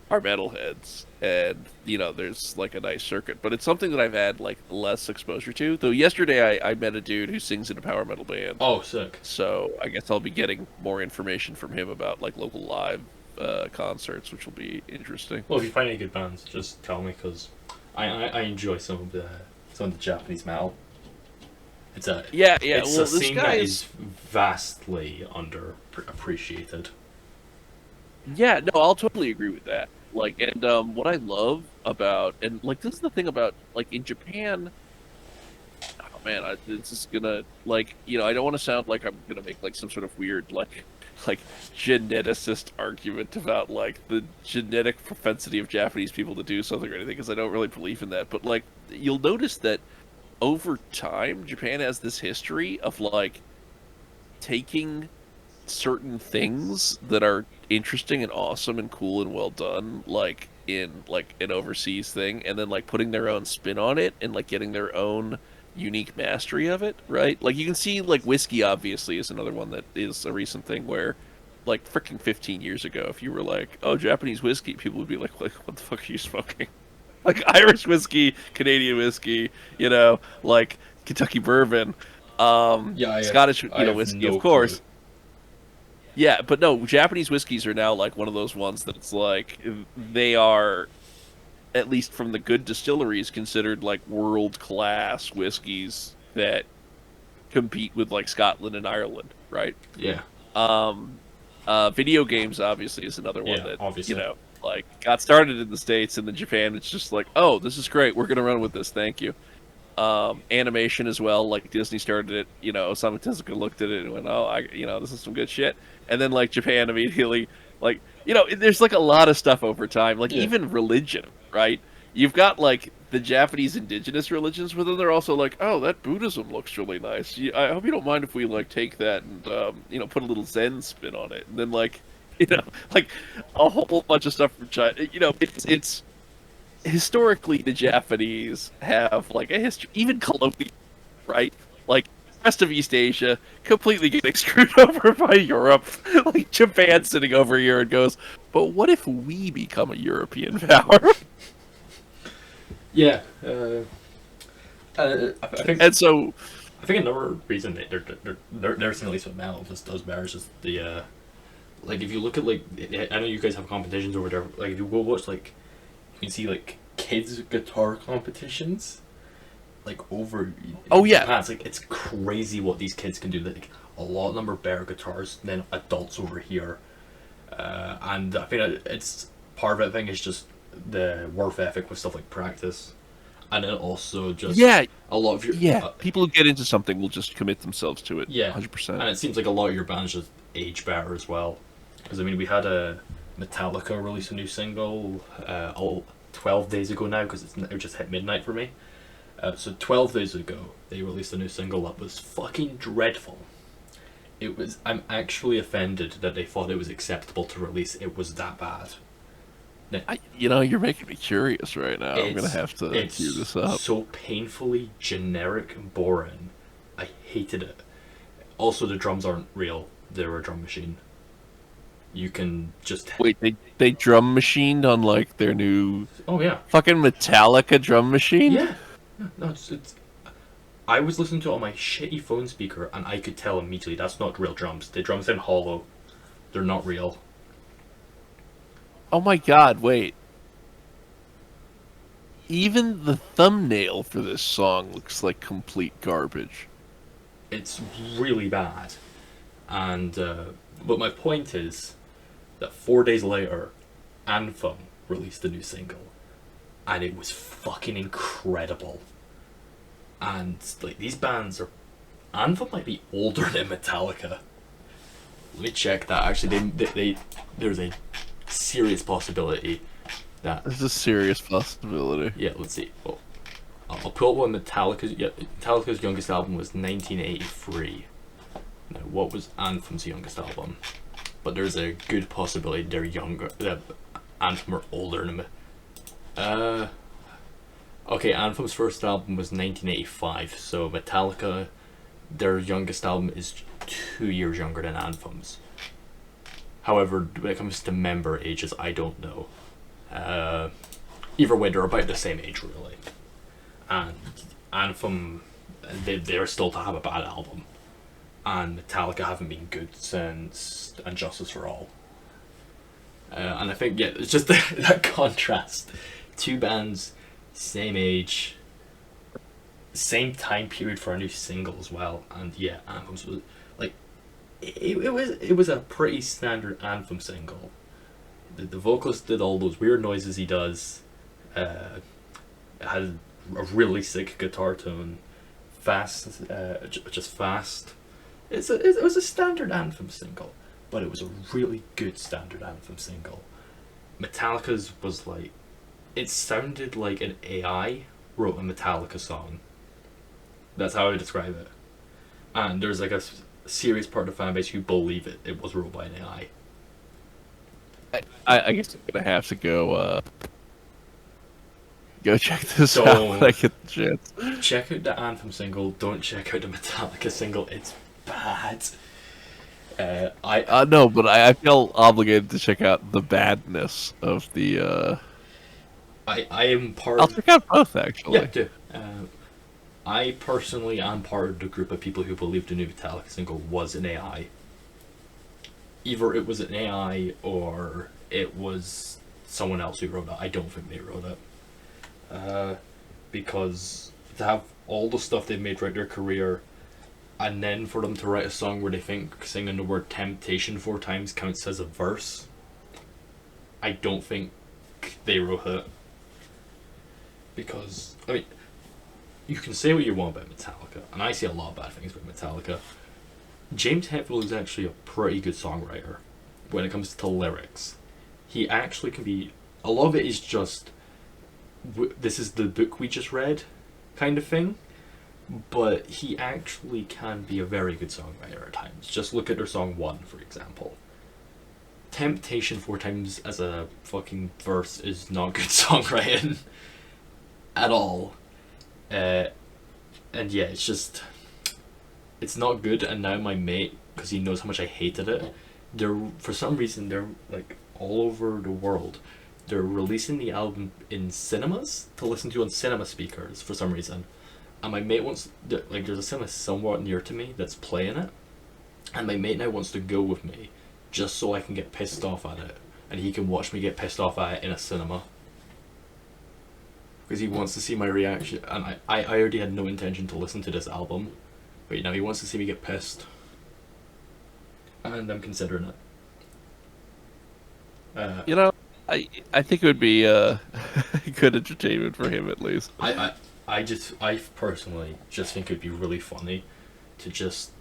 are metalheads, and there's like a nice circuit, but it's something that I've had like less exposure to. Though yesterday I met a dude who sings in a power metal band. Oh, sick. So I guess I'll be getting more information from him about like local live concerts, which will be interesting. Well, if you find any good bands, just tell me, because I enjoy some of the Japanese metal. It's a Yeah. It's Well, a this scene guy that is. is vastly underappreciated. Yeah, no, I'll totally agree with that. Like, and what I love about, and like, this is the thing about, like, in Japan. Oh man, this is gonna like, I don't want to sound like I'm gonna make like some sort of weird like geneticist argument about like the genetic propensity of Japanese people to do something or anything, because I don't really believe in that. But like, you'll notice that over time, Japan has this history of like taking certain things that are interesting and awesome and cool and well done, like in like an overseas thing, and then like putting their own spin on it and like getting their own unique mastery of it, right? Like you can see like whiskey obviously is another one that is a recent thing where like freaking 15 years ago, if you were like, oh, Japanese whiskey, people would be like what the fuck are you smoking? Like Irish whiskey, Canadian whiskey, like Kentucky bourbon, Scottish, I have whiskey, no of course. clue. Yeah, but no, Japanese whiskeys are now like one of those ones that it's like they are, at least from the good distilleries, considered like world class whiskeys that compete with like Scotland and Ireland, right? Yeah. Um, Video games obviously is another one Yeah, that obviously. like got started in the States, and then Japan. It's just like, oh, this is great. We're gonna run with this. Thank you. Animation as well. Like Disney started it. Osamu Tezuka looked at it and went, "Oh, this is some good shit." And then like Japan immediately, like there's like a lot of stuff over time. Like Yeah. even religion, right? You've got like the Japanese indigenous religions, but then they're also like, "Oh, that Buddhism looks really nice. I hope you don't mind if we like take that and put a little Zen spin on it." And then like like a whole bunch of stuff from China. It's historically the Japanese have like a history, even colonial, right? Like the rest of East Asia completely getting screwed over by Europe. Like Japan sitting over here and goes, but what if we become a European power? Yeah. I think And so, another reason that they're seeing at least what metal just does better is just the like if you look at like I know you guys have competitions over there. Like if you go watch like you can see like kids guitar competitions like over Oh, yeah. Japan. It's like it's crazy what these kids can do. Like a lot of them are better guitars than adults over here, and I think it's part of it. I think it's just the work ethic with stuff like practice, and then also just yeah, a lot of your people who get into something will just commit themselves to it. yeah, 100%. and it seems like a lot of your bands just age better as well. Because I mean, we had a Metallica release a new single 12 days ago now, because it just hit midnight for me. So 12 days ago, they released a new single that was fucking dreadful. I'm actually offended that they thought it was acceptable to release. It was that bad. You're making me curious right now. I'm gonna have to It's hear this up. so painfully generic and boring. I hated it. Also, the drums aren't real. They're a drum machine. You can just Wait, they drum machined on like their new oh yeah. fucking Metallica drum machine? Yeah. No, it's. I was listening to it on my shitty phone speaker, and I could tell immediately that's not real drums. The drums sound hollow. They're not real. Oh my god, wait. even the thumbnail for this song looks like complete garbage. It's really bad. And but my point is that 4 days later, Anthem released a new single, and it was fucking incredible. And like these bands are, Anthem might be older than Metallica. Let me check that. Actually, they there's a serious possibility that. There's a serious possibility. Yeah, let's see. Well, I'll pull up what Metallica's youngest album was 1983. Now, what was Anthem's youngest album? But there's a good possibility they're younger. That Anthem are older than me. Okay, Anthem's first album was 1985, so Metallica, their youngest album is 2 years younger than Anthem's. However, when it comes to member ages, I don't know. Either way, they're about the same age, really. And Anthem, they're still to have a bad album. And Metallica haven't been good since And Justice for All. And I think, yeah, it's just that contrast. Two bands, same age, same time period for a new single as well. And yeah, Anthem's was like, it was a pretty standard Anthem single. The vocalist did all those weird noises he does. It had a really sick guitar tone, fast, just fast. It was a standard Anthem single, but it was a really good standard Anthem single. Metallica's was like, it sounded like an AI wrote a Metallica song. That's how I would describe it. And there's like a serious part of the fan base who believe it was wrote by an AI. I guess I'm gonna have to go check this So, out when I get the chance. Check out the Anthem single. Don't check out the Metallica single. It's bad. No, but I feel obligated to check out the badness of the. I am part. I'll check out both actually. Yeah, do. I personally am part of the group of people who believe the new Metallica single was an AI. Either it was an AI or it was someone else who wrote it. I don't think they wrote it. Because to have all the stuff they've made throughout their career, and then for them to write a song where they think singing the word temptation 4 times counts as a verse, I don't think they wrote it. Because, I mean, you can say what you want about Metallica, and I say a lot of bad things about Metallica. James Hetfield is actually a pretty good songwriter when it comes to lyrics. He actually can be... A lot of it is just, this is the book we just read kind of thing. But he actually can be a very good songwriter at times. Just look at their song 1, for example. Temptation 4 times as a fucking verse is not good songwriting. At all. And yeah, it's just... It's not good, and now my mate, because he knows how much I hated it, for some reason, they're like all over the world. They're releasing the album in cinemas to listen to on cinema speakers for some reason. And my mate wants, like, there's a cinema somewhat near to me that's playing it, and my mate now wants to go with me just so I can get pissed off at it, and he can watch me get pissed off at it in a cinema. Because he wants to see my reaction, and I already had no intention to listen to this album. But now he wants to see me get pissed. And I'm considering it. You know, I think it would be good entertainment for him at least. I personally just think it'd be really funny to just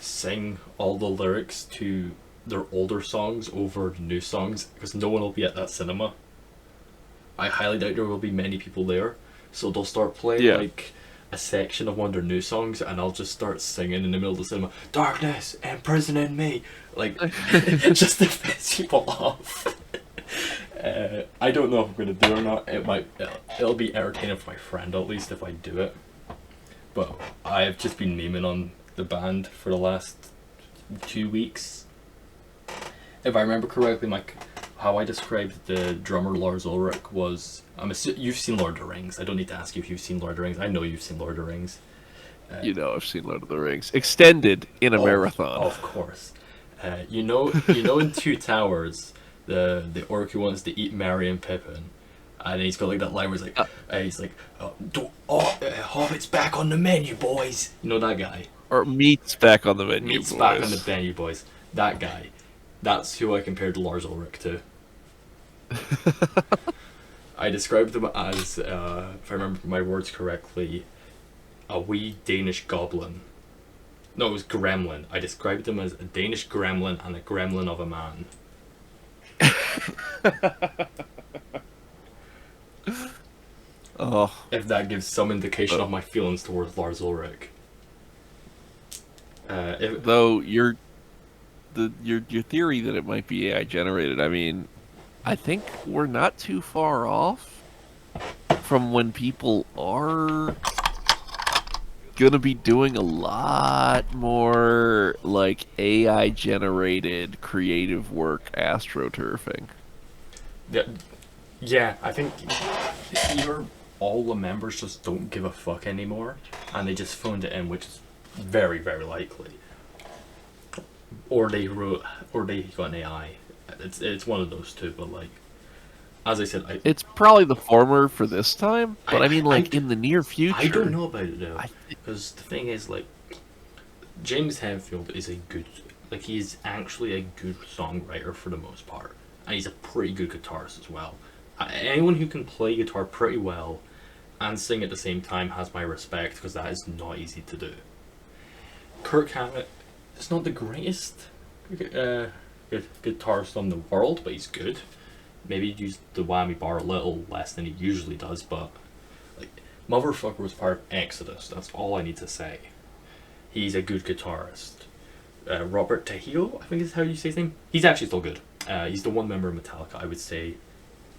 sing all the lyrics to their older songs over the new songs, because no one will be at that cinema. I highly doubt there will be many people there, so they'll start playing like a section of one of their new songs, and I'll just start singing in the middle of the cinema, "Darkness, imprisoning me," like just to piss people off. I don't know if I'm gonna do it or not. It'll be entertaining for my friend at least if I do it. But I've just been memeing on the band for the last 2 weeks. If I remember correctly, how I described the drummer Lars Ulrich was, you've seen Lord of the Rings. I don't need to ask you if you've seen Lord of the Rings. I know you've seen Lord of the Rings. You know, I've seen Lord of the Rings extended in a marathon. Of course. You know in Two Towers, the orc who wants to eat Merry and Pippin, And he's got like that line where he's like, Hobbit's back on the menu, boys. You know that guy? Or meat's back on the menu. Meat's boys. back on the menu, boys. That guy. That's who I compared Lars Ulrich to. I described him as, if I remember my words correctly, a wee Danish goblin. No, it was gremlin. I described him as a Danish gremlin and a gremlin of a man. Oh, If that gives some indication of my feelings towards Lars Ulrich. though your theory that it might be AI generated, I mean, I think we're not too far off from when people are gonna be doing a lot more like AI generated creative work astroturfing. Yeah, I think either all the members just don't give a fuck anymore, and they just phoned it in, which is very, very likely. Or they got an AI. It's one of those two, but like, as I said, It's probably the former for this time, but I mean, like, in the near future. I don't know about it though, I because the thing is, like, James Hetfield is he's actually a good songwriter for the most part, and he's a pretty good guitarist as well. Anyone who can play guitar pretty well and sing at the same time has my respect, because that is not easy to do. Kirk Hammett is not the greatest guitarist in the world, but he's good. Maybe he used the whammy bar a little less than he usually does, but like, motherfucker was part of Exodus. That's all I need to say. He's a good guitarist. Robert Trujillo, I think is how you say his name. He's actually still good. He's the one member of Metallica I would say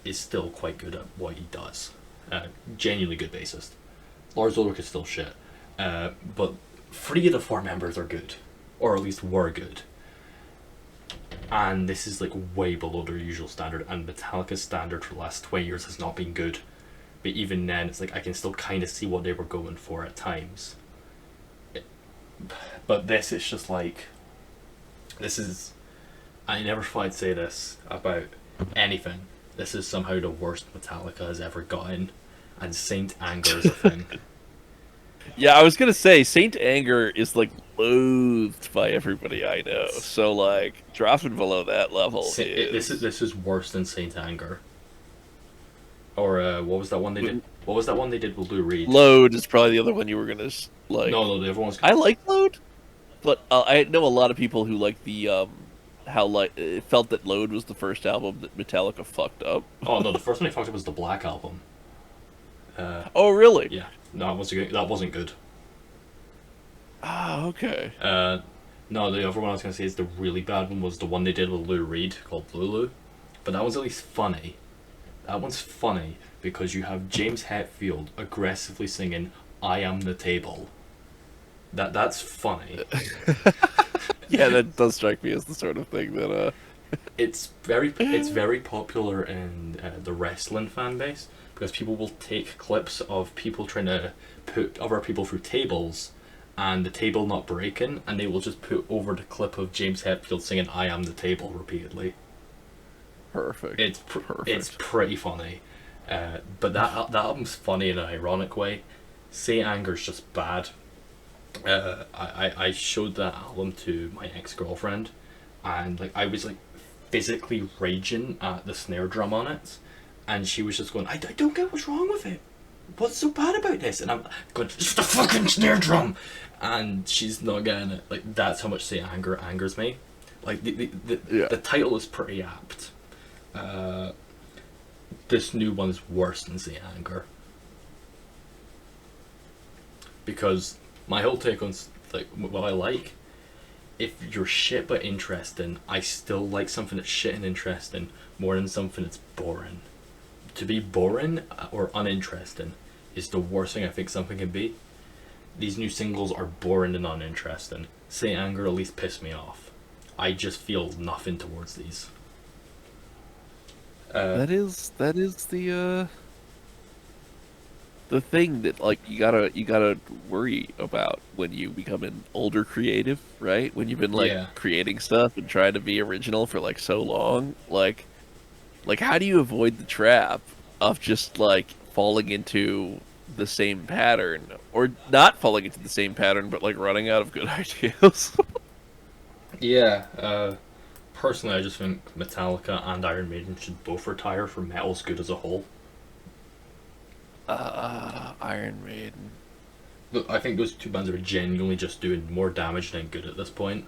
is still quite good at what he does. Genuinely good bassist. Lars Ulrich is still shit. But 3 of the 4 members are good. Or at least were good. And this is like way below their usual standard, and Metallica's standard for the last 20 years has not been good. But even then, it's like I can still kind of see what they were going for at times. But this is just like, I never thought I'd say this about anything. This is somehow the worst Metallica has ever gotten, and Saint Anger is a thing. Yeah, I was gonna say Saint Anger is like loathed by everybody I know. So like dropping below that level This is worse than Saint Anger. Or what was that one they did? What was that one they did with Lou Reed? Load is probably the other one you were gonna like. No, the other one's. I like Load, but I know a lot of people who like the felt that Load was the first album that Metallica fucked up. Oh no, the first one they fucked up was the Black Album. Oh really? Yeah, no, that wasn't good. Ah, okay. No, the other one I was gonna say is the really bad one was the one they did with Lou Reed called Lulu, but that one's at least funny. That one's funny because you have James Hetfield aggressively singing "I Am the Table." That's funny. Yeah, that does strike me as the sort of thing that It's very popular in the wrestling fan base, because people will take clips of people trying to put other people through tables and the table not breaking, and they will just put over the clip of James Hetfield singing "I Am the Table" repeatedly. perfect. It's pretty funny. But that album's funny in an ironic way. Saint Anger's just bad. I showed that album to my ex-girlfriend, and like I was like physically raging at the snare drum on it, and she was just going, I don't get what's wrong with it. What's so bad about this? And I'm going, it's the fucking snare drum, and she's not getting it. Like, that's how much Saint Anger angers me. Like the title is pretty apt. This new one's worse than Saint Anger, because my whole take on like what I like, if you're shit but interesting, I still like something that's shit and interesting more than something that's boring. To be boring or uninteresting is the worst thing I think something can be. These new singles are boring and uninteresting. Saint Anger at least pissed me off. I just feel nothing towards these. That is the thing that like you gotta worry about when you become an older creative, right? When you've been like creating stuff and trying to be original for like so long, like how do you avoid the trap of just like falling into the same pattern, or not falling into the same pattern, but like running out of good ideas. Yeah, personally, I just think Metallica and Iron Maiden should both retire for metal's good as a whole. Iron Maiden. Look, I think those two bands are genuinely just doing more damage than good at this point.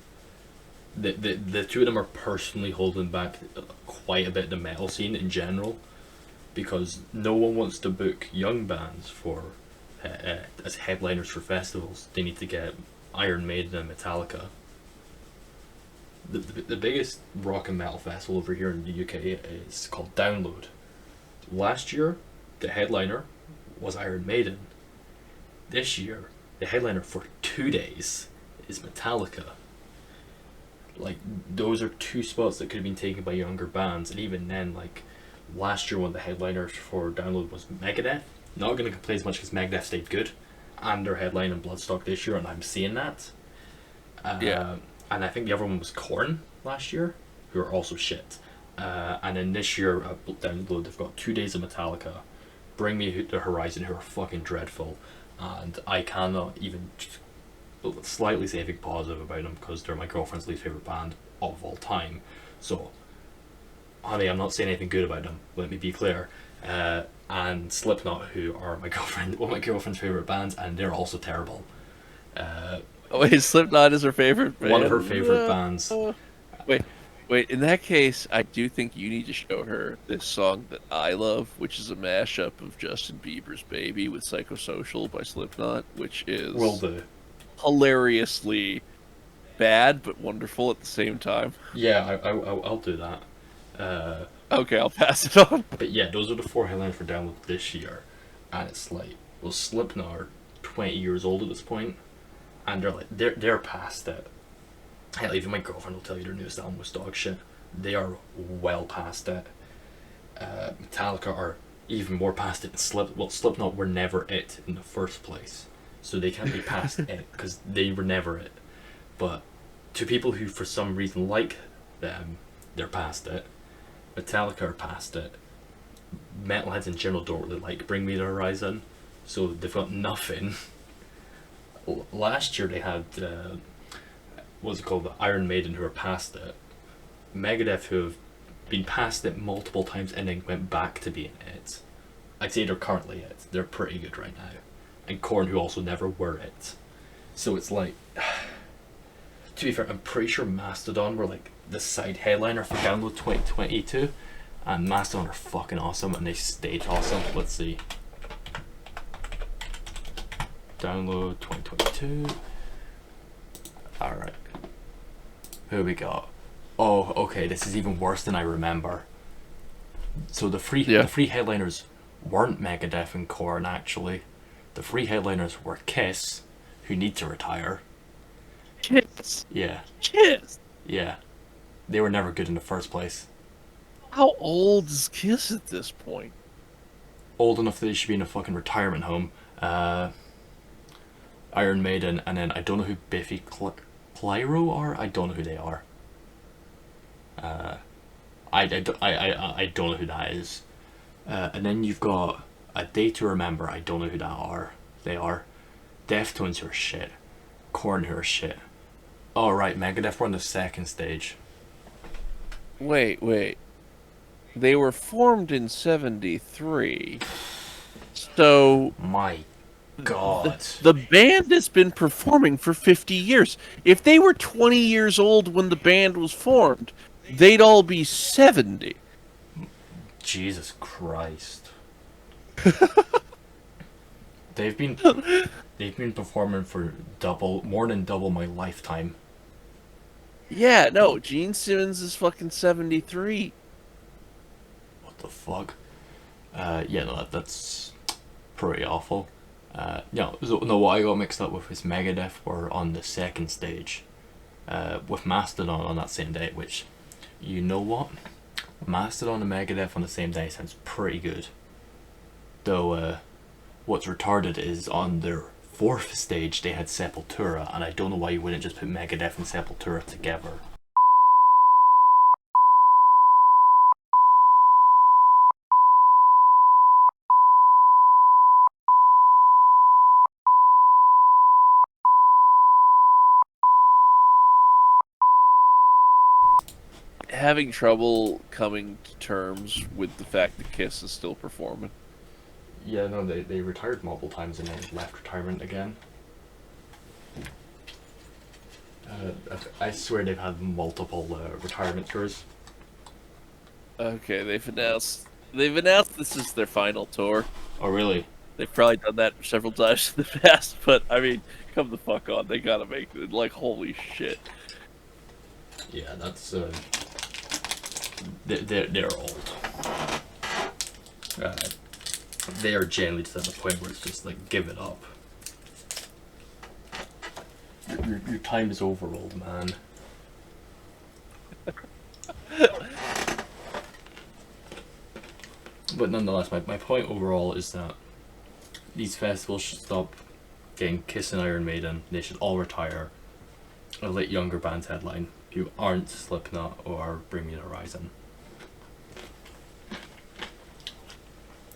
The two of them are personally holding back quite a bit the metal scene in general, because no one wants to book young bands for as headliners for festivals. They need to get Iron Maiden and Metallica. The biggest rock and metal festival over here in the UK is called Download. Last year, the headliner was Iron Maiden. This year, the headliner for 2 days is Metallica. Like, those are two spots that could have been taken by younger bands, and even then, like, last year one of the headliners for Download was Megadeth. Not going to complain as much because Megadeth stayed good, and their headline in Bloodstock this year, and I'm seeing that. Yeah. And I think the other one was Korn last year, who are also shit. And then this year at Download, they've got 2 days of Metallica, Bring Me the Horizon, who are fucking dreadful, and I cannot even slightly say anything positive about them because they're my girlfriend's least favourite band of all time. So, honey, I'm not saying anything good about them, let me be clear. And Slipknot, who are one of my girlfriend's favourite bands, and they're also terrible. Wait, Slipknot is her favorite band? One of her favourite bands. Wait, in that case, I do think you need to show her this song that I love, which is a mashup of Justin Bieber's Baby with Psychosocial by Slipknot, which is Will do. hilariously bad but wonderful at the same time. Yeah, I'll do that. Okay, I'll pass it on. But yeah, those are the 4 headlines for Download this year. And it's like, well, Slipknot are 20 years old at this point, and they're past it. Hell, even my girlfriend will tell you their newest album was dog shit. They are well past it. Metallica are even more past it. Slipknot were never it in the first place, so they can't be past it because they were never it. But to people who for some reason like them, they're past it. Metallica are past it. Metalheads in general don't really like Bring Me the Horizon, so they've got nothing. Last year they had what's it called, the Iron Maiden, who are past it. Megadeth, who have been past it multiple times and then went back to being it. I'd say they're currently it. They're pretty good right now. And Korn, who also never were it. So it's like, to be fair, I'm pretty sure Mastodon were like the side headliner for Download 2022, and Mastodon are fucking awesome and they stayed awesome. Let's see. Download 2022. Alright. Who we got? Oh, okay, this is even worse than I remember. So the three headliners weren't Megadeth and Korn, actually. The 3 headliners were Kiss, who need to retire. Kiss. Yeah. Kiss. Yeah. They were never good in the first place. How old is Kiss at this point? Old enough that they should be in a fucking retirement home. Iron Maiden, and then I don't know who Biffy Clyro are. I don't know who they are. I don't know who that is. And then you've got A Day to Remember. I don't know who they are. Deftones, who are shit. Korn, who are shit. Oh right, Megadeth were on the second stage. Wait. They were formed in 73. So My God. the band has been performing for 50 years. If they were 20 years old when the band was formed, they'd all be 70. Jesus Christ. They've been performing for more than double my lifetime. Yeah, no, Gene Simmons is fucking 73. What the fuck? Yeah, no, that's pretty awful. What I got mixed up with is Megadeth were on the second stage, with Mastodon on that same day, which, you know what? Mastodon and Megadeth on the same day sounds pretty good. Though, what's retarded is on their 4th stage they had Sepultura, and I don't know why you wouldn't just put Megadeth and Sepultura together. having trouble coming to terms with the fact that Kiss is still performing. Yeah, no, they retired multiple times and then left retirement again. I swear they've had multiple retirement tours. Okay, they've announced this is their final tour. Oh, really? They've probably done that several times in the past, but I mean, come the fuck on, they gotta make it, like, holy shit. Yeah, that's they're old. They are generally to the point where it's just like, give it up. Your time is over, old man. But nonetheless, my point overall is that these festivals should stop getting Kiss and Iron Maiden. They should all retire and let younger bands headline who aren't Slipknot or Bring Me the Horizon.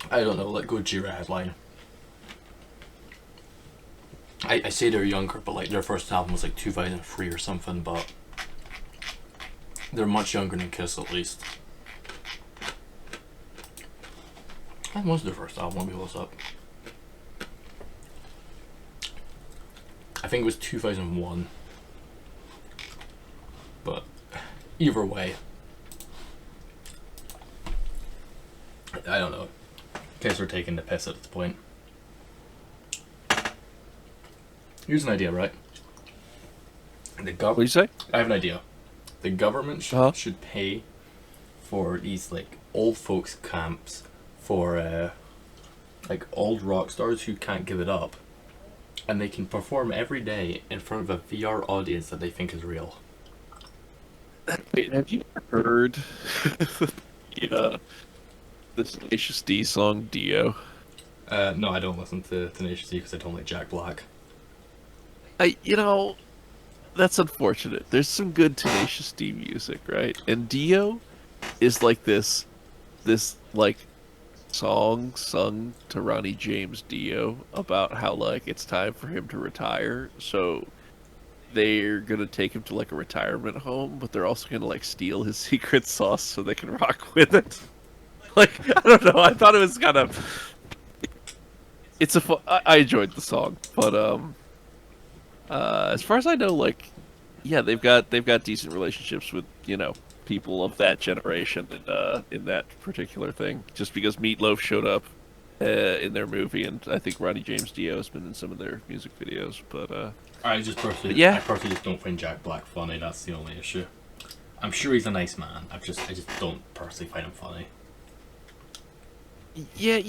I don't know, let Gojira headline. I say they're younger, but like their first album was like 2003 or something, but they're much younger than Kiss at least. When was their first album? Let me look this up. I think it was 2001. But either way, I don't know. Kiss are taking the piss at this point. Here's an idea, right? What do you say? I have an idea. The government should pay for these like old folks camps for like old rock stars who can't give it up, and they can perform every day in front of a VR audience that they think is real. Wait, have you heard the Tenacious D song Dio? No, I don't listen to Tenacious D because I don't like Jack Black. That's unfortunate. There's some good Tenacious D music, right? And Dio is like this like song sung to Ronnie James Dio about how like it's time for him to retire. So they're gonna take him to like a retirement home, but they're also gonna like steal his secret sauce so they can rock with it. Like, I don't know. I thought it was kind of. I enjoyed the song, but as far as I know, like, yeah, they've got decent relationships with people of that generation in that particular thing. Just because Meatloaf showed up in their movie, and I think Ronnie James Dio has been in some of their music videos. But I personally just don't find Jack Black funny. That's the only issue. I'm sure he's a nice man. I just don't personally find him funny. Yeah,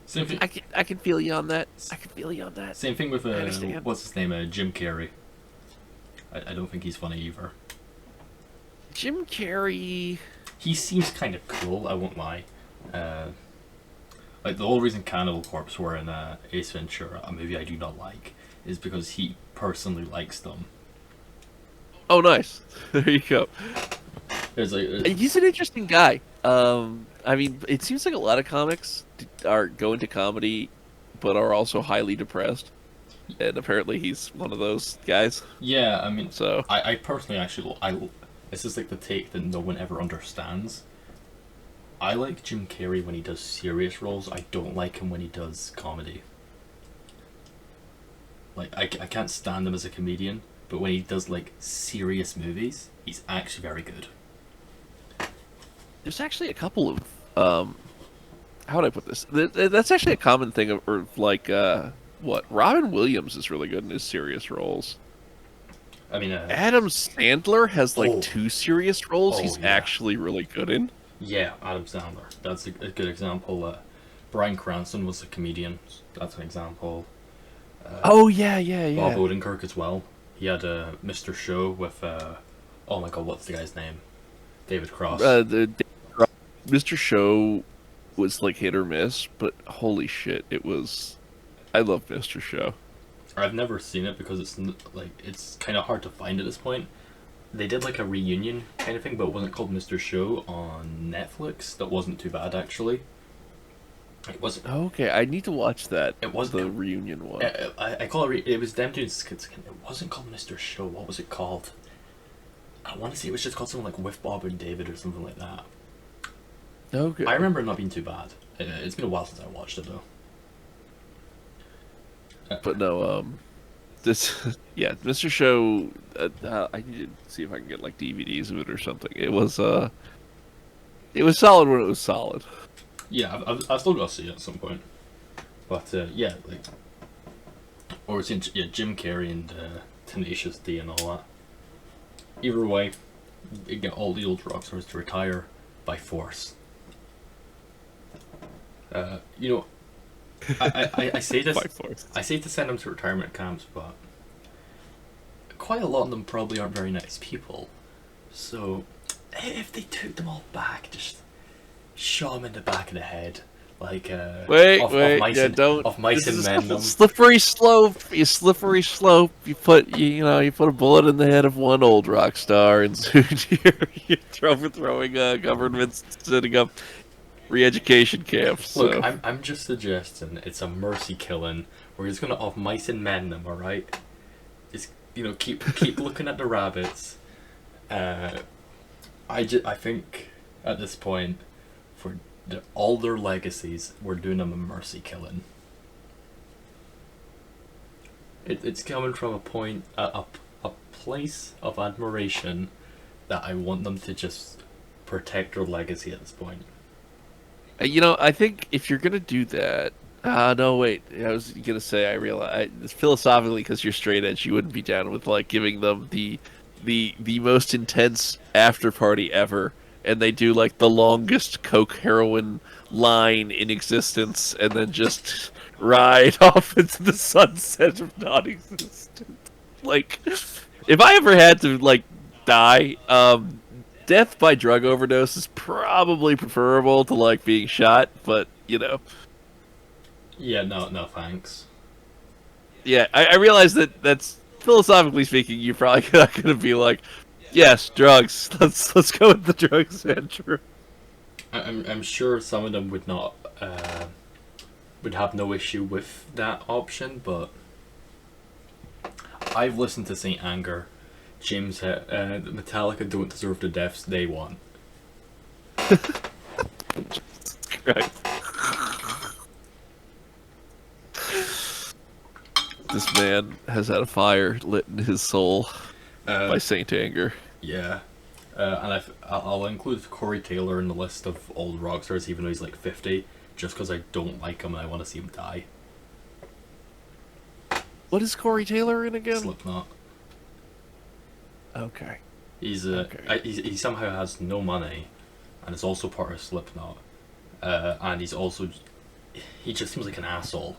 Same thing. I can feel you on that. Same thing with what's his name, Jim Carrey. I don't think he's funny either. Jim Carrey. He seems kind of cool. I won't lie. Like the whole reason Cannibal Corpse were in Ace Ventura, a movie I do not like, is because he personally likes them. Oh, nice. There you go. He's an interesting guy. I mean, it seems like a lot of comics are going to comedy, but are also highly depressed. And apparently he's one of those guys. Yeah, I mean, so I personally this is like the take that no one ever understands. I like Jim Carrey when he does serious roles. I don't like him when he does comedy. Like, I can't stand him as a comedian, but when he does like serious movies, he's actually very good. There's actually a couple of how would I put this? That's actually a common thing of like what Robin Williams is really good in his serious roles. I mean, Adam Sandler has like two serious roles he's actually really good in. Yeah, Adam Sandler. That's a good example. Bryan Cranston was a comedian. That's an example. Oh yeah. Bob Odenkirk as well. He had Mr. Show with oh my god, what's the guy's name? David Cross. Mr. Show was like hit or miss, but holy shit, it was. I love Mr. Show. I've never seen it because it's kind of hard to find at this point. They did like a reunion kind of thing, but it wasn't called Mr. Show on Netflix. That wasn't too bad actually. It wasn't. Okay, I need to watch that. It was the reunion one. I call it. It was them doing skits again. It wasn't called Mr. Show. What was it called? I want to say it was just called something like With Bob and David or something like that. Okay. I remember it not being too bad. It's been a while since I watched it though. But no, this, yeah, Mr. Show. I need to see if I can get like DVDs of it or something. It was solid when it was solid. Yeah, I've still got to see it at some point. But yeah, like, or it's in Jim Carrey and Tenacious D and all that. Either way, you get all the old rock stars to retire by force. You know, I say this. By force. I say to send them to retirement camps, but quite a lot of them probably aren't very nice people. So, if they took them all back, just shot them in the back of the head, like Wait, mice yeah, and, don't. of mice This and is men. Them. slippery slope. You slippery slope. You put you put a bullet in the head of one old rock star, and soon you're overthrowing governments, setting up re-education camps. So. Look, I'm just suggesting it's a mercy killing where he's gonna off mice and men them. All right, just keep looking at the rabbits. I think at this point, for all their legacies, we're doing them a mercy killing. It's coming from a place of admiration that I want them to just protect their legacy at this point. I think if you're gonna do that, no, wait. I was gonna say I realize philosophically, because you're straight edge, you wouldn't be down with like giving them the most intense after party ever, and they do like the longest coke heroin line in existence, and then just ride off into the sunset of non-existence. Like, if I ever had to like die, death by drug overdose is probably preferable to like being shot, but Yeah, no, thanks. Yeah, I realize that's philosophically speaking, you're probably not gonna be like, yes, drugs. Let's go with the drugs, Andrew. I'm sure some of them would not would have no issue with that option, but I've listened to Saint Anger. James Metallica don't deserve the deaths they want. Christ. This man has had a fire lit in his soul by Saint Anger. Yeah. And I'll include Corey Taylor in the list of old rock stars, even though he's like 50, just because I don't like him and I want to see him die. What is Corey Taylor in again? Slipknot. Okay. He somehow has no money, and is also part of Slipknot, and he just seems like an asshole.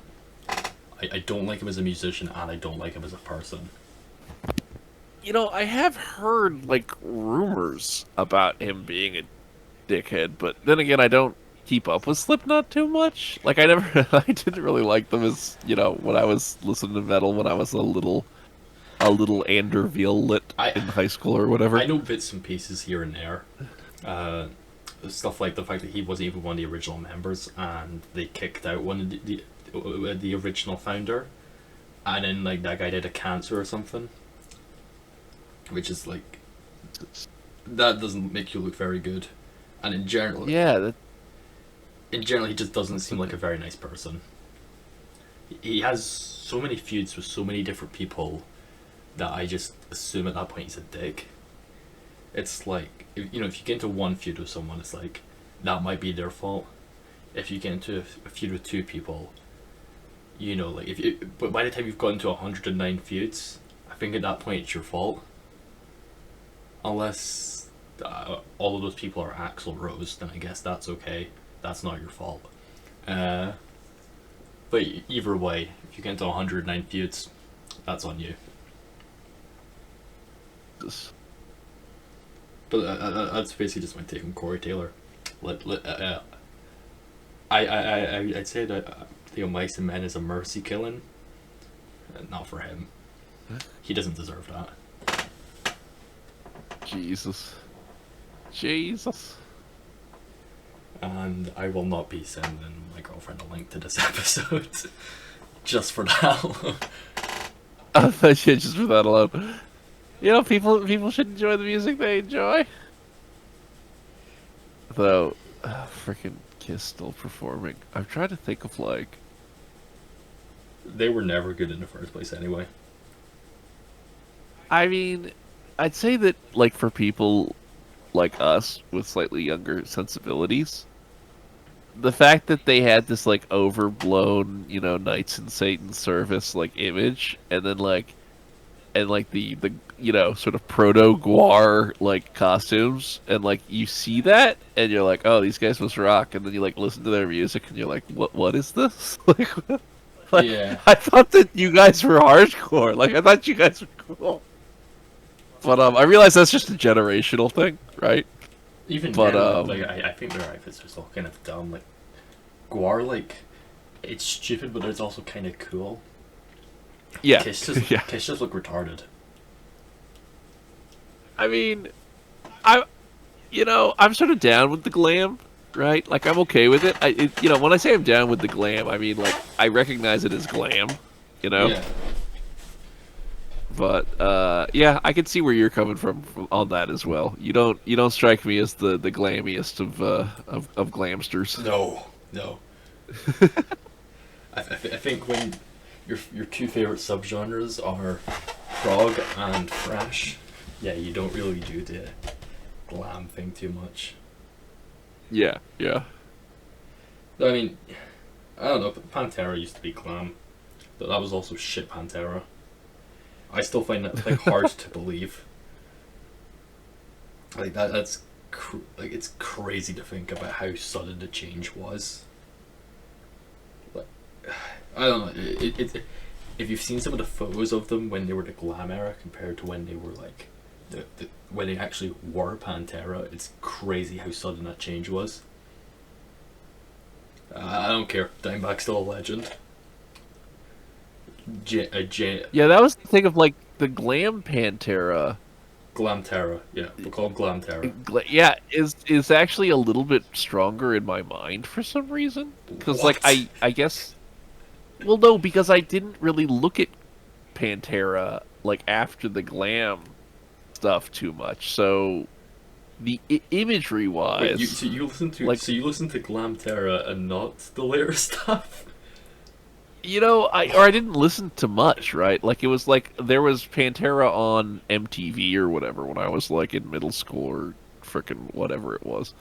I don't like him as a musician, and I don't like him as a person. I have heard like rumors about him being a dickhead, but then again, I don't keep up with Slipknot too much. Like I didn't really like them as when I was listening to metal when I was a little Anderville lit in high school or whatever. I know bits and pieces here and there. Stuff like the fact that he wasn't even one of the original members, and they kicked out one of the original founder, and then like that guy died of cancer or something, which is like that doesn't make you look very good. And in general, in general, he just doesn't seem like a very nice person. He has so many feuds with so many different people that I just assume at that point he's a dick. It's like, if you get into one feud with someone, it's like, that might be their fault. If you get into a feud with two people, but by the time you've gotten to 109 feuds, I think at that point it's your fault. Unless all of those people are Axl Rose, then I guess that's okay. That's not your fault. But either way, if you get into 109 feuds, that's on you. But that's basically just my take on Corey Taylor. I'd say that Mice and Men is a mercy killing. Not for him. He doesn't deserve that. Jesus. And I will not be sending my girlfriend a link to this episode. Just for that alone. Yeah, just for that alone. You know, people should enjoy the music they enjoy. Though, freaking Kiss still performing. I'm trying to think of like. They were never good in the first place anyway. I mean, I'd say that like for people like us with slightly younger sensibilities, the fact that they had this like overblown, you know, Knights in Satan's service like image, and then like and like the you know sort of proto Guar like costumes, and like you see that and you're like, oh, these guys must rock, and then you like listen to their music and you're like, what is this? Like, Yeah. I thought that you guys were hardcore. Like I thought you guys were cool. But I realize that's just a generational thing, right? Even But now, like I think their outfits are still kind of dumb. Like Guar, like it's stupid, but it's also kind of cool. yeah, Kiss just yeah. Kiss just look retarded. I mean, I, you know, I'm sort of down with the glam, right? Like I'm okay with it. You know, when I say I'm down with the glam, I mean like I recognize it as glam, you know. Yeah. But yeah, I can see where you're coming from on that as well. You don't strike me as the glammiest of glamsters. No, no. I think when your two favorite subgenres are prog and thrash, yeah, you don't really do the glam thing too much. Yeah, yeah. I mean, I don't know. Pantera used to be glam, but that was also shit Pantera. I still find that like hard to believe. Like that's like it's crazy to think about how sudden the change was. Like, I don't know. If you've seen some of the photos of them when they were the glam era compared to when they were like when they actually were Pantera, it's crazy how sudden that change was. I don't care. Dimebag's still a legend. Yeah, that was the thing of like the glam Pantera. Glamterra, yeah, we'll call him Glamterra. Yeah, is actually a little bit stronger in my mind for some reason. Because like What? I guess, well no, because I didn't really look at Pantera like after the glam stuff too much. So the imagery Wait, wise, so you listen to like- listen to Glamterra and not the later stuff? you know, I didn't listen to much, right? Like it was like there was Pantera on MTV or whatever when I was like in middle school or frickin' whatever it was.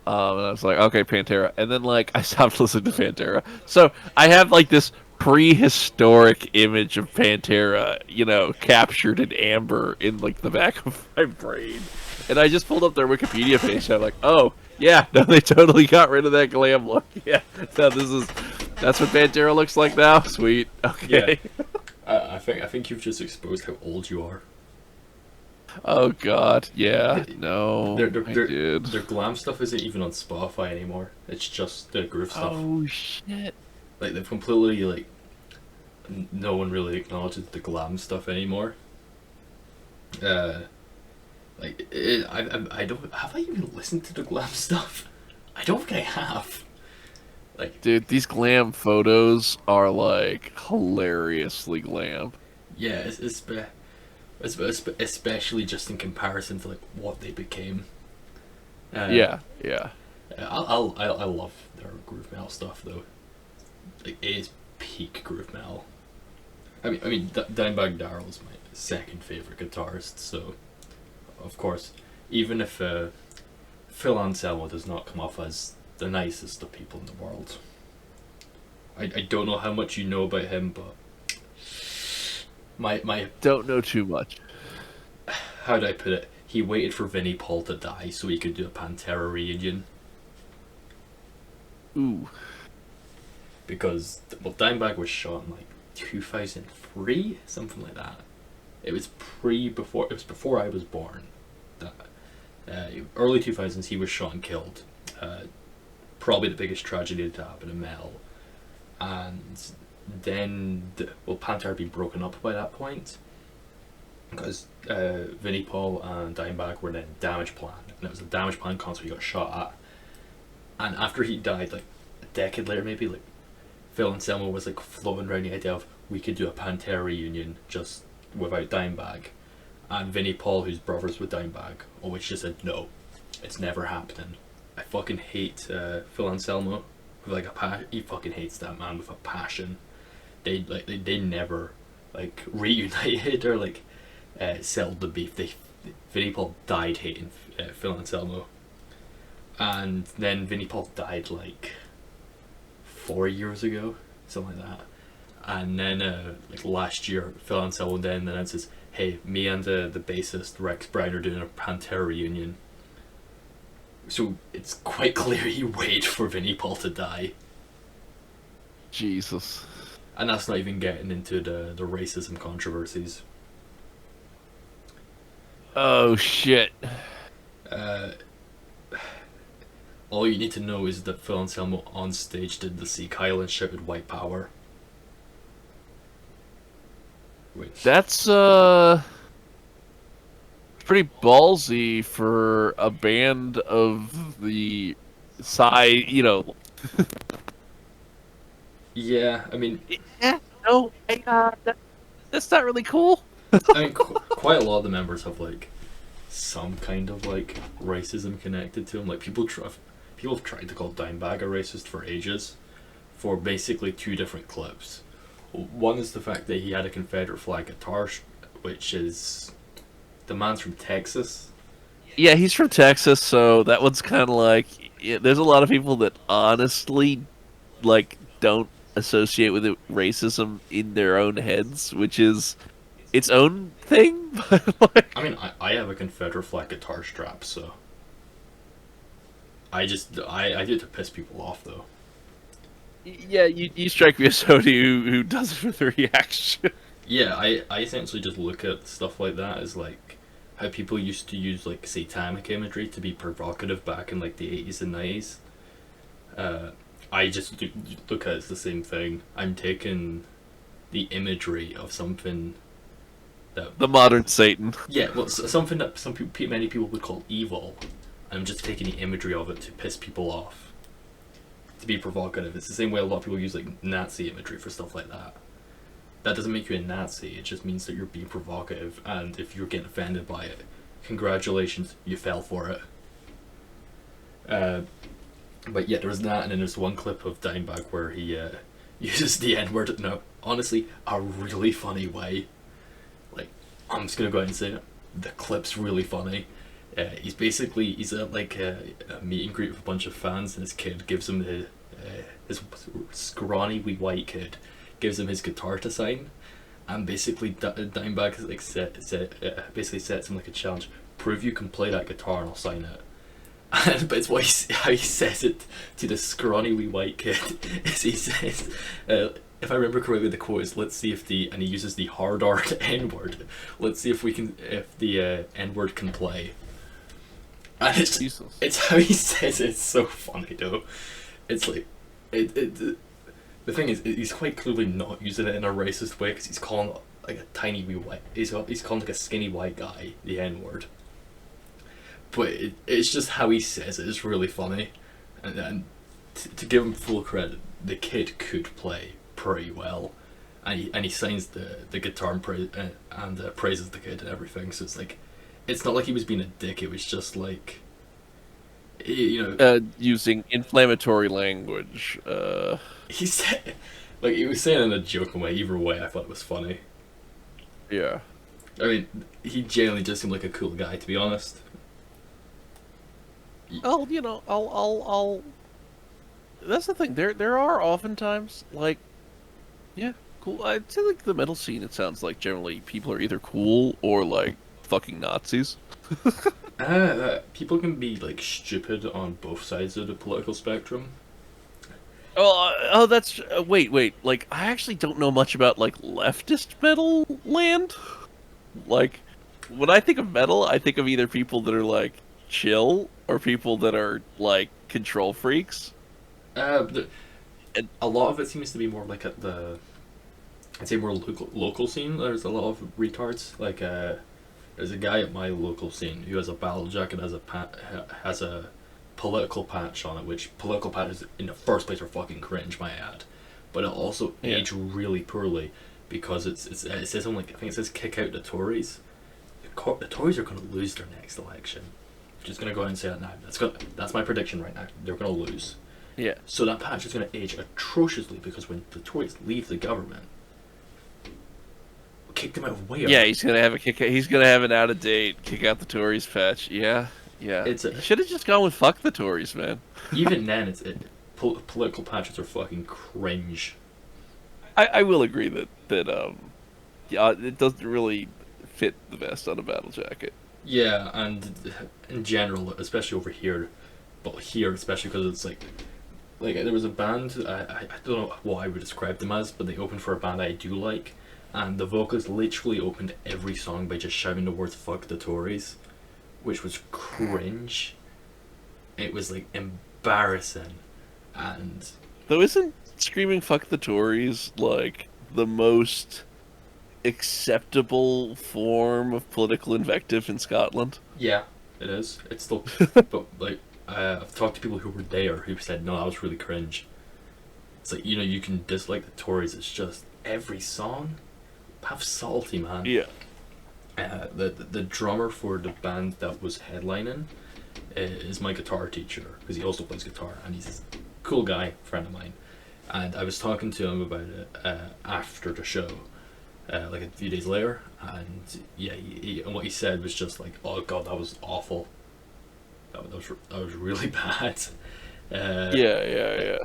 And I was like, okay, Pantera, and then like I stopped listening to Pantera. So I have like this prehistoric image of Pantera, you know, captured in amber in like the back of my brain. And I just pulled up their Wikipedia page and I'm like, oh, yeah, no, they totally got rid of that glam look. Yeah, no, that's what Pantera looks like now. Sweet. Okay. I think you've just exposed how old you are. Oh God, yeah, no, Their, I their, did. their glam stuff isn't even on Spotify anymore. It's just the groove stuff. Oh shit. Like they've completely like no one really acknowledges the glam stuff anymore. I don't have I even listened to the glam stuff. I don't think I have. Like Dude, these glam photos are like hilariously glam. yeah, especially just in comparison to like what they became. Yeah, yeah. I love their groove metal stuff though. Like it is peak groove metal. I mean, Dimebag Darrell is my second favorite guitarist, so of course, even if Phil Anselmo does not come off as the nicest of people in the world, I don't know how much you know about him, but my Don't know too much. how do I put it? He waited for Vinnie Paul to die so he could do a Pantera reunion. Ooh. Because Dimebag was shot in like 2003, something like that. It was before I was born. Early 2000s, he was shot and killed. Probably the biggest tragedy to happen in metal. And then, Pantera had been broken up by that point. Because Vinnie Paul and Dimebag were in Damage Plan, and it was a Damage Plan concert he got shot at. And after he died, like a decade later, maybe, like Phil Anselmo was like floating around the idea of we could do a Pantera reunion just without Dimebag, and Vinnie Paul, who's brothers with Dimebag, always just said no, it's never happening. I fucking hate Phil Anselmo with like he fucking hates that man with a passion. They never like reunited or like settled the beef. Vinnie Paul died hating Phil Anselmo, and then Vinnie Paul died like 4 years ago, something like that. And then like last year, Phil Anselmo then announces, "Hey, me and the bassist Rex Brown are doing a Pantera reunion." So it's quite clear he waited for Vinnie Paul to die. Jesus. And that's not even getting into the racism controversies. Oh shit. All you need to know is that Phil Anselmo on stage did the Sea Kyle and shouted "White Power." Which, That's pretty ballsy for a band of the size, you know. yeah, I mean, Yeah, no, that's not really cool. quite a lot of the members have like some kind of like racism connected to them. Like people have tried to call Dimebag a racist for ages, for basically two different clips. One is the fact that he had a Confederate flag guitar, which is the man's from Texas. Yeah, he's from Texas, so that one's kind of like there's a lot of people that honestly like don't associate with it racism in their own heads, which is its own thing. But like, I mean, I have a Confederate flag guitar strap, so I do it to piss people off though. yeah, you strike me as somebody who does it with a reaction. Yeah, I essentially just look at stuff like that as like how people used to use like satanic imagery to be provocative back in like the 80s and 90s. I just look at it as the same thing. I'm taking the imagery of something that The modern Satan. yeah, well, something that many people would call evil. I'm just taking the imagery of it to piss people off, to be provocative. It's the same way a lot of people use like Nazi imagery for stuff like that. That doesn't make you a Nazi, it just means that you're being provocative, and if you're getting offended by it, congratulations, you fell for it. But yeah, there's that, and then there's one clip of Dimebag where he uses the N-word in honestly a really funny way. Like, I'm just gonna go ahead and say it. The clip's really funny. He's at like a meet and greet with a bunch of fans, and his kid gives him his scrawny wee white kid gives him his guitar to sign, and basically Dimebag like basically sets him like a challenge: prove you can play that guitar and I'll sign it. And but it's how he says it to the scrawny wee white kid is he says, if I remember correctly, the quote is, "Let's see if and he uses the hard R N-word. Let's see if the N-word can play." And it's how he says it. It's so funny though. It's like the thing is, he's quite clearly not using it in a racist way, because he's calling like a tiny wee white. He's calling like a skinny white guy the N-word. But it's just how he says it is really funny, and to give him full credit, the kid could play pretty well, and he signs the guitar and praises the kid and everything. So it's like, it's not like he was being a dick. It was just like, you know, using inflammatory language. He said, like, he was saying it in a joking way. Either way, I thought it was funny. Yeah. I mean, he genuinely just seemed like a cool guy, to be honest. Oh, you know, I'll. That's the thing. There are oftentimes like, yeah, cool. I'd say like the metal scene. It sounds like generally people are either cool or like fucking Nazis. People can be like stupid on both sides of the political spectrum. Oh, that's wait. Like, I actually don't know much about like leftist metal land. Like, when I think of metal, I think of either people that are like chill or people that are like control freaks. A lot of it seems to be more like at I'd say more local scene. There's a lot of retards. Like, there's a guy at my local scene who has a battle jacket, has a political patch on it, which political patches in the first place are fucking cringe, my ad. But it also aged really poorly, because it says on, like, I think it says "kick out the Tories," the Tories are going to lose their next election. Just going to go ahead and say that now. That's my prediction right now. They're going to lose. Yeah. So that patch is going to age atrociously because when the Tories leave the government, kick them out of Wales. Yeah, he's gonna have a kick. He's gonna have an out of date kick out the Tories patch. Yeah. He should have just gone with fuck the Tories, man. Even then, political patches are fucking cringe. I will agree that it doesn't really fit the vest on a battle jacket. Yeah, and in general, especially over here, but here especially because it's like there was a band, I don't know what I would describe them as, but they opened for a band I do like, and the vocalist literally opened every song by just shouting the words "fuck the Tories," which was cringe. It was like embarrassing, and though isn't screaming "fuck the Tories" like the most acceptable form of political invective in Scotland? yeah, it is. It's still, but like I've talked to people who were there who said no, that was really cringe. It's like, you know, you can dislike the Tories. It's just every song, have salty, man. Yeah. The drummer for the band that was headlining is my guitar teacher, because he also plays guitar, and he's a cool guy, friend of mine. And I was talking to him about it after the show, like a few days later, and yeah, and what he said was just like, "Oh God, that was awful. That was really bad." Yeah,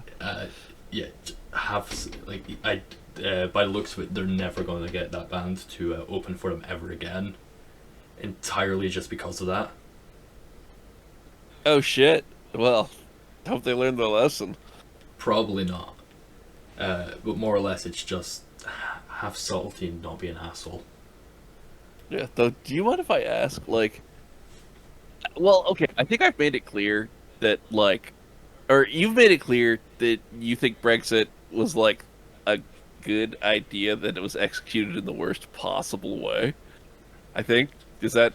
have like by the looks of it, they're never going to get that band to open for them ever again, entirely just because of that. Oh shit. Well, hope they learned their lesson. Probably not. But more or less, it's just have salty and not be an asshole. Yeah. Though, do you mind if I ask, like? Well, okay. I think I've made it clear that, like, or you've made it clear that you think Brexit was like a good idea, that it was executed in the worst possible way. I think is that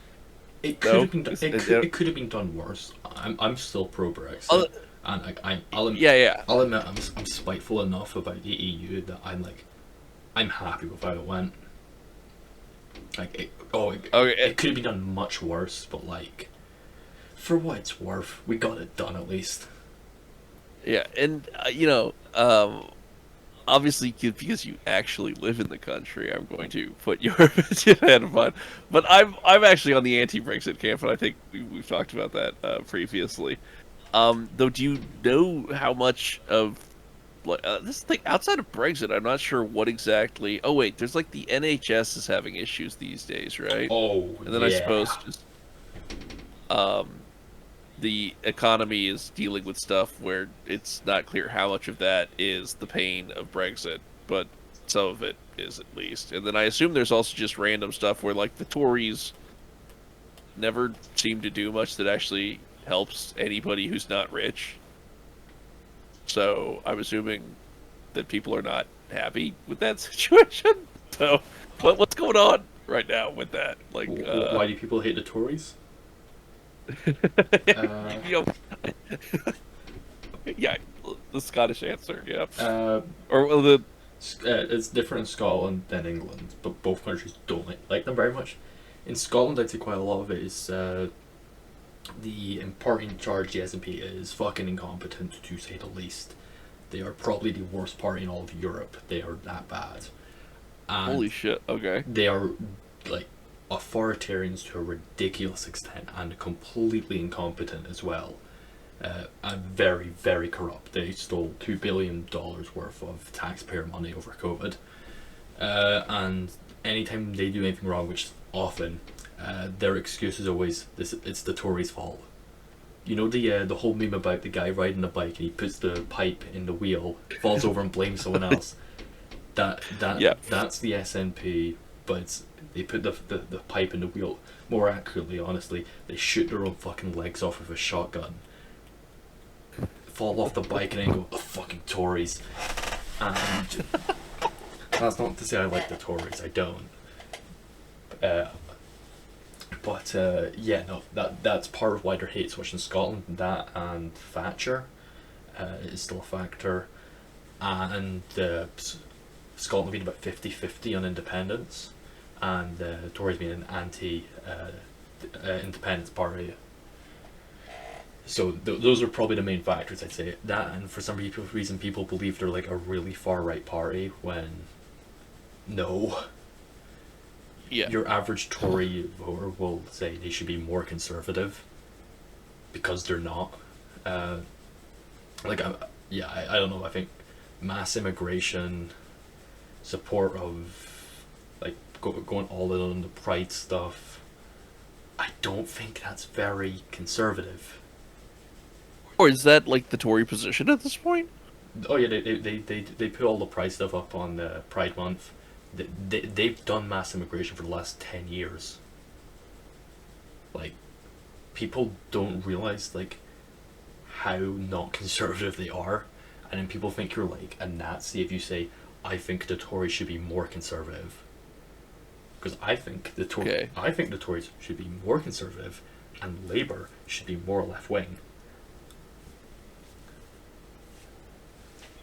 it could have been. It could have been done worse. I'm still pro Brexit, and I'll admit I'm spiteful enough about the EU that I'm happy with how it went. It could have been done much worse, but like, for what it's worth, we got it done at least. Yeah, and obviously, because you actually live in the country, I'm going to put your opinion ahead of mine. But I'm actually on the anti-Brexit camp, and I think we've talked about that previously. Though, do you know how much of this thing outside of Brexit? I'm not sure what exactly. Oh wait, there's like the NHS is having issues these days, right? Oh, and then I suppose just the economy is dealing with stuff where it's not clear how much of that is the pain of Brexit, but some of it is at least. And then I assume there's also just random stuff where, like, the Tories never seem to do much that actually helps anybody who's not rich. So I'm assuming that people are not happy with that situation. So what's going on right now with that? Like, why do people hate the Tories? Yeah, the Scottish answer. Yeah. It's different in Scotland than England, but both countries don't like them very much. In Scotland, I'd say quite a lot of it is the party in charge, the SNP, is fucking incompetent, to say the least. They are probably the worst party in all of Europe. They are that bad. And holy shit! Okay. They are like authoritarians to a ridiculous extent and completely incompetent as well, and very, very corrupt. They stole $2 billion worth of taxpayer money over COVID, and anytime they do anything wrong, which is often, their excuse is always it's the Tories' fault. You know the whole meme about the guy riding a bike and he puts the pipe in the wheel, falls over and blames someone else. That's the SNP, but they put the pipe in the wheel. More accurately, honestly, they shoot their own fucking legs off with a shotgun, fall off the bike, and then go, "The fucking Tories." And that's not to say I like the Tories. I don't. That's part of why their hate so much in Scotland. That and Thatcher is still a factor, and Scotland being about 50-50 on independence, and the Tories being an anti-independence party. So those are probably the main factors, I'd say. That, and for some reason people believe they're like a really far right party when no. Yeah. Your average Tory voter will say they should be more conservative because they're not. I don't know. I think mass immigration, support of like going all in on the pride stuff. I don't think that's very conservative. Or is that like the Tory position at this point? Oh yeah, they put all the pride stuff up on the Pride Month. They've done mass immigration for the last 10 years. Like, people don't realize like how not conservative they are, and then people think you're like a Nazi if you say, I think the Tories should be more conservative. Because I think the Tories should be more conservative, and Labour should be more left wing.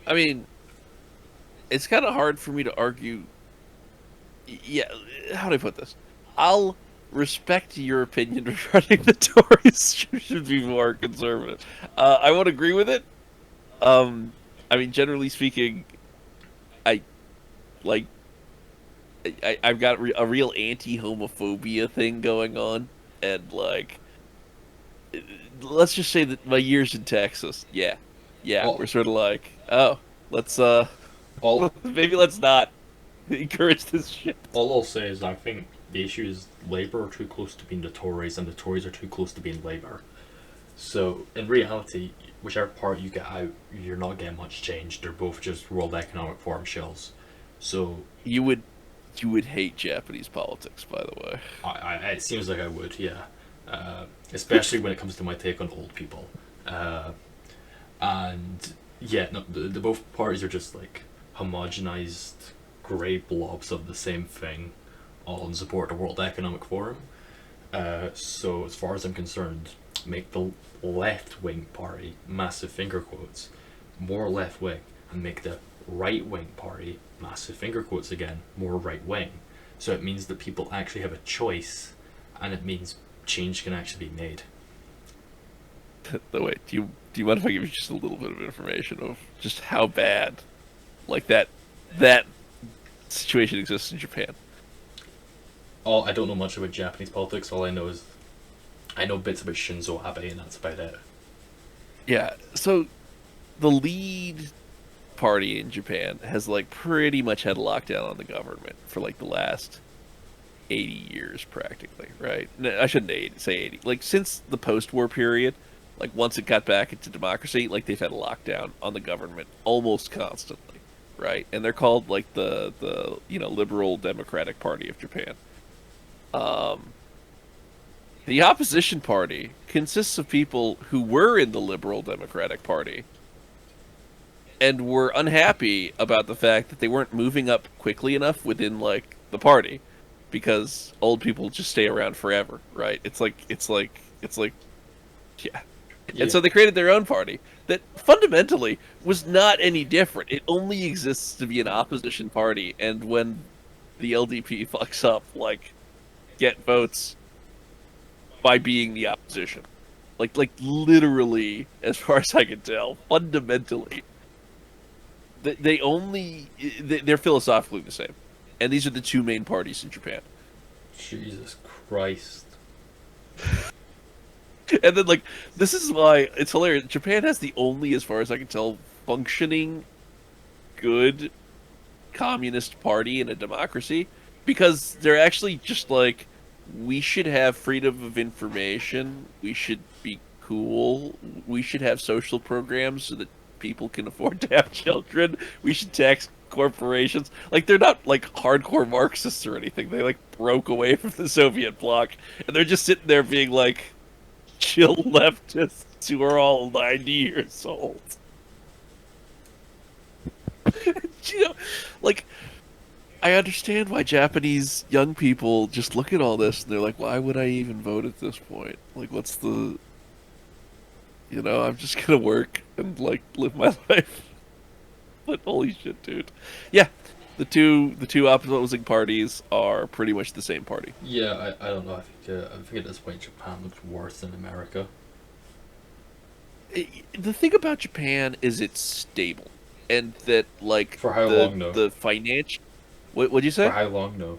I mean, it's kind of hard for me to argue. Yeah, how do I put this? I'll respect your opinion regarding the Tories should be more conservative. I won't agree with it. I mean, generally speaking, I've got a real anti-homophobia thing going on, and like, let's just say that my years in Texas, we're sort of like, let's maybe let's not encourage this shit. All I'll say is I think the issue is Labour are too close to being the Tories and the Tories are too close to being Labour. So in reality, whichever party you get out, you're not getting much change. They're both just World Economic Forum shells. So you would hate Japanese politics, by the way. It seems like I would, yeah. Especially when it comes to my take on old people. And yeah, no, the both parties are just like homogenized grey blobs of the same thing, all in support of the World Economic Forum. So as far as I'm concerned, make the left-wing party, massive finger quotes, more left-wing, and make the right-wing party, massive finger quotes again, more right-wing. So it means that people actually have a choice, and it means change can actually be made. Wait, do you mind if I give you just a little bit of information of just how bad, like that situation exists in Japan? I don't know much about Japanese politics. All I know is I know bits about Shinzo Abe, and that's about it. Yeah, so the lead party in Japan has like pretty much had a lockdown on the government for like the last 80 years practically, right? No, I shouldn't say 80. Like since the post-war period, like once it got back into democracy, like they've had a lockdown on the government almost constantly, right? And they're called like the Liberal Democratic Party of Japan. The opposition party consists of people who were in the Liberal Democratic Party and were unhappy about the fact that they weren't moving up quickly enough within like the party because old people just stay around forever, right? It's like yeah. And so they created their own party that fundamentally was not any different. It only exists to be an opposition party, and when the LDP fucks up, like, get votes by being the opposition. Like literally, as far as I can tell, fundamentally, they're philosophically the same. And these are the two main parties in Japan. Jesus Christ. And then, like, this is why it's hilarious. Japan has the only, as far as I can tell, functioning good communist party in a democracy, because they're actually just like, we should have freedom of information, we should be cool, we should have social programs so that people can afford to have children, we should tax corporations. Like, they're not like hardcore Marxists or anything. They like broke away from the Soviet bloc, and they're just sitting there being like chill leftists who are all 90 years old. You know, like, I understand why Japanese young people just look at all this and they're like, why would I even vote at this point? Like, what's the... You know, I'm just gonna work and, like, live my life. But holy shit, dude. Yeah, the two opposing parties are pretty much the same party. Yeah, I don't know. I think at this point Japan looks worse than America. The thing about Japan is it's stable, and that like For how long, though? the financial. What'd you say? For how long, though?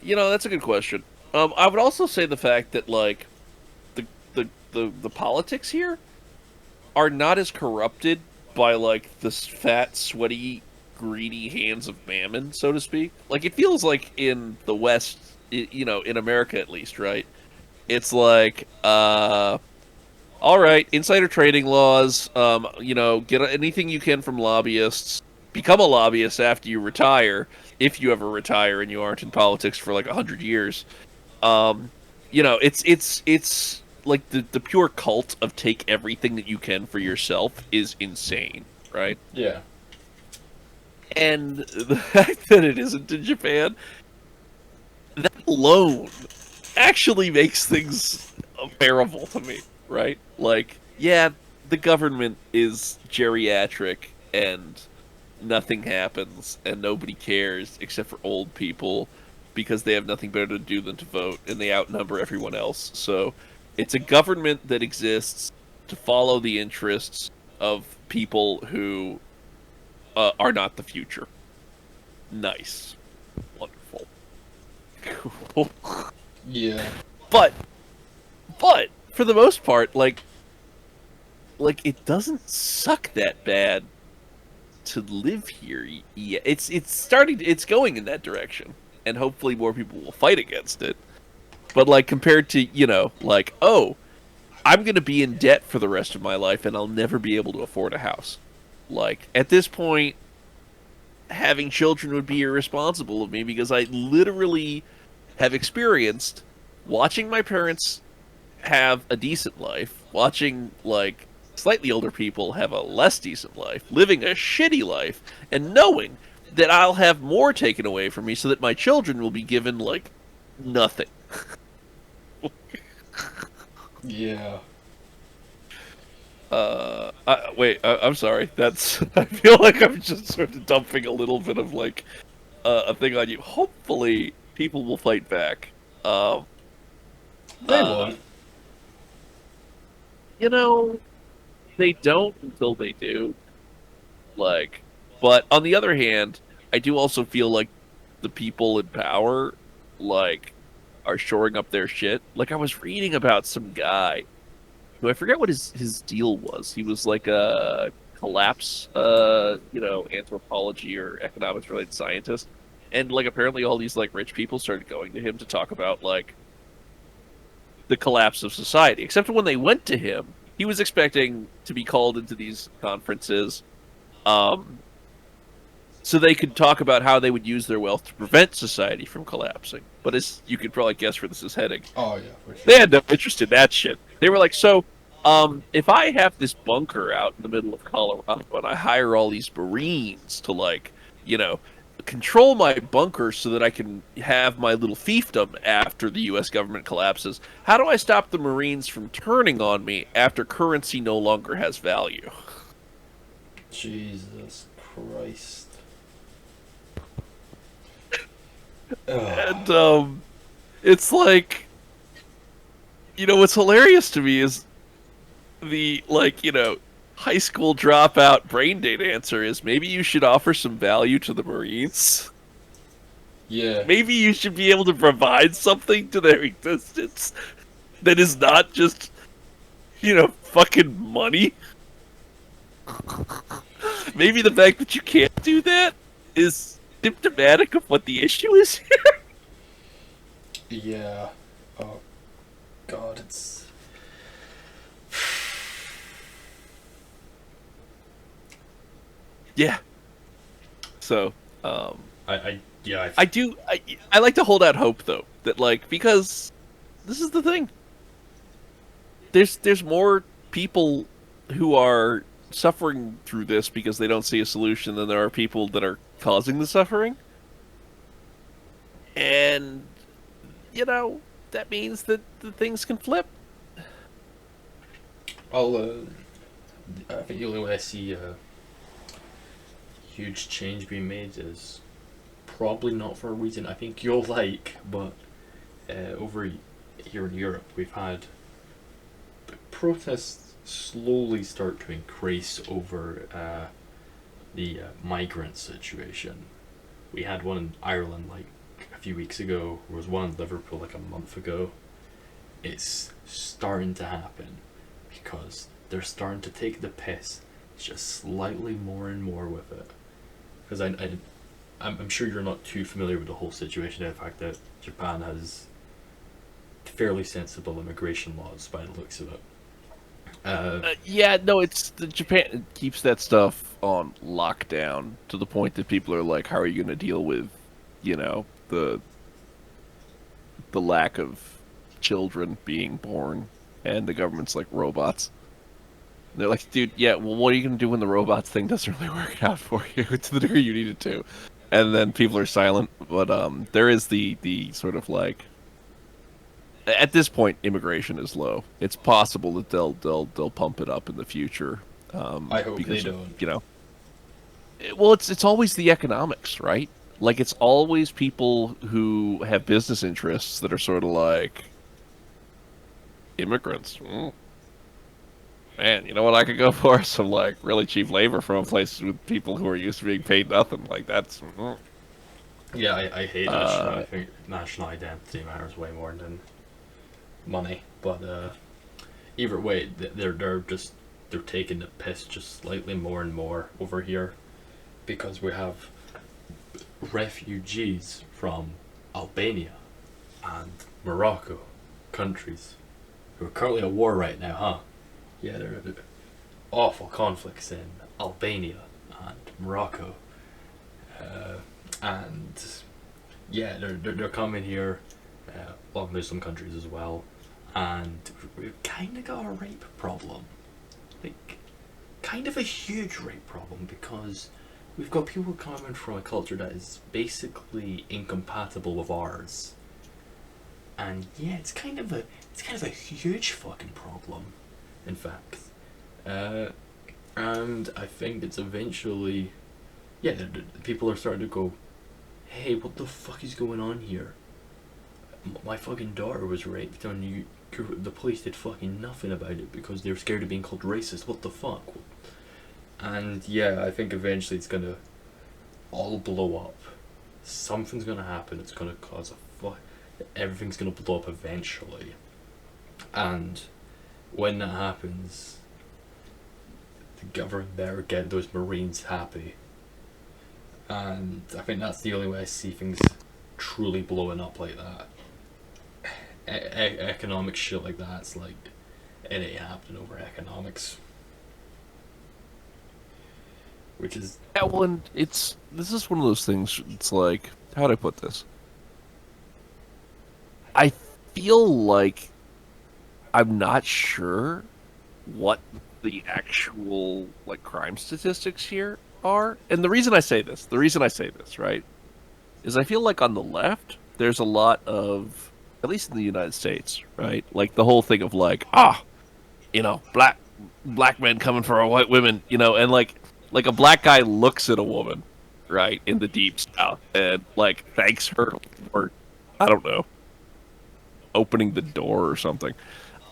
That's a good question. I would also say the fact that like the politics here are not as corrupted by like the fat, sweaty, greedy hands of mammon, so to speak. Like it feels like in the West, in America at least, right? It's like, all right, insider trading laws. Get anything you can from lobbyists. Become a lobbyist after you retire, if you ever retire and you aren't in politics for like 100 years. It's like the pure cult of take everything that you can for yourself is insane, right? Yeah. And the fact that it isn't in Japan, that alone actually makes things bearable to me, right? Like, yeah, the government is geriatric and nothing happens and nobody cares except for old people because they have nothing better to do than to vote and they outnumber everyone else. So it's a government that exists to follow the interests of people who are not the future. Nice. Wonderful. Cool. Yeah. But for the most part, like it doesn't suck that bad to live here. Yeah, it's going in that direction, and hopefully more people will fight against it. But like compared to oh, I'm gonna be in debt for the rest of my life, and I'll never be able to afford a house. Like at this point, having children would be irresponsible of me because I literally have experienced watching my parents have a decent life, watching like slightly older people have a less decent life, living a shitty life, and knowing that I'll have more taken away from me so that my children will be given like nothing. Yeah. I'm sorry. That's. I feel like I'm just sort of dumping a little bit of like a thing on you. Hopefully, people will fight back. They won't. They don't until they do. Like, but on the other hand, I do also feel like the people in power, like, are shoring up their shit. Like, I was reading about some guy who I forget what his deal was. He was like a collapse, anthropology or economics related scientist, and like apparently all these like rich people started going to him to talk about like the collapse of society. Except when they went to him, he was expecting to be called into these conferences, so they could talk about how they would use their wealth to prevent society from collapsing. But as you could probably guess where this is heading, Oh yeah, for sure. they had no interest in that shit. They were like, so, if I have this bunker out in the middle of Colorado and I hire all these Marines to, like, control my bunker so that I can have my little fiefdom after the U.S. government collapses, how do I stop the Marines from turning on me after currency no longer has value? Jesus Christ. And, it's like, what's hilarious to me is the, like, high school dropout brain date answer is maybe you should offer some value to the Marines. Yeah. Maybe you should be able to provide something to their existence that is not just, fucking money. Maybe the fact that you can't do that is symptomatic of what the issue is here. Yeah. Oh, God, it's... Yeah. So, I like to hold out hope though that like because this is the thing. There's more people who are suffering through this because they don't see a solution than there are people that are causing the suffering. And that means that the things can flip. I think the only way I see huge change being made is probably not for a reason I think you'll like, but over here in Europe we've had protests slowly start to increase over the migrant situation. We had one in Ireland like a few weeks ago. There was one in Liverpool like a month ago. It's starting to happen because they're starting to take the piss just slightly more and more with it. Because I'm sure you're not too familiar with the whole situation and the fact that Japan has fairly sensible immigration laws by the looks of it. Yeah, no, it's Japan keeps that stuff on lockdown to the point that people are like, "How are you going to deal with, you know, the lack of children being born?" And the government's like, "Robots." They're like, "Dude, yeah, well, what are you going to do when the robots thing doesn't really work out for you to the degree you need it to?" And then people are silent. But there is the sort of like, at this point, immigration is low. It's possible that they'll pump it up in the future. I hope because they of, don't. you know, well, it's always the economics, right? Like it's always people who have business interests that are sort of like immigrants. Man, you know what I could go for? Some like really cheap labor from a place with people who are used to being paid nothing. Like that's. Yeah, I hate that shit. I think national identity matters way more than money. But either way, they're taking the piss just slightly more and more over here, because we have refugees from Albania and Morocco, countries who are currently at war right now, huh? Yeah, there are awful conflicts in Albania and Morocco, and yeah, they're coming here, along with some countries as well, and we've kind of got a rape problem, like kind of a huge rape problem, because we've got people coming from a culture that is basically incompatible with ours, and yeah, it's kind of a huge fucking problem, in fact, and I think it's eventually, yeah, the people are starting to go, hey, what the fuck is going on here? My fucking daughter was raped and the police did fucking nothing about it because they were scared of being called racist. What the fuck? And yeah, I think eventually it's gonna all blow up. Something's gonna happen. It's gonna cause everything's gonna blow up eventually. And when that happens, the government better get those Marines happy. And I think that's the only way I see things truly blowing up like that. Economic shit like that, it's like, it ain't happening over economics. Which is... Yeah, well, and this is one of those things, it's like, how do I put this? I feel like I'm not sure what the actual, like, crime statistics here are. And the reason I say this, right, is I feel like on the left, there's a lot of, at least in the United States, right, like the whole thing of like, you know, black men coming for our white women, you know, and like a black guy looks at a woman, right, in the deep south and like thanks her for, I don't know, opening the door or something,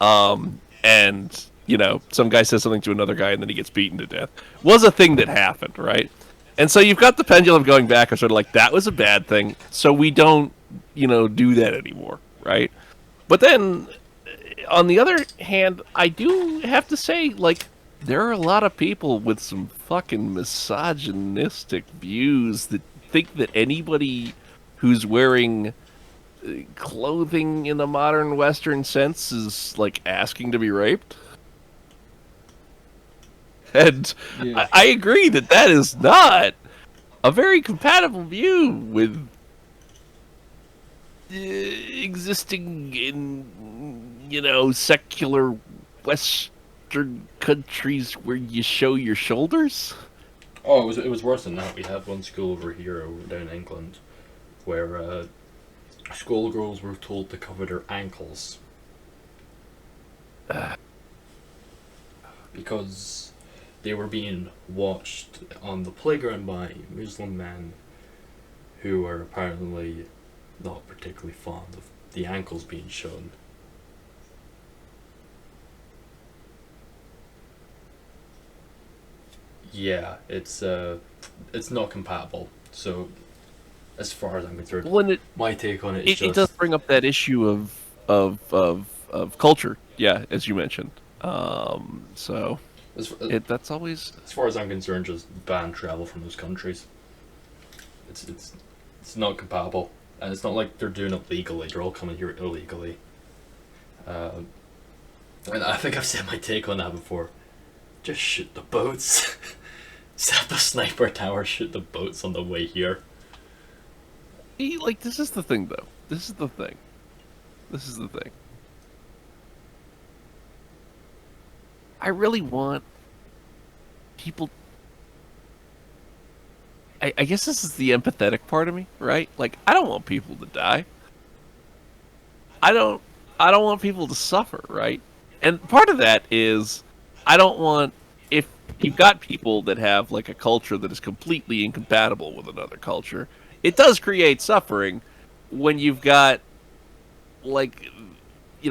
and you know, some guy says something to another guy and then he gets beaten to death, was a thing that happened, right? And so you've got the pendulum going back and sort of like, that was a bad thing, so we don't, you know, do that anymore, right? But then, on the other hand, I do have to say, like, there are a lot of people with some fucking misogynistic views that think that anybody who's wearing clothing in a modern Western sense is, like, asking to be raped. And Yeah. I agree that is not a very compatible view with existing in, you know, secular Western countries where you show your shoulders. Oh, it was worse than that. We had one school over here, down in England, where schoolgirls were told to cover their ankles. Because they were being watched on the playground by Muslim men who are apparently not particularly fond of the ankles being shown. Yeah, it's not compatible. So, as far as I'm concerned, When my take on it is it does bring up that issue of culture, yeah, as you mentioned. So that's always as far as I'm concerned, just ban travel from those countries. It's not compatible, and it's not like they're doing it legally. They're all coming here illegally. And I think I've said my take on that before. Just shoot the boats. Set the sniper tower, shoot the boats on the way here. like this is the thing though. This is the thing. This is the thing. I really want people. I guess this is the empathetic part of me, right? Like I don't want people to die. I don't want people to suffer, right? And part of that is I don't want if you've got people that have like a culture that is completely incompatible with another culture, it does create suffering when you've got like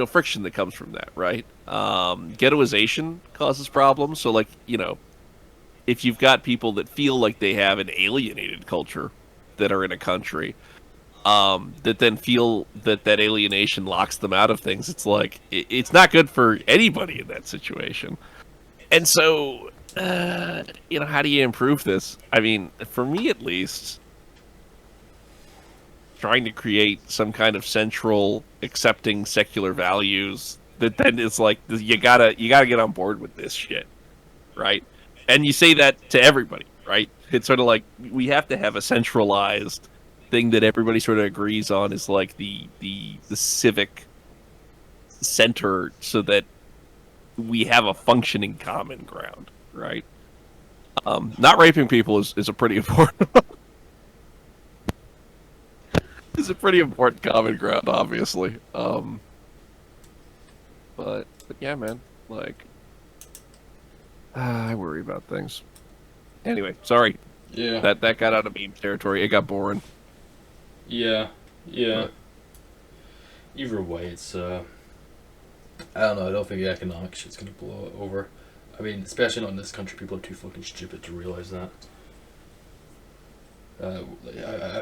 friction that comes from that, right? Ghettoization causes problems, so like if you've got people that feel like they have an alienated culture that are in a country, that then feel that alienation locks them out of things, it's like it's not good for anybody in that situation. And so, how do you improve this? I mean, for me at least, trying to create some kind of central accepting secular values that then is like you gotta get on board with this shit, right? And you say that to everybody, right? It's sort of like we have to have a centralized thing that everybody sort of agrees on is like the civic center, so that we have a functioning common ground, right? Not raping people is a pretty important is a pretty important common ground, obviously. But yeah, man, like. I worry about things. Anyway, sorry. Yeah. That got out of meme territory. It got boring. Yeah. Either way, it's I don't know. I don't think the economic shit's gonna blow it over. I mean, especially not in this country. People are too fucking stupid to realize that. I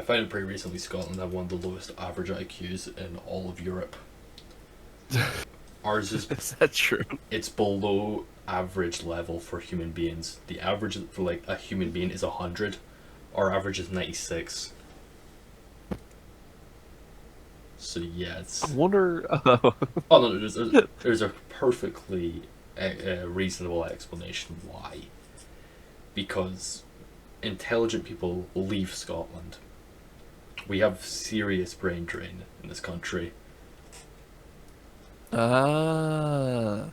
found it pretty recently. Scotland had one of the lowest average IQs in all of Europe. Ours is. Is that true? It's below average level for human beings. The average for like a human being is 100. Our average is 96. So yeah, it's. I wonder. Oh no, there's a perfectly reasonable explanation why. Because intelligent people leave Scotland. We have serious brain drain in this country. So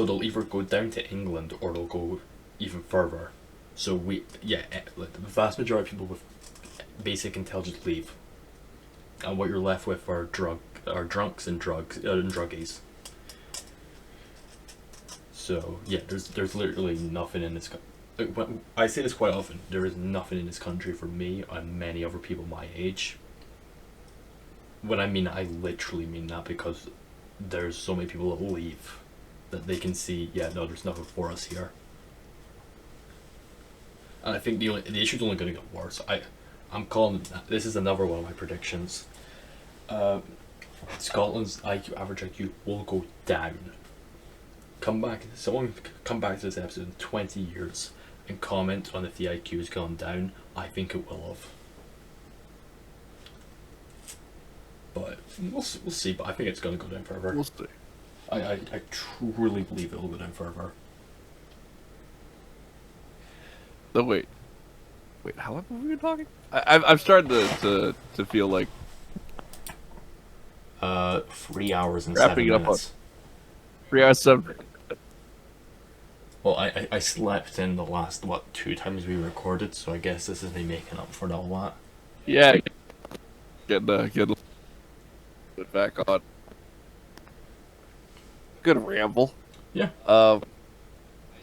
they'll either go down to England or they'll go even further. So like the vast majority of people with basic intelligence leave, and what you're left with are drunks and druggies. So yeah, there's literally nothing in this. I say this quite often. There is nothing in this country for me and many other people my age. When I mean, I literally mean that, because there's so many people that leave that they can see, yeah, no, there's nothing for us here. And I think the issue's only going to get worse. I'm calling this is another one of my predictions. Scotland's average IQ will go down. Someone come back to this episode in 20 years and comment on if the IQ has gone down. I think it will have. But we'll see. But I think it's going to go down further. We'll see. I truly believe it will go down further. So wait, how long have we been talking? I'm starting to feel like 3 hours and wrapping 7 it up minutes. on 3 hours 7. Well, I slept in the last 2 times we recorded, so I guess this is me making up for all that. Yeah, get it back on. Good ramble. Yeah.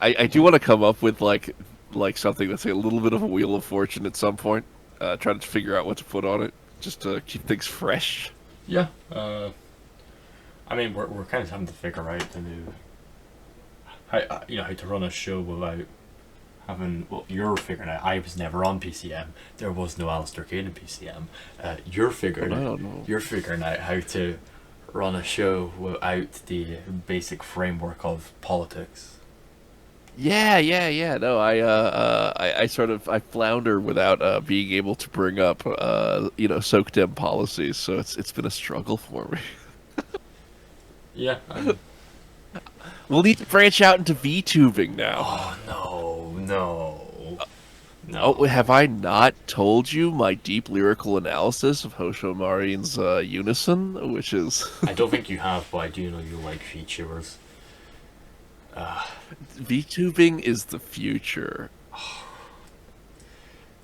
I I do want to come up with like something that's a little bit of a wheel of fortune at some point. Trying to figure out what to put on it, just to keep things fresh. Yeah. I mean, we're kind of having to figure out the new how how to run a show without having. Well, you're figuring out. I was never on PCM. There was no Alistair Kane in PCM. You're figuring out how to run a show without the basic framework of politics. Yeah. No, I sort of I flounder without being able to bring up SOCDEM policies. So it's been a struggle for me. Yeah. We'll need to branch out into VTubing now. Oh no. Oh, have I not told you my deep lyrical analysis of Hosho Marin's Unison, which is... I don't think you have, but I do know you like VTubers. VTubing is the future.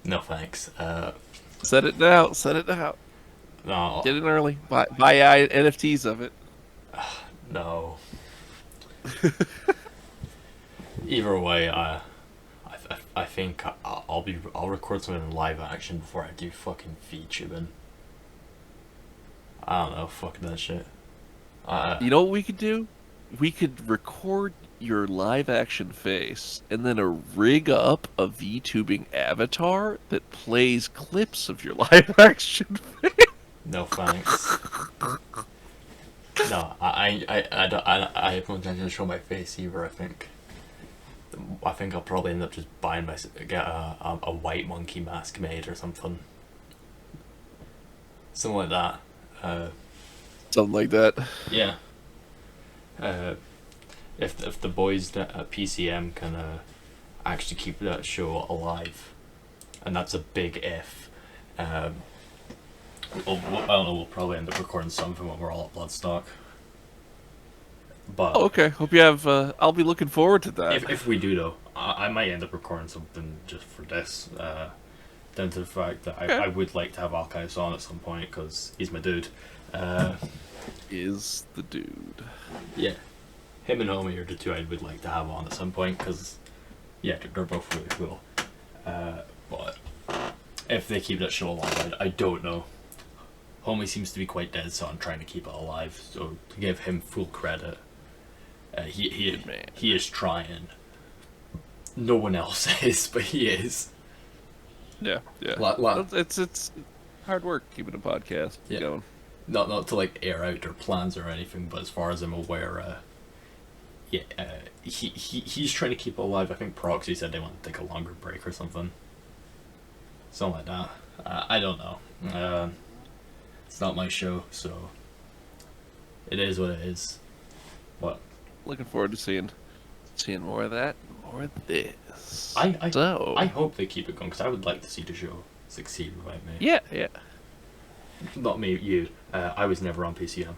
No thanks. Set it now. No. Get in early. Buy NFTs of it. No. Either way, I think I'll record something in live action before I do fucking VTubing. I don't know, fuck that shit. You know what we could do? We could record your live action face and then rig up a VTubing avatar that plays clips of your live action face. No thanks. No, I have no intention to show my face either. I think I'll probably end up just get a white monkey mask made or something like that. Something like that. Yeah. If the boys at PCM can actually keep that show alive, and that's a big if. I don't know. We'll probably end up recording something when we're all at Bloodstock. But okay. Hope you have. I'll be looking forward to that. If we do though, I might end up recording something just for this. Down to the fact that I would like to have Archives on at some point because he's my dude. Is the dude? Yeah, him and Homie are the two I would like to have on at some point because they're both really cool. But if they keep that show alive, I don't know. Homie seems to be quite dead, so I'm trying to keep it alive. So to give him full credit, he is trying. No one else is, but he is. Yeah. It's hard work keeping a podcast going. Not to like air out their plans or anything, but as far as I'm aware, he's trying to keep it alive. I think Proxy said they want to take a longer break or something like that. I don't know. It's not my show, so it is what it is. What? Looking forward to seeing more of that, more of this. I hope they keep it going because I would like to see the show succeed without me. Yeah. Not me, you. I was never on PCM,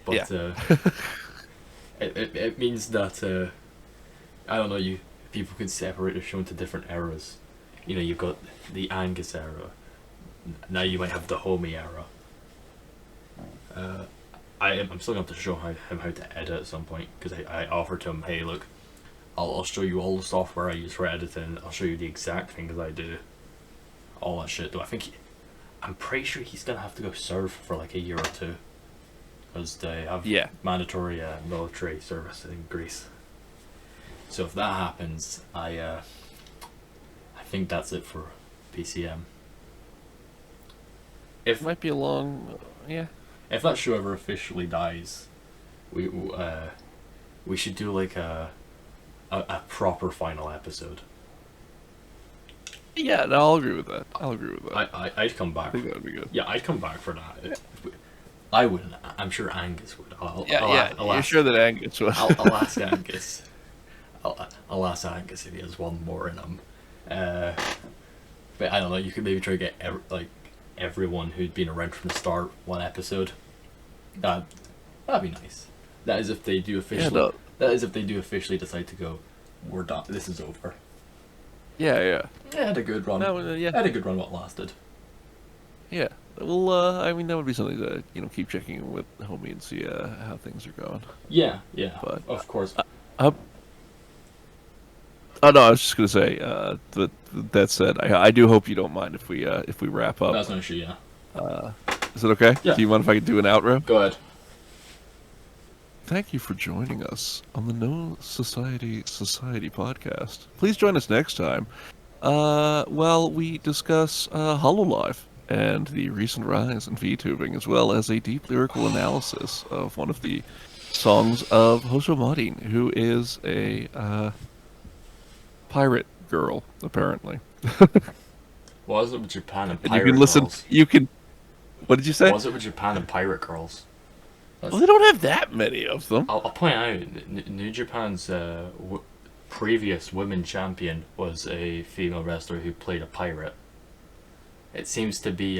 but it means that I don't know. People can separate the show into different eras. You've got the Angus era. Now you might have the Homie era. I'm still going to show him how to edit at some point because I offered to him, hey, look, I'll show you all the software I use for editing. I'll show you the exact things I do. All that shit. Though I'm pretty sure he's gonna have to go serve for like a year or two because they have mandatory military service in Greece. So if that happens, I think that's it for PCM. It might be a long, If that show ever officially dies, we should do like a proper final episode. Yeah, no, I'll agree with that. I'd come back. I think that would be good. Yeah, I'd come back for that. I wouldn't. I'm sure Angus would. You're sure that Angus would. I'll ask Angus. I'll ask Angus if he has one more in him. But I don't know. You could maybe try to get everyone who'd been around from the start one episode. That'd be nice. That is if they do officially. That is if they do officially decide to go. We're done. This is over. Yeah. I had a good run. I had a good run while it lasted. Yeah. Well, I mean, that would be something to keep checking in with Homie and see how things are going. Yeah. But of course. Oh no, I was just gonna say. That said, I do hope you don't mind if we wrap up. That's no issue, yeah. Is it okay? Yeah. Do you mind if I could do an outro? Go ahead. Thank you for joining us on the No Society podcast. Please join us next time. While we discuss Hololive and the recent rise in VTubing, as well as a deep lyrical analysis of one of the songs of Hoso Marin, who is a pirate girl, apparently. What is it with Japan and And pirate you can listen. girls? You can. What did you say? What is it with Japan and pirate girls? Well, they don't have that many of them. I'll point out, New Japan's previous women champion was a female wrestler who played a pirate. It seems to be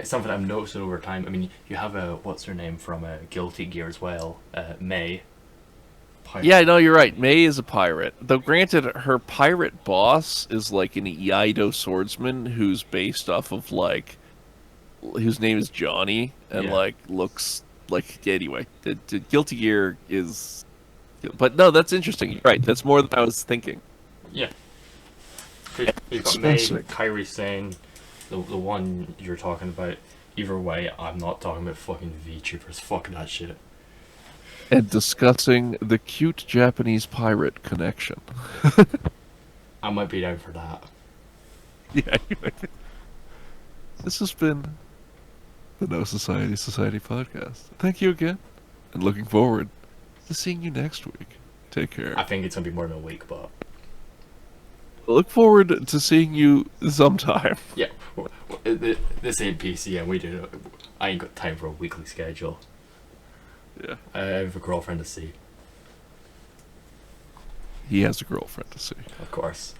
something I'm noticing over time. I mean, you have what's her name from Guilty Gear as well, May. Pirate. Yeah, no, you're right. May is a pirate. Though, granted, her pirate boss is like an Iaido swordsman who's based off of, like, whose name is Johnny, and, like, looks like... Anyway, the Guilty Gear is... But, no, that's interesting. You're right. That's more than I was thinking. Yeah. You've got May, Kairi Sane, the one you're talking about. Either way, I'm not talking about fucking VTubers. Fuck that shit. And discussing the cute Japanese pirate connection. I might be down for that. Yeah. This has been the No Society podcast. Thank you again, and looking forward to seeing you next week. Take care. I think it's gonna be more than a week, but Look forward to seeing you sometime. yeah, this ain't PC, and I ain't got time for a weekly schedule. Yeah. I have a girlfriend to see. He has a girlfriend to see. Of course.